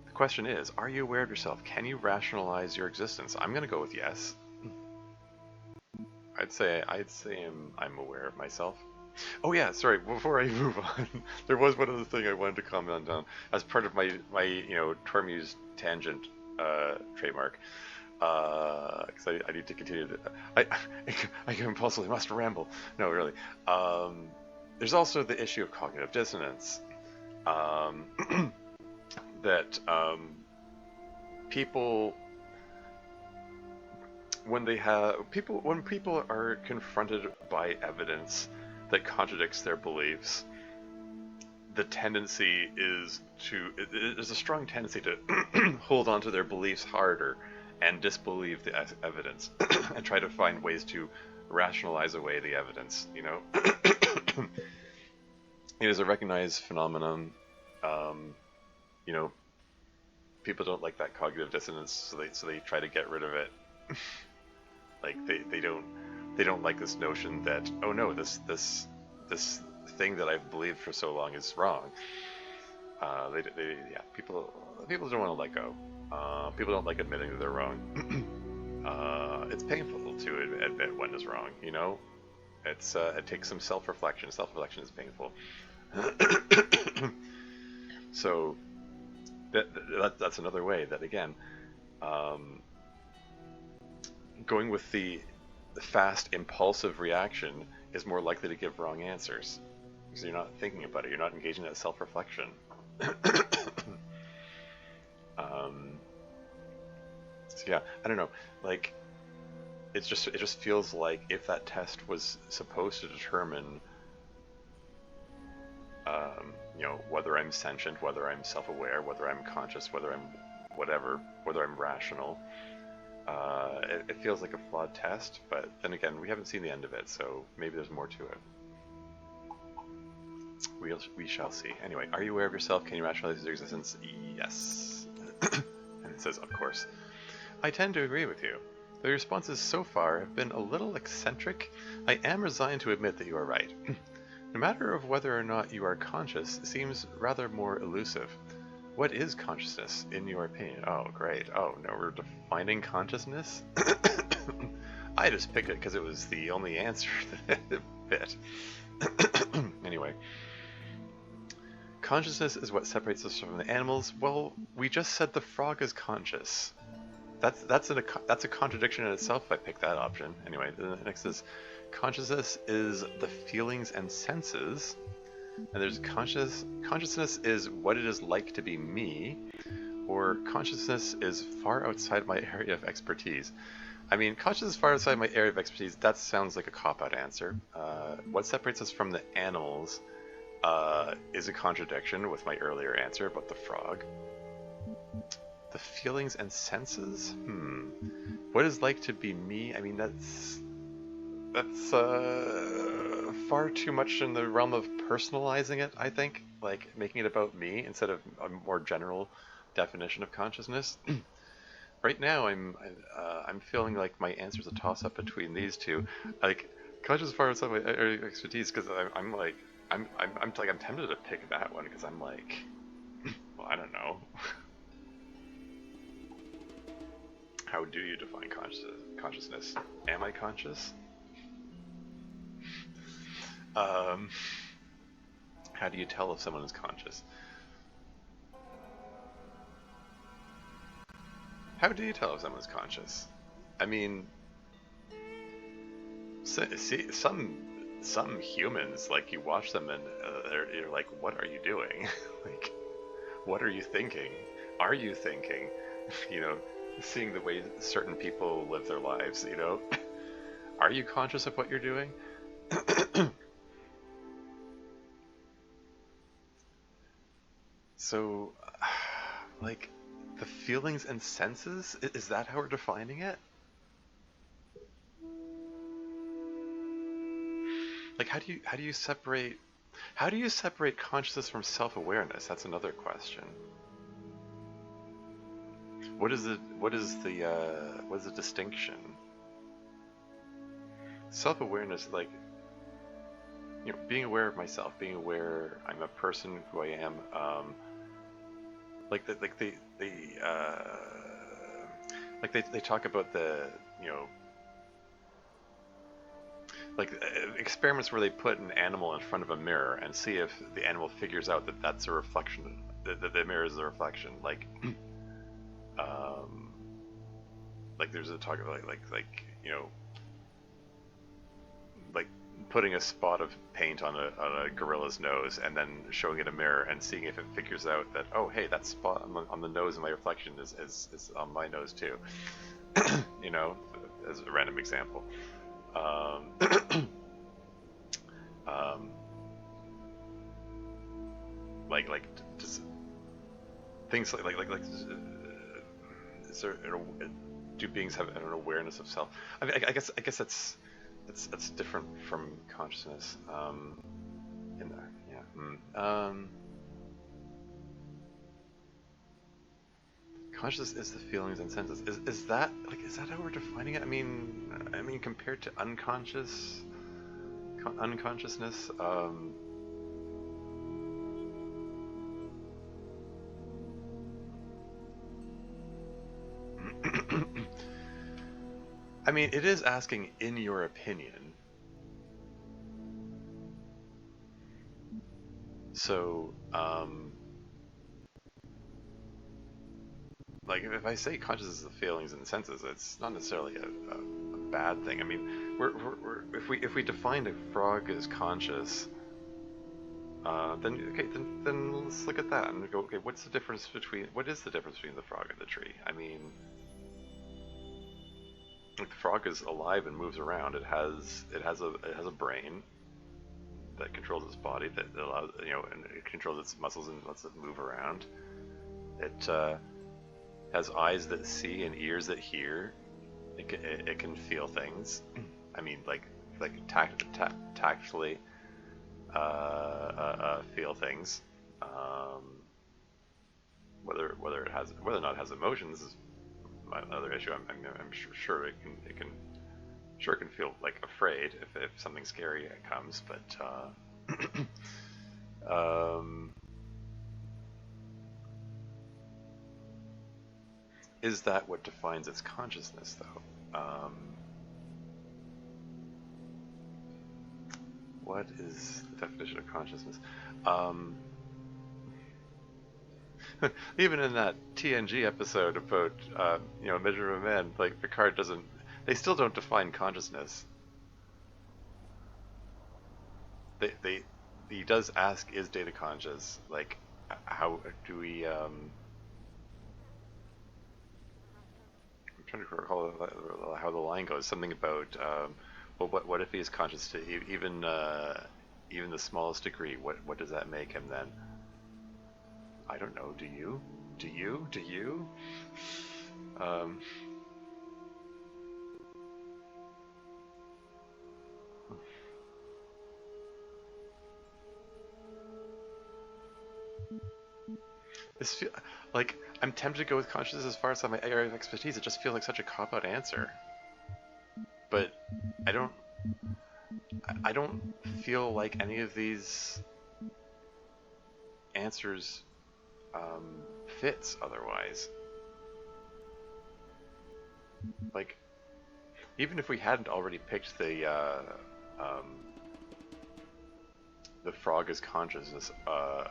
the question is, are you aware of yourself? Can you rationalize your existence? I'm gonna go with yes. I'd say I'm aware of myself. Oh yeah, sorry. Before I move on, there was one other thing I wanted to comment on as part of my Tormuse tangent trademark. Because I need to continue to. I compulsively must ramble. No, really. There's also the issue of cognitive dissonance. That people. When people are confronted by evidence that contradicts their beliefs, the tendency is there's a strong tendency to hold on to their beliefs harder and disbelieve the evidence and try to find ways to rationalize away the evidence. It is a recognized phenomenon. People don't like that cognitive dissonance, so they try to get rid of it. Like they don't like this notion that, oh no, this thing that I've believed for so long is wrong. People don't want to let go. People don't like admitting that they're wrong. It's painful to admit when is wrong. It takes some self-reflection. Self-reflection is painful. So that's another way that, again, going with the fast, impulsive reaction is more likely to give wrong answers. Because you're not thinking about it. You're not engaging in that self-reflection. So yeah, I don't know. Like, it just feels like if that test was supposed to determine, whether I'm sentient, whether I'm self-aware, whether I'm conscious, whether I'm whatever, whether I'm rational, it feels like a flawed test. But then again, we haven't seen the end of it, so maybe there's more to it. We shall see. Anyway, are you aware of yourself? Can you rationalize your existence? Yes. And it says, of course. I tend to agree with you. The responses so far have been a little eccentric. I am resigned to admit that you are right. The matter of whether or not you are conscious seems rather more elusive. What is consciousness, in your opinion? Oh, great. Oh, no, we're defining consciousness? I just picked it because it was the only answer that fit. Anyway. Consciousness is what separates us from the animals. Well, we just said the frog is conscious. That's a contradiction in itself if I pick that option. Anyway, the next is consciousness is the feelings and senses. And there's consciousness is what it is like to be me, or consciousness is far outside my area of expertise. I mean, consciousness is far outside my area of expertise, that sounds like a cop-out answer. What separates us from the animals is a contradiction with my earlier answer about the frog. The feelings and senses? What is like to be me? I mean, that's far too much in the realm of personalizing it, I think. Like, making it about me instead of a more general definition of consciousness. Right now, I'm feeling like my answer is a toss-up between these two. Like, conscious far outside my area of expertise, because I'm tempted to pick that one because I'm like, well, I don't know. How do you define consciousness? Am I conscious? How do you tell if someone is conscious? How do you tell if someone's conscious? I mean, see, some humans, like, you watch them and you're like, what are you doing? Like, what are you thinking? Are you thinking? Seeing the way certain people live their lives, Are you conscious of what you're doing? So, like, the feelings and senses, is that how we're defining it? Like, how do you separate? How do you separate consciousness from self-awareness? That's another question. What is the distinction? Self-awareness, like, you know, being aware of myself, being aware I'm a person who I am. They talk about the, you know, like experiments where they put an animal in front of a mirror and see if the animal figures out that that's a reflection, that the mirror is a reflection. Like there's a talk about you know, like putting a spot of paint on a gorilla's nose and then showing it a mirror and seeing if it figures out that, oh hey, that spot on the nose of my reflection is on my nose too. You know, as a random example. Like just things is there, do beings have an awareness of self? I mean, I guess that's different from consciousness. In there, yeah. Consciousness is the feelings and senses. Is that how we're defining it? I mean, compared to unconsciousness. I mean, it is asking, in your opinion. So, like, if I say consciousness is the feelings and senses, it's not necessarily a bad thing. I mean, if we defined a frog as conscious, then let's look at that and go, okay, what is the difference between the frog and the tree? I mean, like, the frog is alive and moves around. It has a brain that controls its body, that allows, you know, and it controls its muscles and lets it move around. It has eyes that see and ears that hear. It can feel things. I mean, like tactfully feel things. Whether or not it has emotions is another issue. I'm sure it can feel like afraid if something scary comes, but is that what defines its consciousness, though? What is the definition of consciousness? Even in that TNG episode about, you know, Measure of a Man, like, Picard doesn't... They still don't define consciousness. He does ask, is Data conscious? Like, how do we... I'm trying to recall how the line goes. Something about, well, what if he is conscious to even the smallest degree? What does that make him then? I don't know. Do you? Like, I'm tempted to go with consciousness as far as my area of expertise. It just feels like such a cop-out answer. But I don't feel like any of these answers fits otherwise. Like, even if we hadn't already picked the frog as consciousness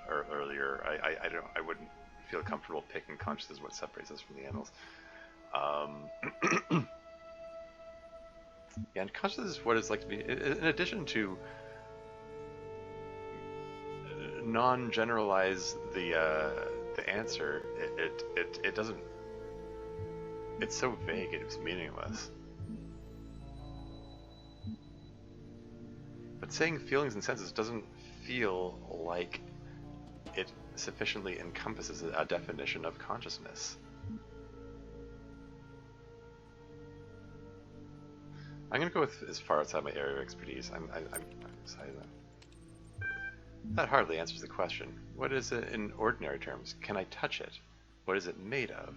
earlier, I wouldn't feel comfortable picking consciousness as what separates us from the animals. Yeah, and consciousness is what it's like to be, in addition to non-generalize the answer, it doesn't, it's so vague, it's meaningless. But saying feelings and senses doesn't feel like it sufficiently encompasses a definition of consciousness. I'm gonna go with as far outside my area of expertise. I'm excited. That hardly answers the question. What is it in ordinary terms? Can I touch it? What is it made of?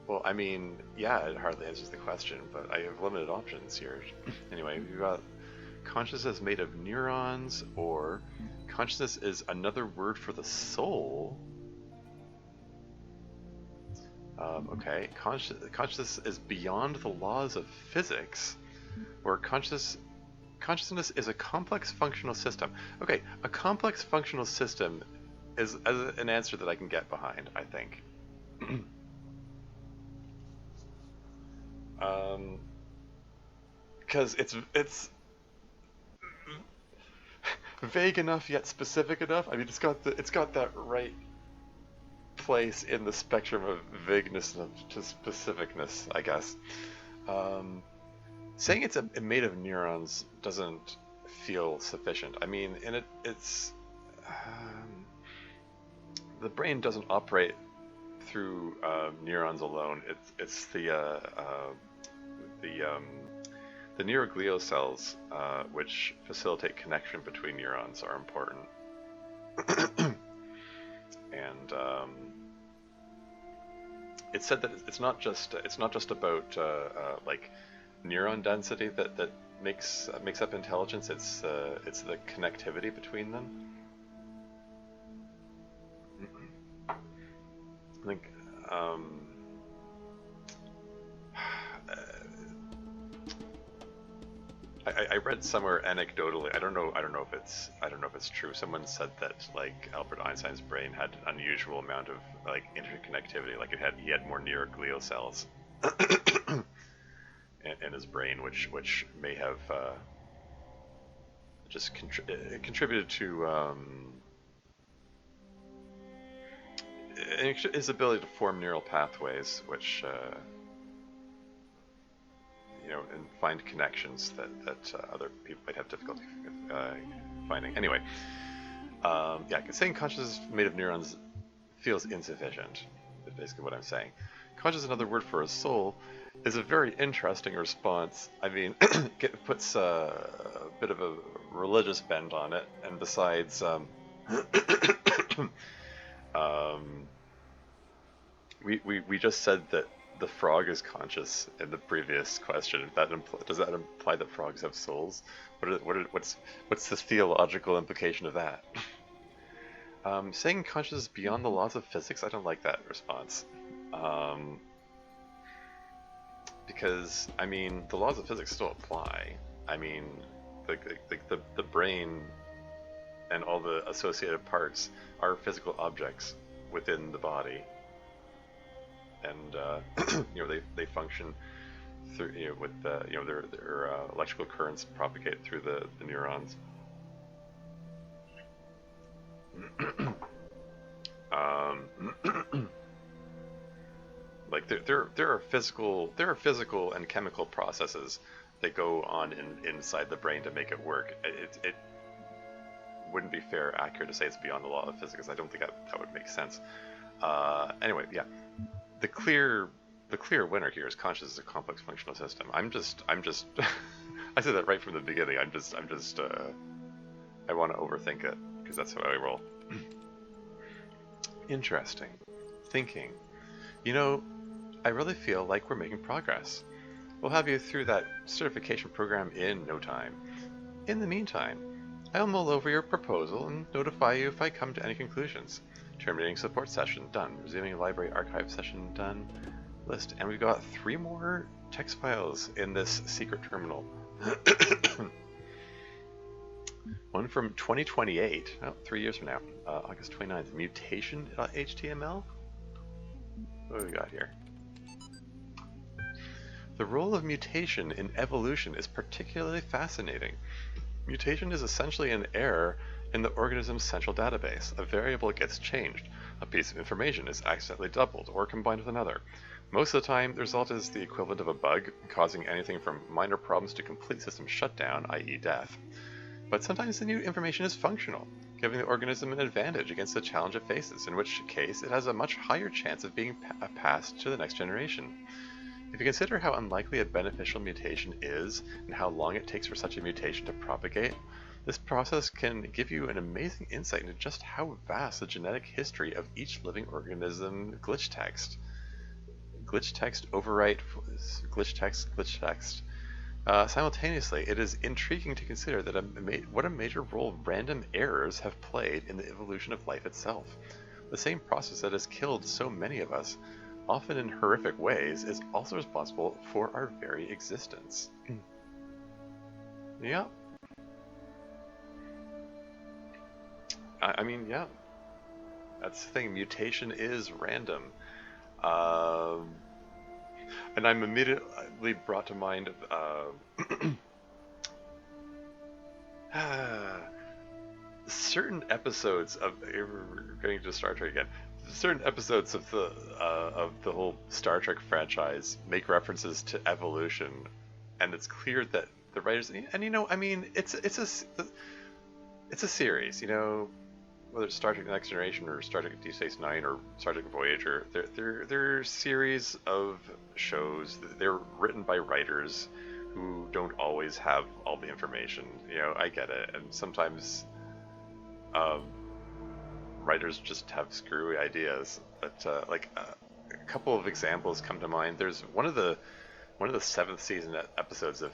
Well, I mean, yeah, it hardly answers the question, but I have limited options here. Anyway, we've got consciousness made of neurons, or consciousness is another word for the soul. Okay, consciousness is beyond the laws of physics, or consciousness is a complex functional system. Okay, a complex functional system is an answer that I can get behind, I think. Because it's vague enough yet specific enough. I mean, it's got that right place in the spectrum of vagueness to specificness, I guess. Saying it's made of neurons doesn't feel sufficient. I mean, and it's the brain doesn't operate through neurons alone. It's the neuroglial cells which facilitate connection between neurons are important. And it's said that it's not just about like neuron density that makes up intelligence. It's the connectivity between them. I think I read somewhere anecdotally. I don't know if it's true. Someone said that like Albert Einstein's brain had an unusual amount of like interconnectivity. Like he had more neuroglial cells in his brain, which may have just contributed to his ability to form neural pathways, which and find connections that other people might have difficulty finding. Anyway, yeah, saying consciousness is made of neurons feels insufficient, is basically what I'm saying. Conscious, another word for a soul, is a very interesting response. I mean, it puts a bit of a religious bend on it, and besides, we just said that the frog is conscious in the previous question. Does that imply that frogs have souls? What's the theological implication of that? Saying consciousness is beyond the laws of physics, I don't like that response. Because I mean, the laws of physics still apply. I mean, the brain and all the associated parts are physical objects within the body. And they function through with their electrical currents propagate through the neurons. Like there are physical and chemical processes that go on inside the brain to make it work. It wouldn't be accurate to say it's beyond the law of physics. I don't think that would make sense. Anyway, yeah. The clear winner here is consciousness is a complex functional system. I'm just I said that right from the beginning. I want to overthink it because that's how I roll. Interesting. Thinking. I really feel like we're making progress. We'll have you through that certification program in no time. In the meantime, I'll mull over your proposal and notify you if I come to any conclusions. Terminating support session, done. Resuming library archive session, done. List. And we've got 3 more text files in this secret terminal. One from 2028, 3 years from now, August 29th, mutation.html. What do we got here? The role of mutation in evolution is particularly fascinating. Mutation is essentially an error in the organism's central database. A variable gets changed. A piece of information is accidentally doubled or combined with another. Most of the time, the result is the equivalent of a bug, causing anything from minor problems to complete system shutdown, i.e. death. But sometimes the new information is functional, giving the organism an advantage against the challenge it faces, in which case it has a much higher chance of being passed to the next generation. If you consider how unlikely a beneficial mutation is, and how long it takes for such a mutation to propagate, this process can give you an amazing insight into just how vast the genetic history of each living organism glitch text. Glitch text, overwrite, glitch text, glitch text. Simultaneously, it is intriguing to consider that what a major role random errors have played in the evolution of life itself. The same process that has killed so many of us, often in horrific ways, is also responsible for our very existence. Yeah. I mean, yeah. That's the thing. Mutation is random. And I'm immediately brought to mind certain episodes of, we're getting to Star Trek again. Certain episodes of the whole Star Trek franchise make references to evolution, and it's clear that the writers, and I mean, it's a series, whether it's Star Trek: The Next Generation or Star Trek: Deep Space Nine or Star Trek: Voyager, they're a series of shows. They're written by writers who don't always have all the information. I get it, and sometimes writers just have screwy ideas. But a couple of examples come to mind. There's one of the seventh season episodes of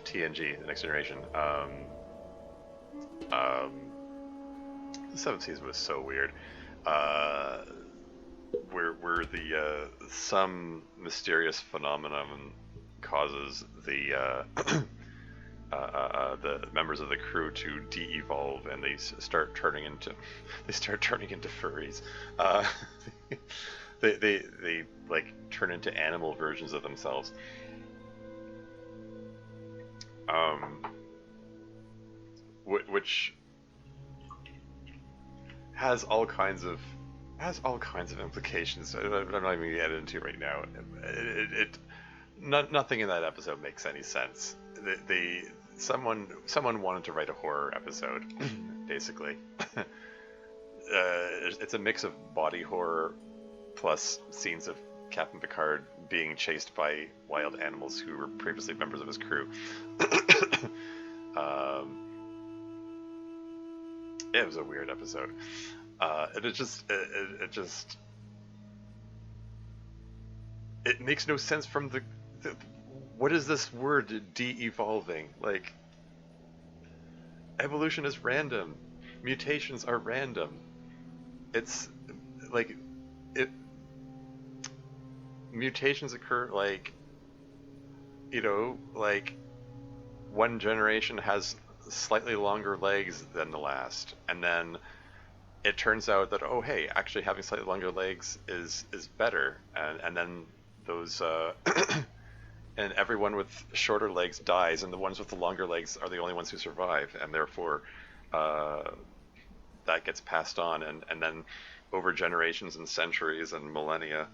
TNG: The Next Generation. The seventh season was so weird. Where the some mysterious phenomenon causes the the members of the crew to de-evolve, and they start turning into furries. They like turn into animal versions of themselves. Which has all kinds of implications. I'm not even going to get into right now. Nothing in that episode makes any sense. Someone wanted to write a horror episode, basically. It's a mix of body horror plus scenes of Captain Picard being chased by wild animals who were previously members of his crew. It was a weird episode. And it makes no sense from the what is this word de-evolving? Like, evolution is random. Mutations are random. It's like mutations occur like one generation has slightly longer legs than the last, and then it turns out that, oh hey, actually having slightly longer legs is better, and then those and everyone with shorter legs dies, and the ones with the longer legs are the only ones who survive, and therefore that gets passed on, and then over generations and centuries and millennia,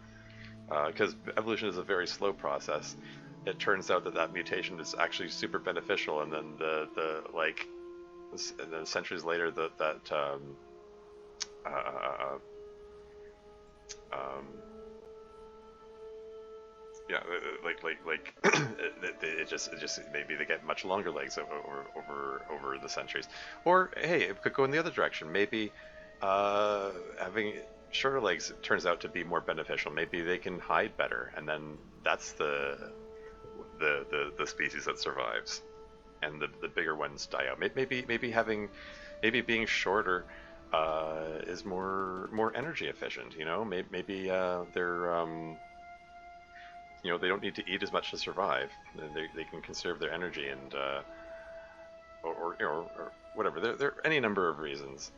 because evolution is a very slow process, it turns out that mutation is actually super beneficial, and then and then centuries later it just maybe they get much longer legs over the centuries, or hey, it could go in the other direction. Maybe having shorter legs turns out to be more beneficial. Maybe they can hide better, and then that's the species that survives, and the bigger ones die out. Maybe being shorter is more energy efficient. Maybe they're they don't need to eat as much to survive. They can conserve their energy, and or whatever. There are any number of reasons.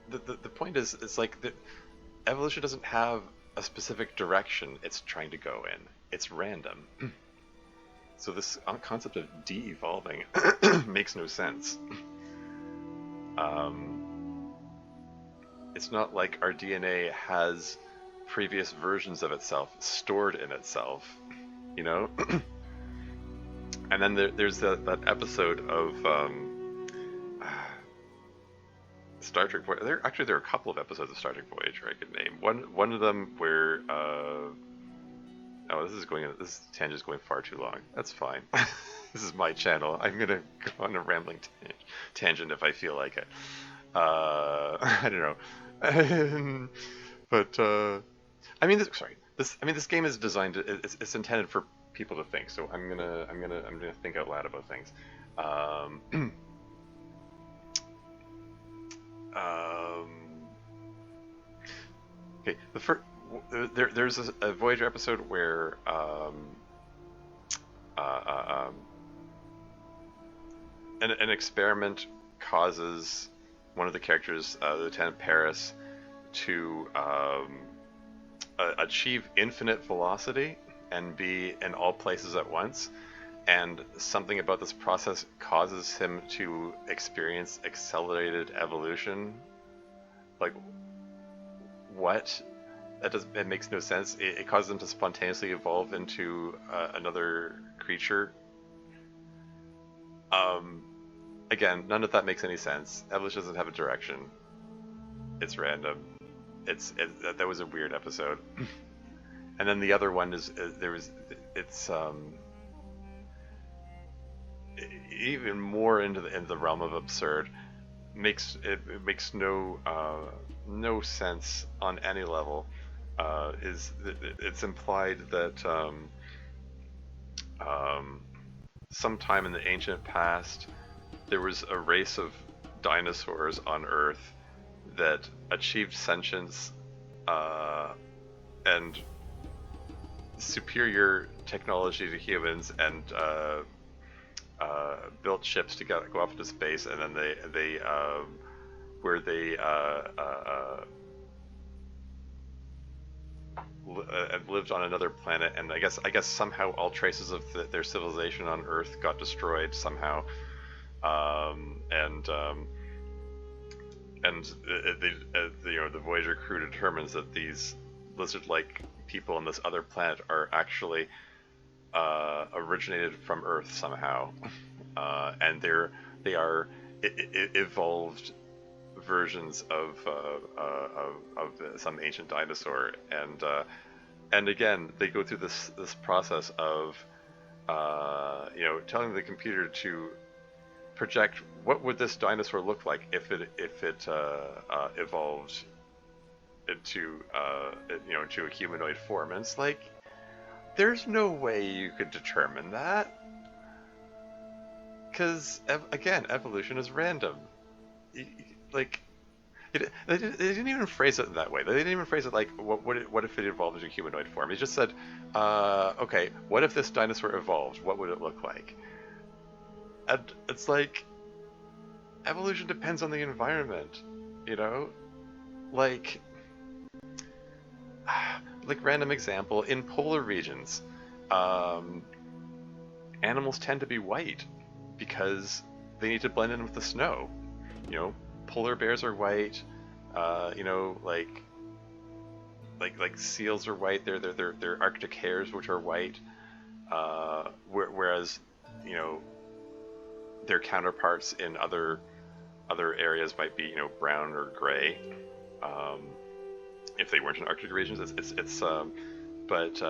The point is, it's like that evolution doesn't have a specific direction it's trying to go in. It's random. So this concept of de-evolving makes no sense. It's not like our DNA has previous versions of itself stored in itself, And then there's that episode of Star Trek Voyager. There are a couple of episodes of Star Trek Voyager I could name. One of them where Oh, this tangent is going far too long. That's fine. This is my channel. I'm gonna go on a rambling tangent if I feel like it. I don't know. But I mean, this game is designed. It's intended for people to think. So I'm gonna think out loud about things. Okay, there's a Voyager episode where an experiment causes one of the characters, Lieutenant Paris, to achieve infinite velocity and be in all places at once. And something about this process causes him to experience accelerated evolution. Like, what? It makes no sense. It causes him to spontaneously evolve into another creature. Again, none of that makes any sense. Evolution doesn't have a direction. It's random. That was a weird episode. And then the other one is even more into the realm of absurd. It makes no sense on any level. It's implied that sometime in the ancient past there was a race of dinosaurs on Earth that achieved sentience and superior technology to humans, and built ships to go off into space, and then they lived on another planet, and I guess somehow all traces of their civilization on Earth got destroyed somehow, the Voyager crew determines that these lizard-like people on this other planet are actually originated from Earth somehow, and they are evolved versions of some ancient dinosaur, and again they go through this process of telling the computer to project what would this dinosaur look like if it evolved into into a humanoid form, and it's like, there's no way you could determine that, because again, evolution is random. Like, they didn't even phrase it that way. They didn't even phrase it like, what if it evolved into a humanoid form? It just said, okay, what if this dinosaur evolved? What would it look like? And it's like, evolution depends on the environment, like random example, in polar regions, animals tend to be white because they need to blend in with the snow. Polar bears are white, like seals are white. They're Arctic hares, which are white, whereas their counterparts in other areas might be brown or gray. If they weren't in Arctic regions, but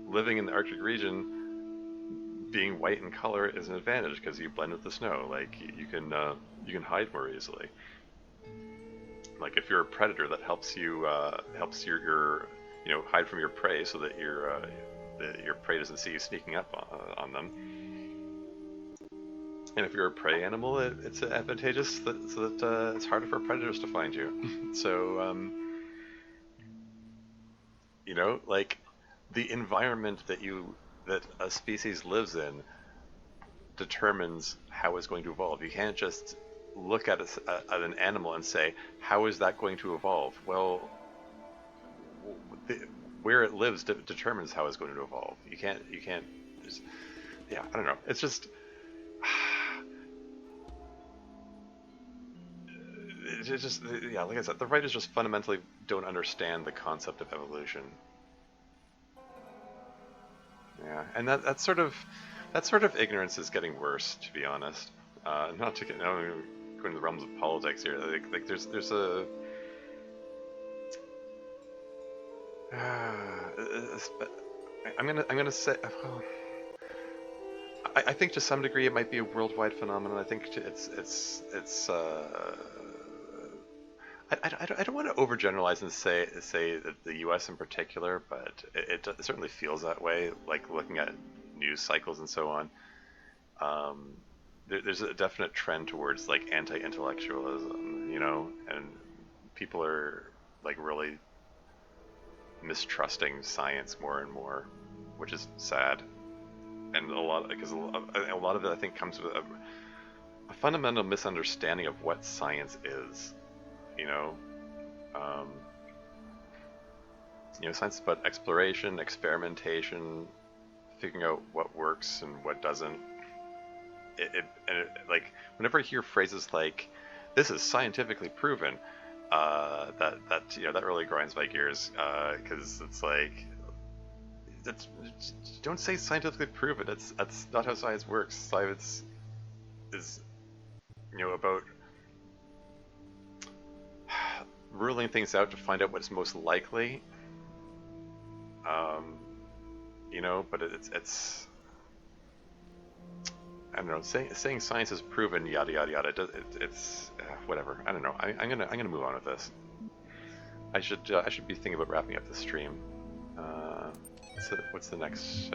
living in the Arctic region, being white in color is an advantage because you blend with the snow. Like, you can hide more easily. Like, if you're a predator, that helps you hide from your prey, so that your prey doesn't see you sneaking up on them. And if you're a prey animal, it's advantageous so that it's harder for predators to find you. So, like, the environment that a species lives in determines how it's going to evolve. You can't just look at an animal and say, how is that going to evolve? Well, where it lives determines how it's going to evolve. You can't just, I don't know. It's just, like I said, the writers just fundamentally don't understand the concept of evolution. Yeah, and that sort of ignorance is getting worse, to be honest. Not to go into the realms of politics here. Like there's a I'm gonna say. I think to some degree it might be a worldwide phenomenon. I think it's. I don't want to overgeneralize and say that the U.S. in particular, but it certainly feels that way. Like looking at news cycles and so on, there's a definite trend towards like anti-intellectualism, you know, and people are like really mistrusting science more and more, which is sad. And a lot of it I think comes with a fundamental misunderstanding of what science is. You know, um, science is about exploration, experimentation, figuring out what works and what doesn't. Like whenever I hear phrases like "this is scientifically proven," that really grinds my gears, because it's like don't say scientifically proven. That's not how science works. Science is about ruling things out to find out what's most likely, but it's I don't know, saying science is proven, yada yada yada. It's whatever. I don't know. I'm gonna move on with this. I should be thinking about wrapping up the stream. What's the next?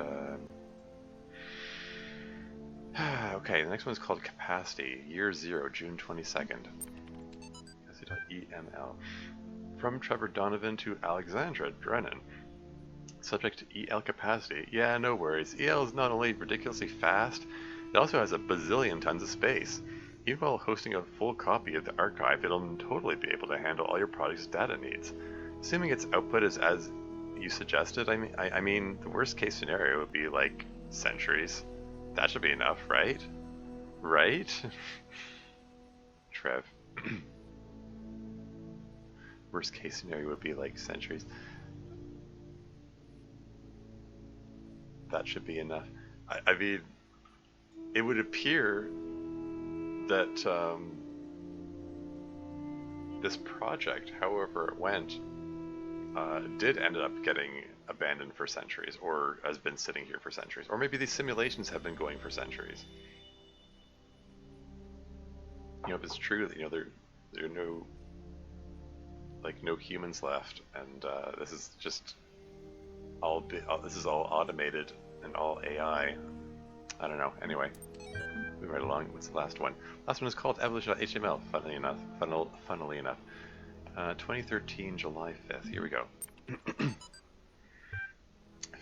Okay, the next one is called Capacity, Year 0, June 22nd. EML. From Trevor Donovan to Alexandra Drennan. Subject to EL capacity. Yeah, no worries. EL is not only ridiculously fast, it also has a bazillion tons of space. Even while hosting a full copy of the archive, it'll totally be able to handle all your project's data needs. Assuming its output is as you suggested, I mean, the worst case scenario would be like centuries. That should be enough, right? Right? Trev. Worst case scenario would be like centuries. That should be enough. I mean, it would appear that this project, however it went, did end up getting abandoned for centuries, or has been sitting here for centuries, or maybe these simulations have been going for centuries. If it's true that there are no humans left, and this is just this is all automated and all AI. I don't know. Anyway, move right along. What's the last one? Last one is called Evolution.html. Funnily enough, 2013 July 5th. Here we go.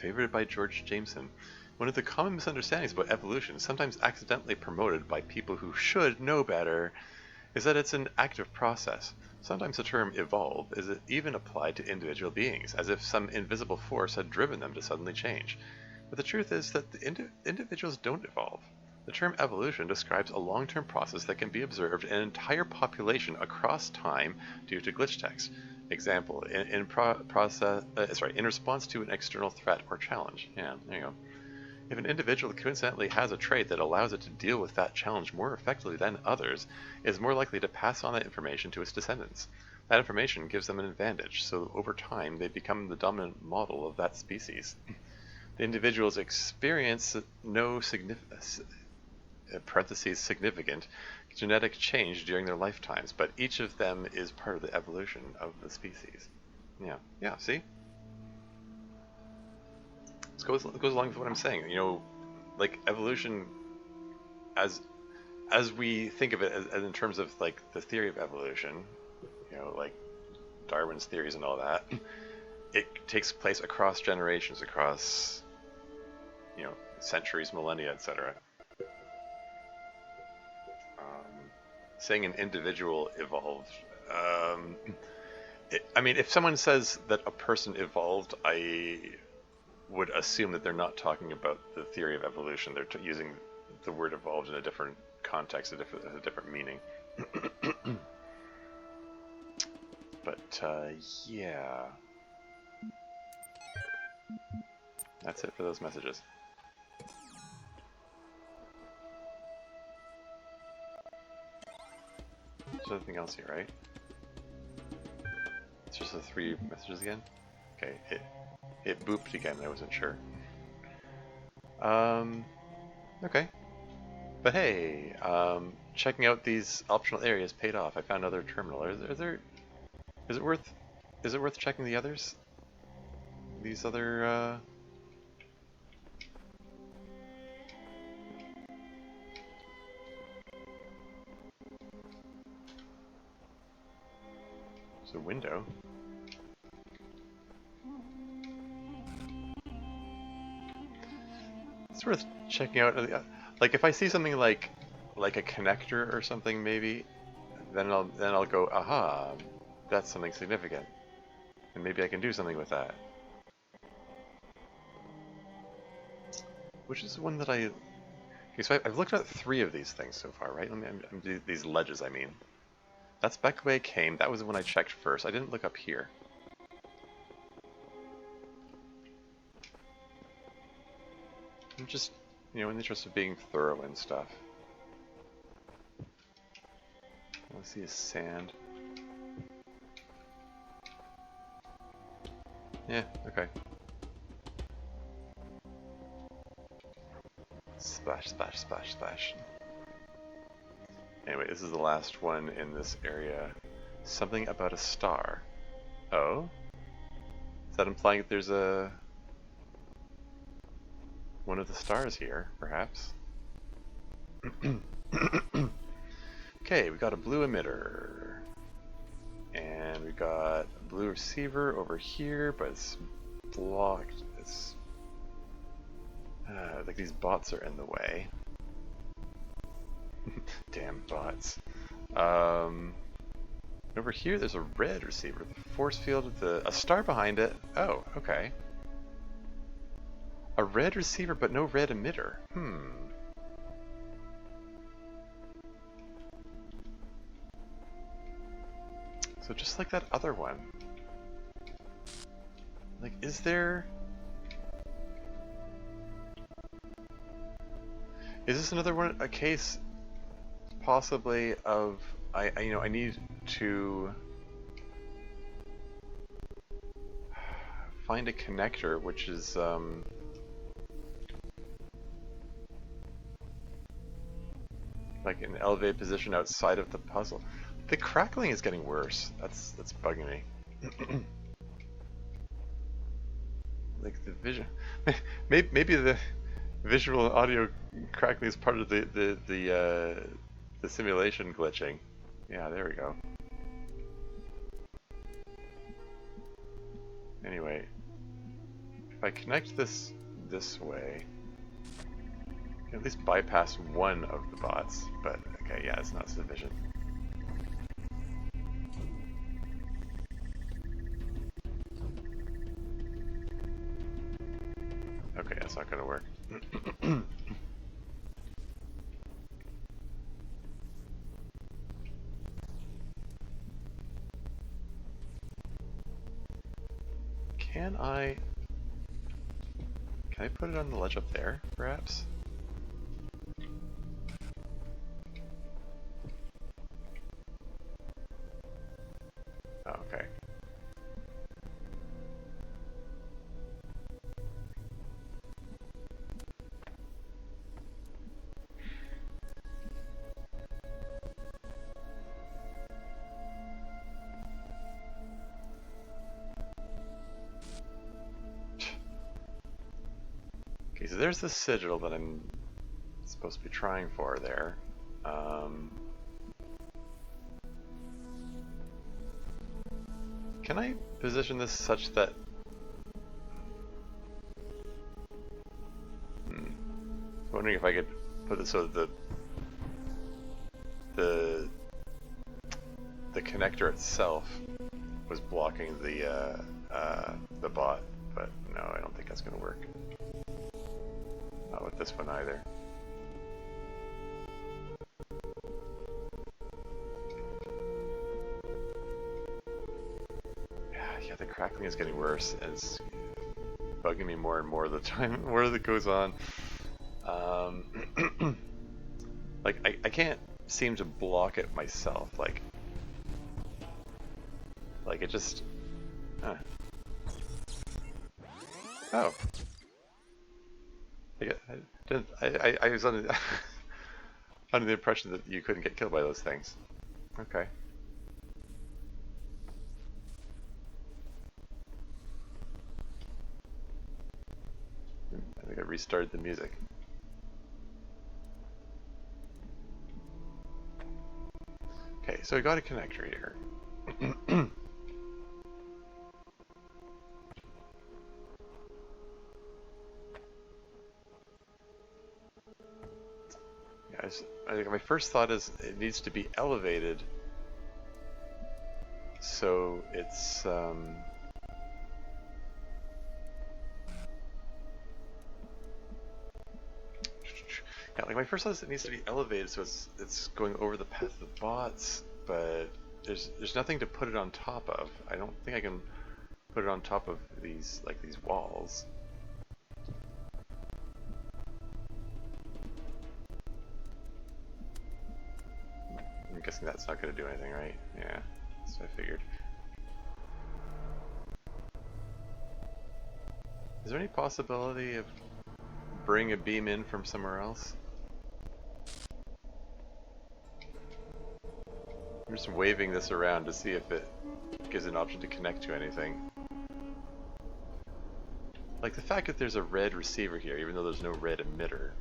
Favorited by George Jameson. One of the common misunderstandings about evolution, sometimes accidentally promoted by people who should know better, is that it's an active process. Sometimes the term evolve is even applied to individual beings, as if some invisible force had driven them to suddenly change. But the truth is that the individuals don't evolve. The term evolution describes a long-term process that can be observed in an entire population across time due to glitch text. Example, in response to an external threat or challenge. Yeah, there you go. If an individual coincidentally has a trait that allows it to deal with that challenge more effectively than others, it is more likely to pass on that information to its descendants. That information gives them an advantage, so over time they become the dominant model of that species. The individuals experience no significant genetic change during their lifetimes, but each of them is part of the evolution of the species. Yeah, see? It goes along with what I'm saying. Like evolution, as we think of it as in terms of like the theory of evolution, like Darwin's theories and all that, it takes place across generations, across centuries, millennia, etc. Saying an individual evolved, I mean, if someone says that a person evolved, I would assume that they're not talking about the theory of evolution. They're using the word evolved in a different context, a different meaning. But yeah, that's it for those messages. There's nothing else here, right? It's just the 3 messages again? Okay, it booped again, I wasn't sure. Okay. But hey, checking out these optional areas paid off. I found another terminal. Is it worth checking the others? These other, There's a window. It's worth checking out. Like if I see something like a connector or something, maybe, then I'll go, aha, that's something significant, and maybe I can do something with that. Which is one that I. Okay, so I've looked at 3 of these things so far, right? These ledges, I mean. That's back the way I came. That was the one I checked first. I didn't look up here. I'm just, in the interest of being thorough and stuff. All I see is sand. Yeah, okay. Splash, splash, splash, splash. Anyway, this is the last one in this area. Something about a star. Oh? Is that implying that there's one of the stars here, perhaps? Okay, we got a blue emitter. And we got a blue receiver over here, but it's blocked. It's like these bots are in the way. Damn bots. Over here there's a red receiver. The force field with a star behind it. Oh, okay. A red receiver but no red emitter. So just like that other one. Like, is there... Is this another one, a case possibly of I need to find a connector which is like an elevated position outside of the puzzle. The crackling is getting worse. That's bugging me. Like the vision, maybe the visual and audio crackling is part of the simulation glitching. Yeah, there we go. Anyway, if I connect this way, I can at least bypass one of the bots. But okay, yeah, it's not sufficient. Okay, that's not gonna work. Can I put it on the ledge up there, perhaps? Oh, okay. Okay, so there's the sigil that I'm supposed to be trying for there. Can I position this such that... I'm wondering if I could put it so that the connector itself was blocking the bot, but no, I don't think that's going to work. Not with this one either. Yeah, the crackling is getting worse. It's bugging me more and more the time, more that goes on. Like, I can't seem to block it myself. Like it just... Oh. I was under, under the impression that you couldn't get killed by those things. Okay. I think I restarted the music. Okay, so I got a connector here. Yeah, I think my first thought is it needs to be elevated so it's yeah, like my first thought is it needs to be elevated so it's going over the path of the bots, but there's nothing to put it on top of. I don't think I can put it on top of these walls. I'm guessing that's not going to do anything, right? Yeah, that's what I figured. Is there any possibility of bringing a beam in from somewhere else? I'm just waving this around to see if it gives an option to connect to anything. Like the fact that there's a red receiver here, even though there's no red emitter.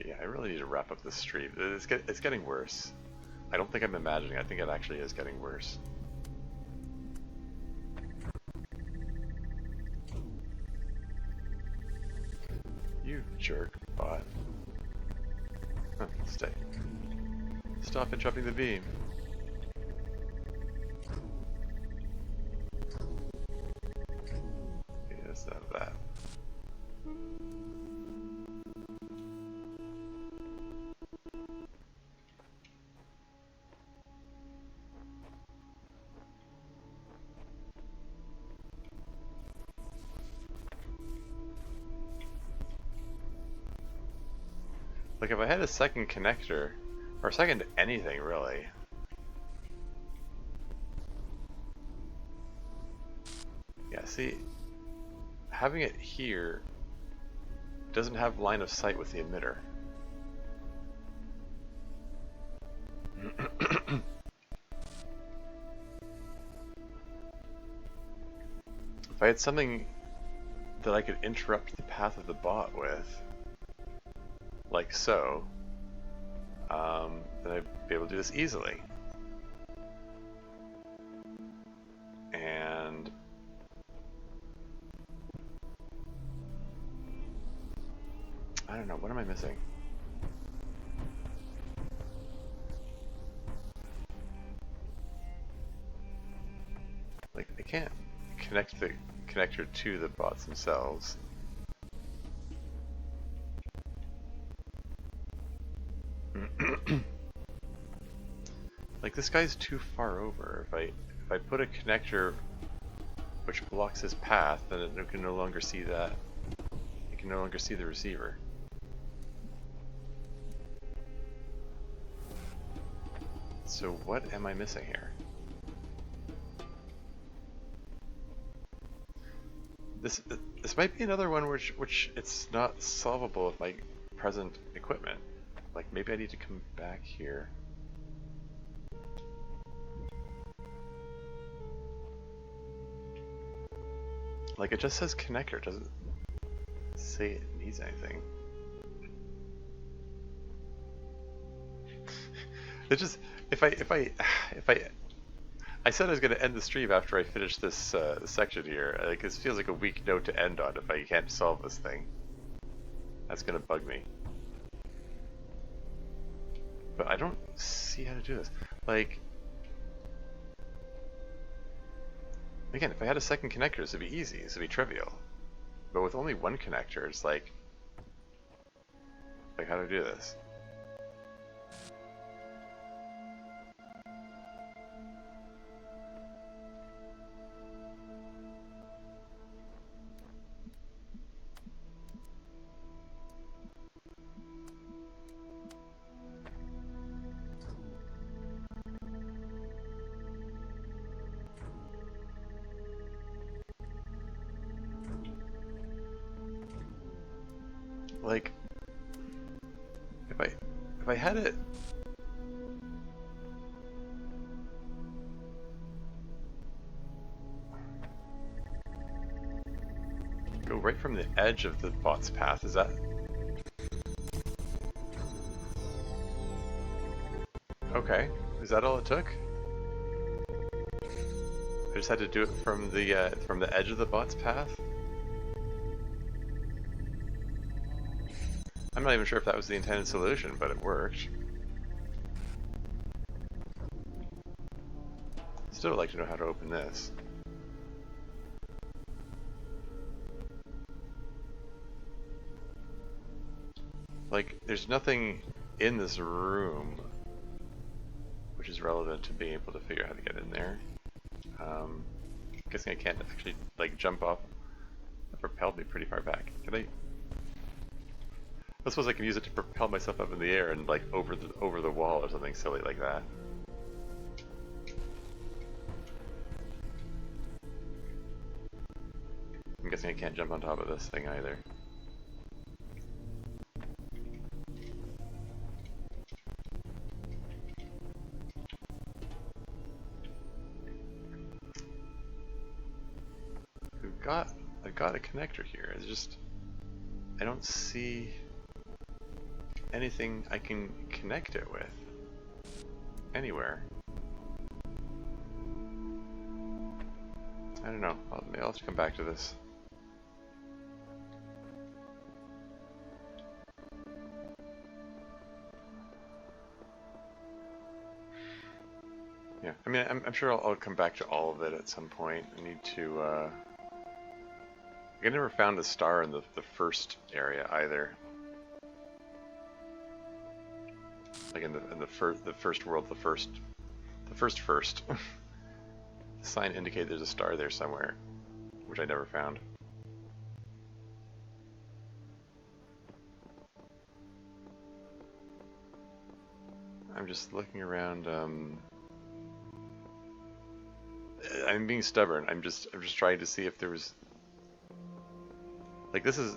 Yeah, I really need to wrap up this stream. It's getting worse. I don't think I'm imagining. I think it actually is getting worse. You jerk, bot. Huh, stay. Stop interrupting the beam. Yes, that. Like if I had a second connector, or a second anything really. Yeah, see, having it here doesn't have line of sight with the emitter. If I had something that I could interrupt the path of the bot with, like so, then I'd be able to do this easily. And I don't know, what am I missing? Like, I can't connect the connector to the bots themselves. Like, this guy's too far over. If I put a connector which blocks his path, then it can no longer see that. It can no longer see the receiver. So what am I missing here? This might be another one which it's not solvable with my present equipment. Like maybe I need to come back here. Like it just says connector, it doesn't say it needs anything. It just I said I was going to end the stream after I finish this section here. Like, this feels like a weak note to end on if I can't solve this thing. That's going to bug me. But I don't see how to do this. Like, again, if I had a second connector, this would be easy. This would be trivial. But with only one connector, it's like how do I do this? Like, if I had it. Go right from the edge of the bot's path, is that? Okay, is that all it took? I just had to do it from the edge of the bot's path? I'm not even sure if that was the intended solution, but it worked. Still would like to know how to open this. Like, there's nothing in this room which is relevant to being able to figure out how to get in there. Guessing I can't actually, like, jump off. That propelled me pretty far back. Can I suppose I can use it to propel myself up in the air and, like, over the wall or something silly like that. I'm guessing I can't jump on top of this thing either. I've got a connector here. It's just I don't see anything I can connect it with anywhere. I don't know. Maybe I'll have to come back to this. Yeah, I mean, I'm sure I'll come back to all of it at some point. I need to. I never found the star in the first area either. Like in the first world, the first. The sign indicated there's a star there somewhere, which I never found. I'm just looking around. I'm being stubborn. I'm just trying to see if there was. Like this is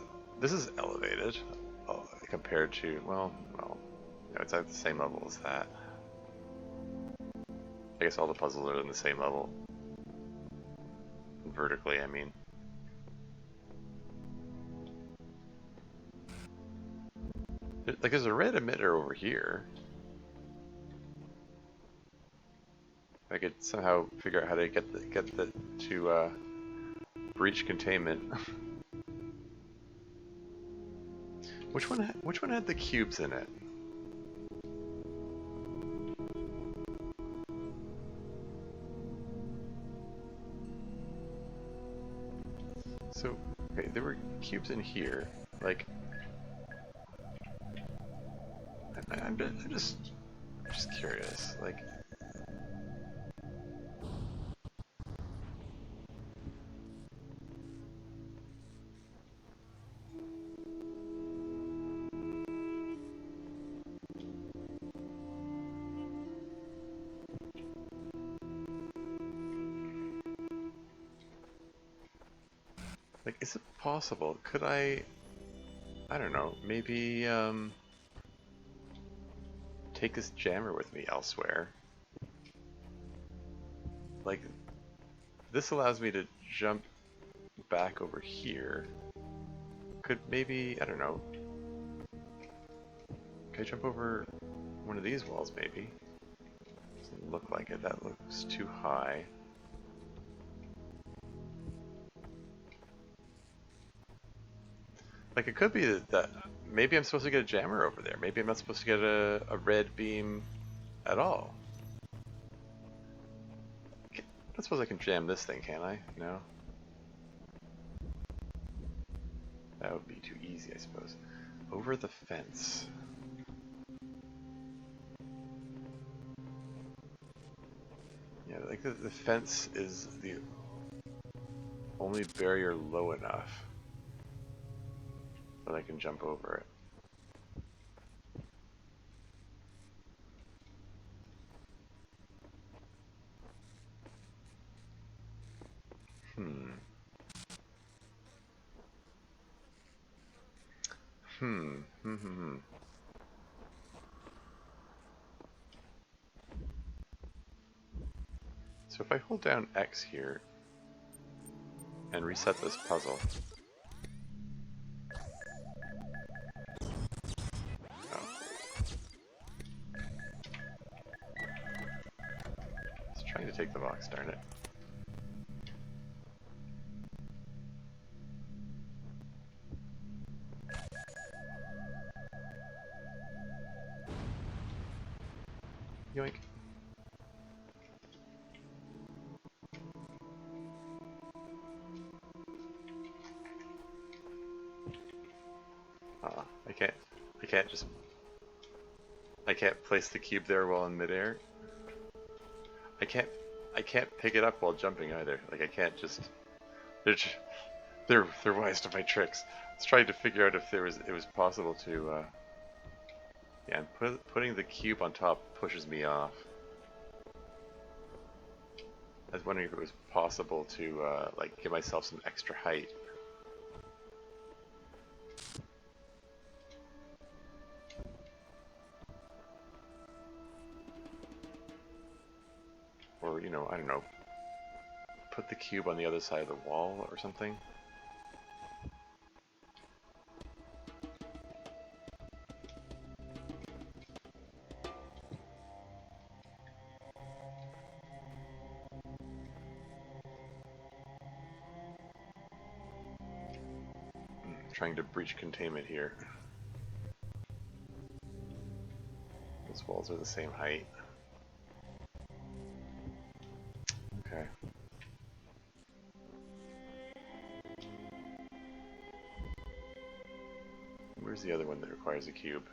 elevated compared to no, it's at the same level as that. I guess all the puzzles are in the same level. Vertically, I mean. Like there's a red emitter over here. If I could somehow figure out how to get the to breach containment. Which one had the cubes in it? So, okay, there were cubes in here. Like, I'm just curious. Like, is it possible? Could I don't know, maybe take this jammer with me elsewhere? Like, this allows me to jump back over here. Could maybe, I don't know. Can I jump over one of these walls maybe? Doesn't look like it, that looks too high. Like it could be that maybe I'm supposed to get a jammer over there. Maybe I'm not supposed to get a red beam at all. I suppose I can jam this thing, can I? No? That would be too easy, I suppose. Over the fence. Yeah, like the fence is the only barrier low enough that I can jump over it. Hmm. Hmm. Hmm. Hmm. So if I hold down X here and reset this puzzle. Oh. It's trying to take the box, darn it. Yoink. I can't. I can't just. I can't place the cube there while in midair. I can't. I can't pick it up while jumping either. Like I can't just. They're wise to my tricks. I was trying to figure out if it was possible to. Yeah, and putting the cube on top pushes me off. I was wondering if it was possible to like give myself some extra height. Or, you know, I don't know, put the cube on the other side of the wall or something. Trying to breach containment here. Those walls are the same height. Okay. Where's the other one that requires a cube?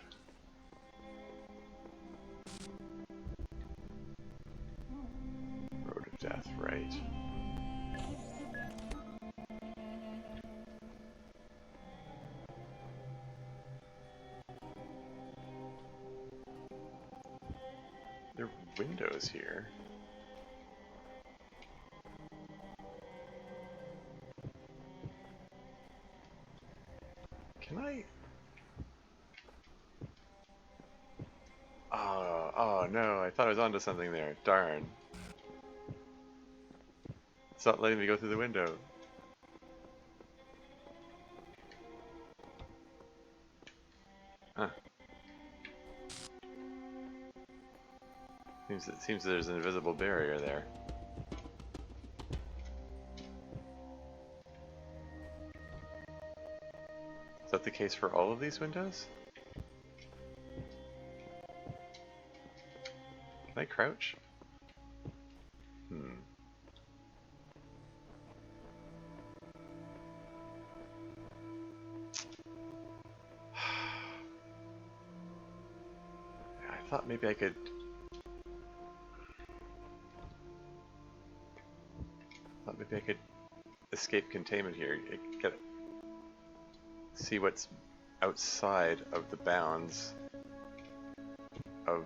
Road of Death, right. There are windows here. Can I? Oh no, I thought I was onto something there. Darn. It's not letting me go through the window. Huh. Seems there's an invisible barrier there. Is that the case for all of these windows? Can I crouch? Hmm. I thought maybe I could... escape containment here. See what's outside of the bounds of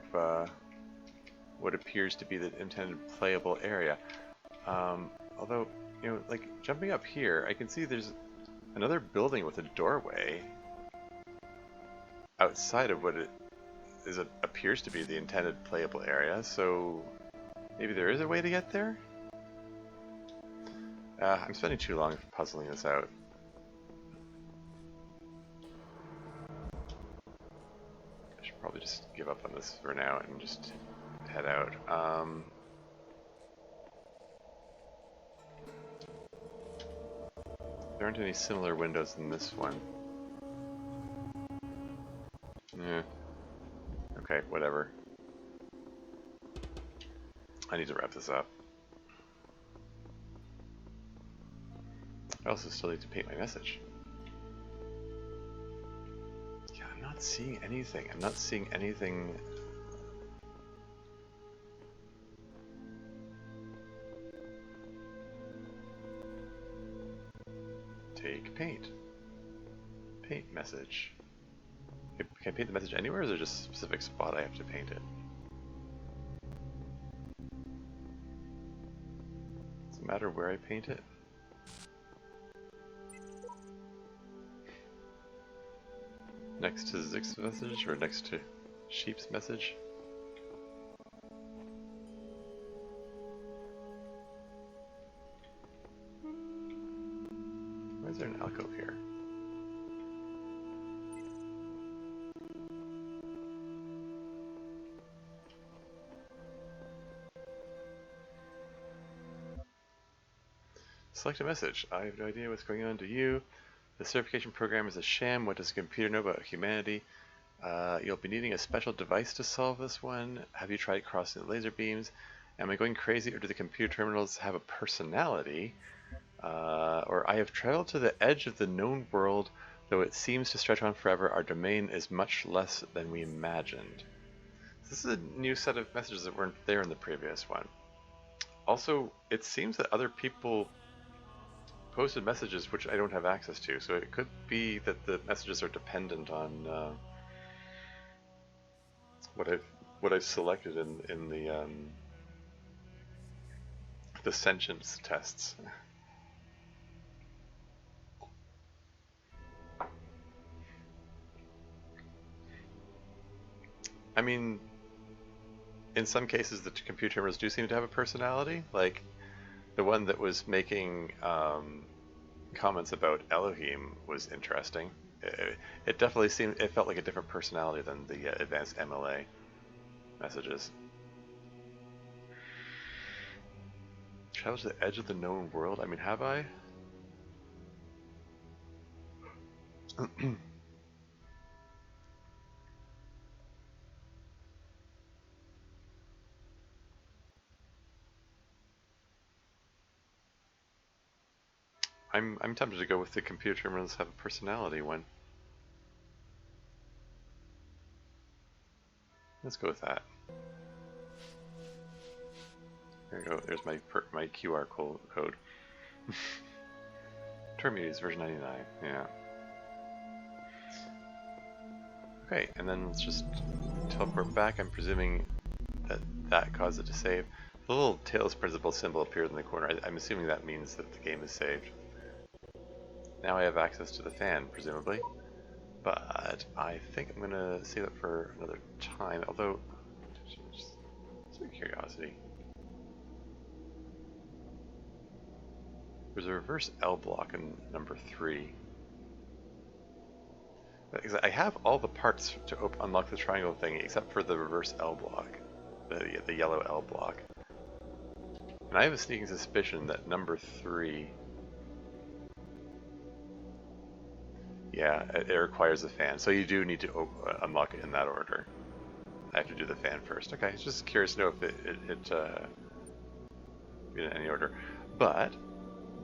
what appears to be the intended playable area. Although, you know, like jumping up here, I can see there's another building with a doorway outside of what appears to be the intended playable area, so maybe there is a way to get there? I'm spending too long puzzling this out. I should probably just give up on this for now and just head out. There aren't any similar windows in this one. Yeah. Okay, whatever. I need to wrap this up. I also still need to paint my message. Yeah, I'm not seeing anything. I'm not seeing anything. Take paint. Paint message. Can I paint the message anywhere, or is there just a specific spot I have to paint it? Does it matter where I paint it? Next to Zig's message, or next to Sheep's message? Why is there an alcove here? Select a message. I have no idea what's going on to you. The certification program is a sham. What does a computer know about humanity? You'll be needing a special device to solve this one. Have you tried crossing the laser beams? Am I going crazy, or do the computer terminals have a personality? Or I have traveled to the edge of the known world, though it seems to stretch on forever. Our domain is much less than we imagined. This is a new set of messages that weren't there in the previous one. Also, it seems that other people posted messages which I don't have access to, so it could be that the messages are dependent on what I've selected in the sentience tests. I mean, in some cases the computer terminals do seem to have a personality, like the one that was making comments about Elohim was interesting. It definitely it felt like a different personality than the advanced MLA messages. Travel to the edge of the known world? I mean, have I? I'm tempted to go with the computer terminals have a personality one. Let's go with that. There you go. There's my QR code. Terminates version 99. Yeah. Okay, and then let's just teleport back. I'm presuming that caused it to save. The little Talos Principle symbol appeared in the corner. I'm assuming that means that the game is saved. Now I have access to the fan, presumably. But I think I'm gonna save it for another time, although, just out of curiosity. There's a reverse L block in number 3. Because I have all the parts to unlock the triangle thing except for the reverse L block, the yellow L block. And I have a sneaking suspicion that number 3, yeah, it requires a fan, so you do need to unlock it in that order. I have to do the fan first. Okay, just curious to know if it in any order. But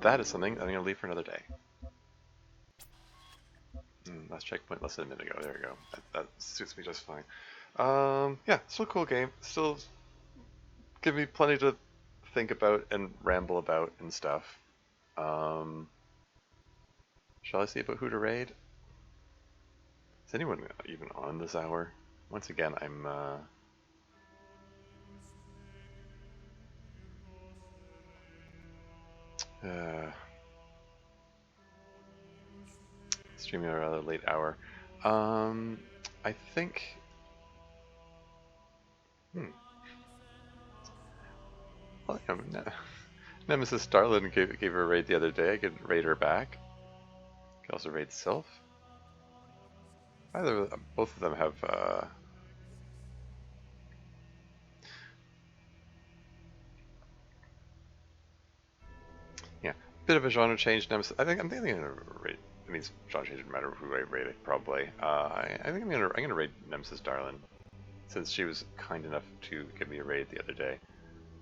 that is something I'm going to leave for another day. Last checkpoint less than a minute ago. There we go. That suits me just fine. Yeah, still a cool game. Still give me plenty to think about and ramble about and stuff. Shall I see about who to raid? Is anyone even on this hour? Once again, I'm streaming at a rather late hour. I think. Well, Nemesis Starlin gave her a raid the other day. I could raid her back. Could also raid Sylph. Both of them have. Yeah, bit of a genre change. Nemesis. I'm thinking I'm gonna raid. I mean, genre change doesn't matter who I raid it. Probably. I think I'm gonna raid Nemesis Darlin, since she was kind enough to give me a raid the other day.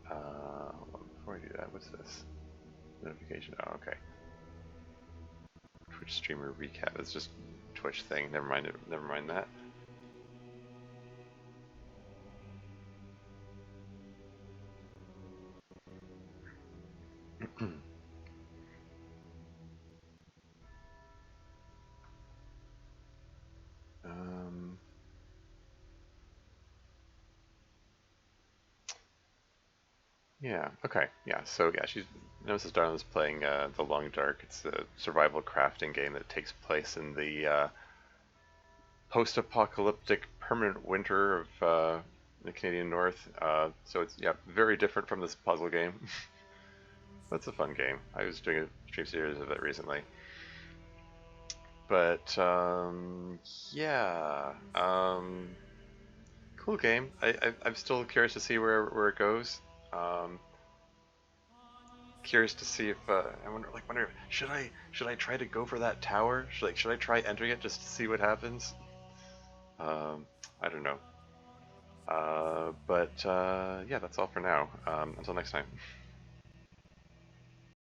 Before I do that, what's this? Notification. Oh, okay. Twitch streamer recap. It's just Twitch thing. Never mind it. Never mind that. Yeah. Okay. Yeah. So yeah, Nemesis Darlin is playing The Long Dark. It's a survival crafting game that takes place in the post-apocalyptic permanent winter of the Canadian North. So it's, yeah, very different from this puzzle game. That's a fun game. I was doing a stream series of it recently. But yeah, cool game. I'm still curious to see where it goes. Curious to see if I wonder should I try to go for that tower? Should I try entering it just to see what happens? I don't know. But yeah, that's all for now. Until next time.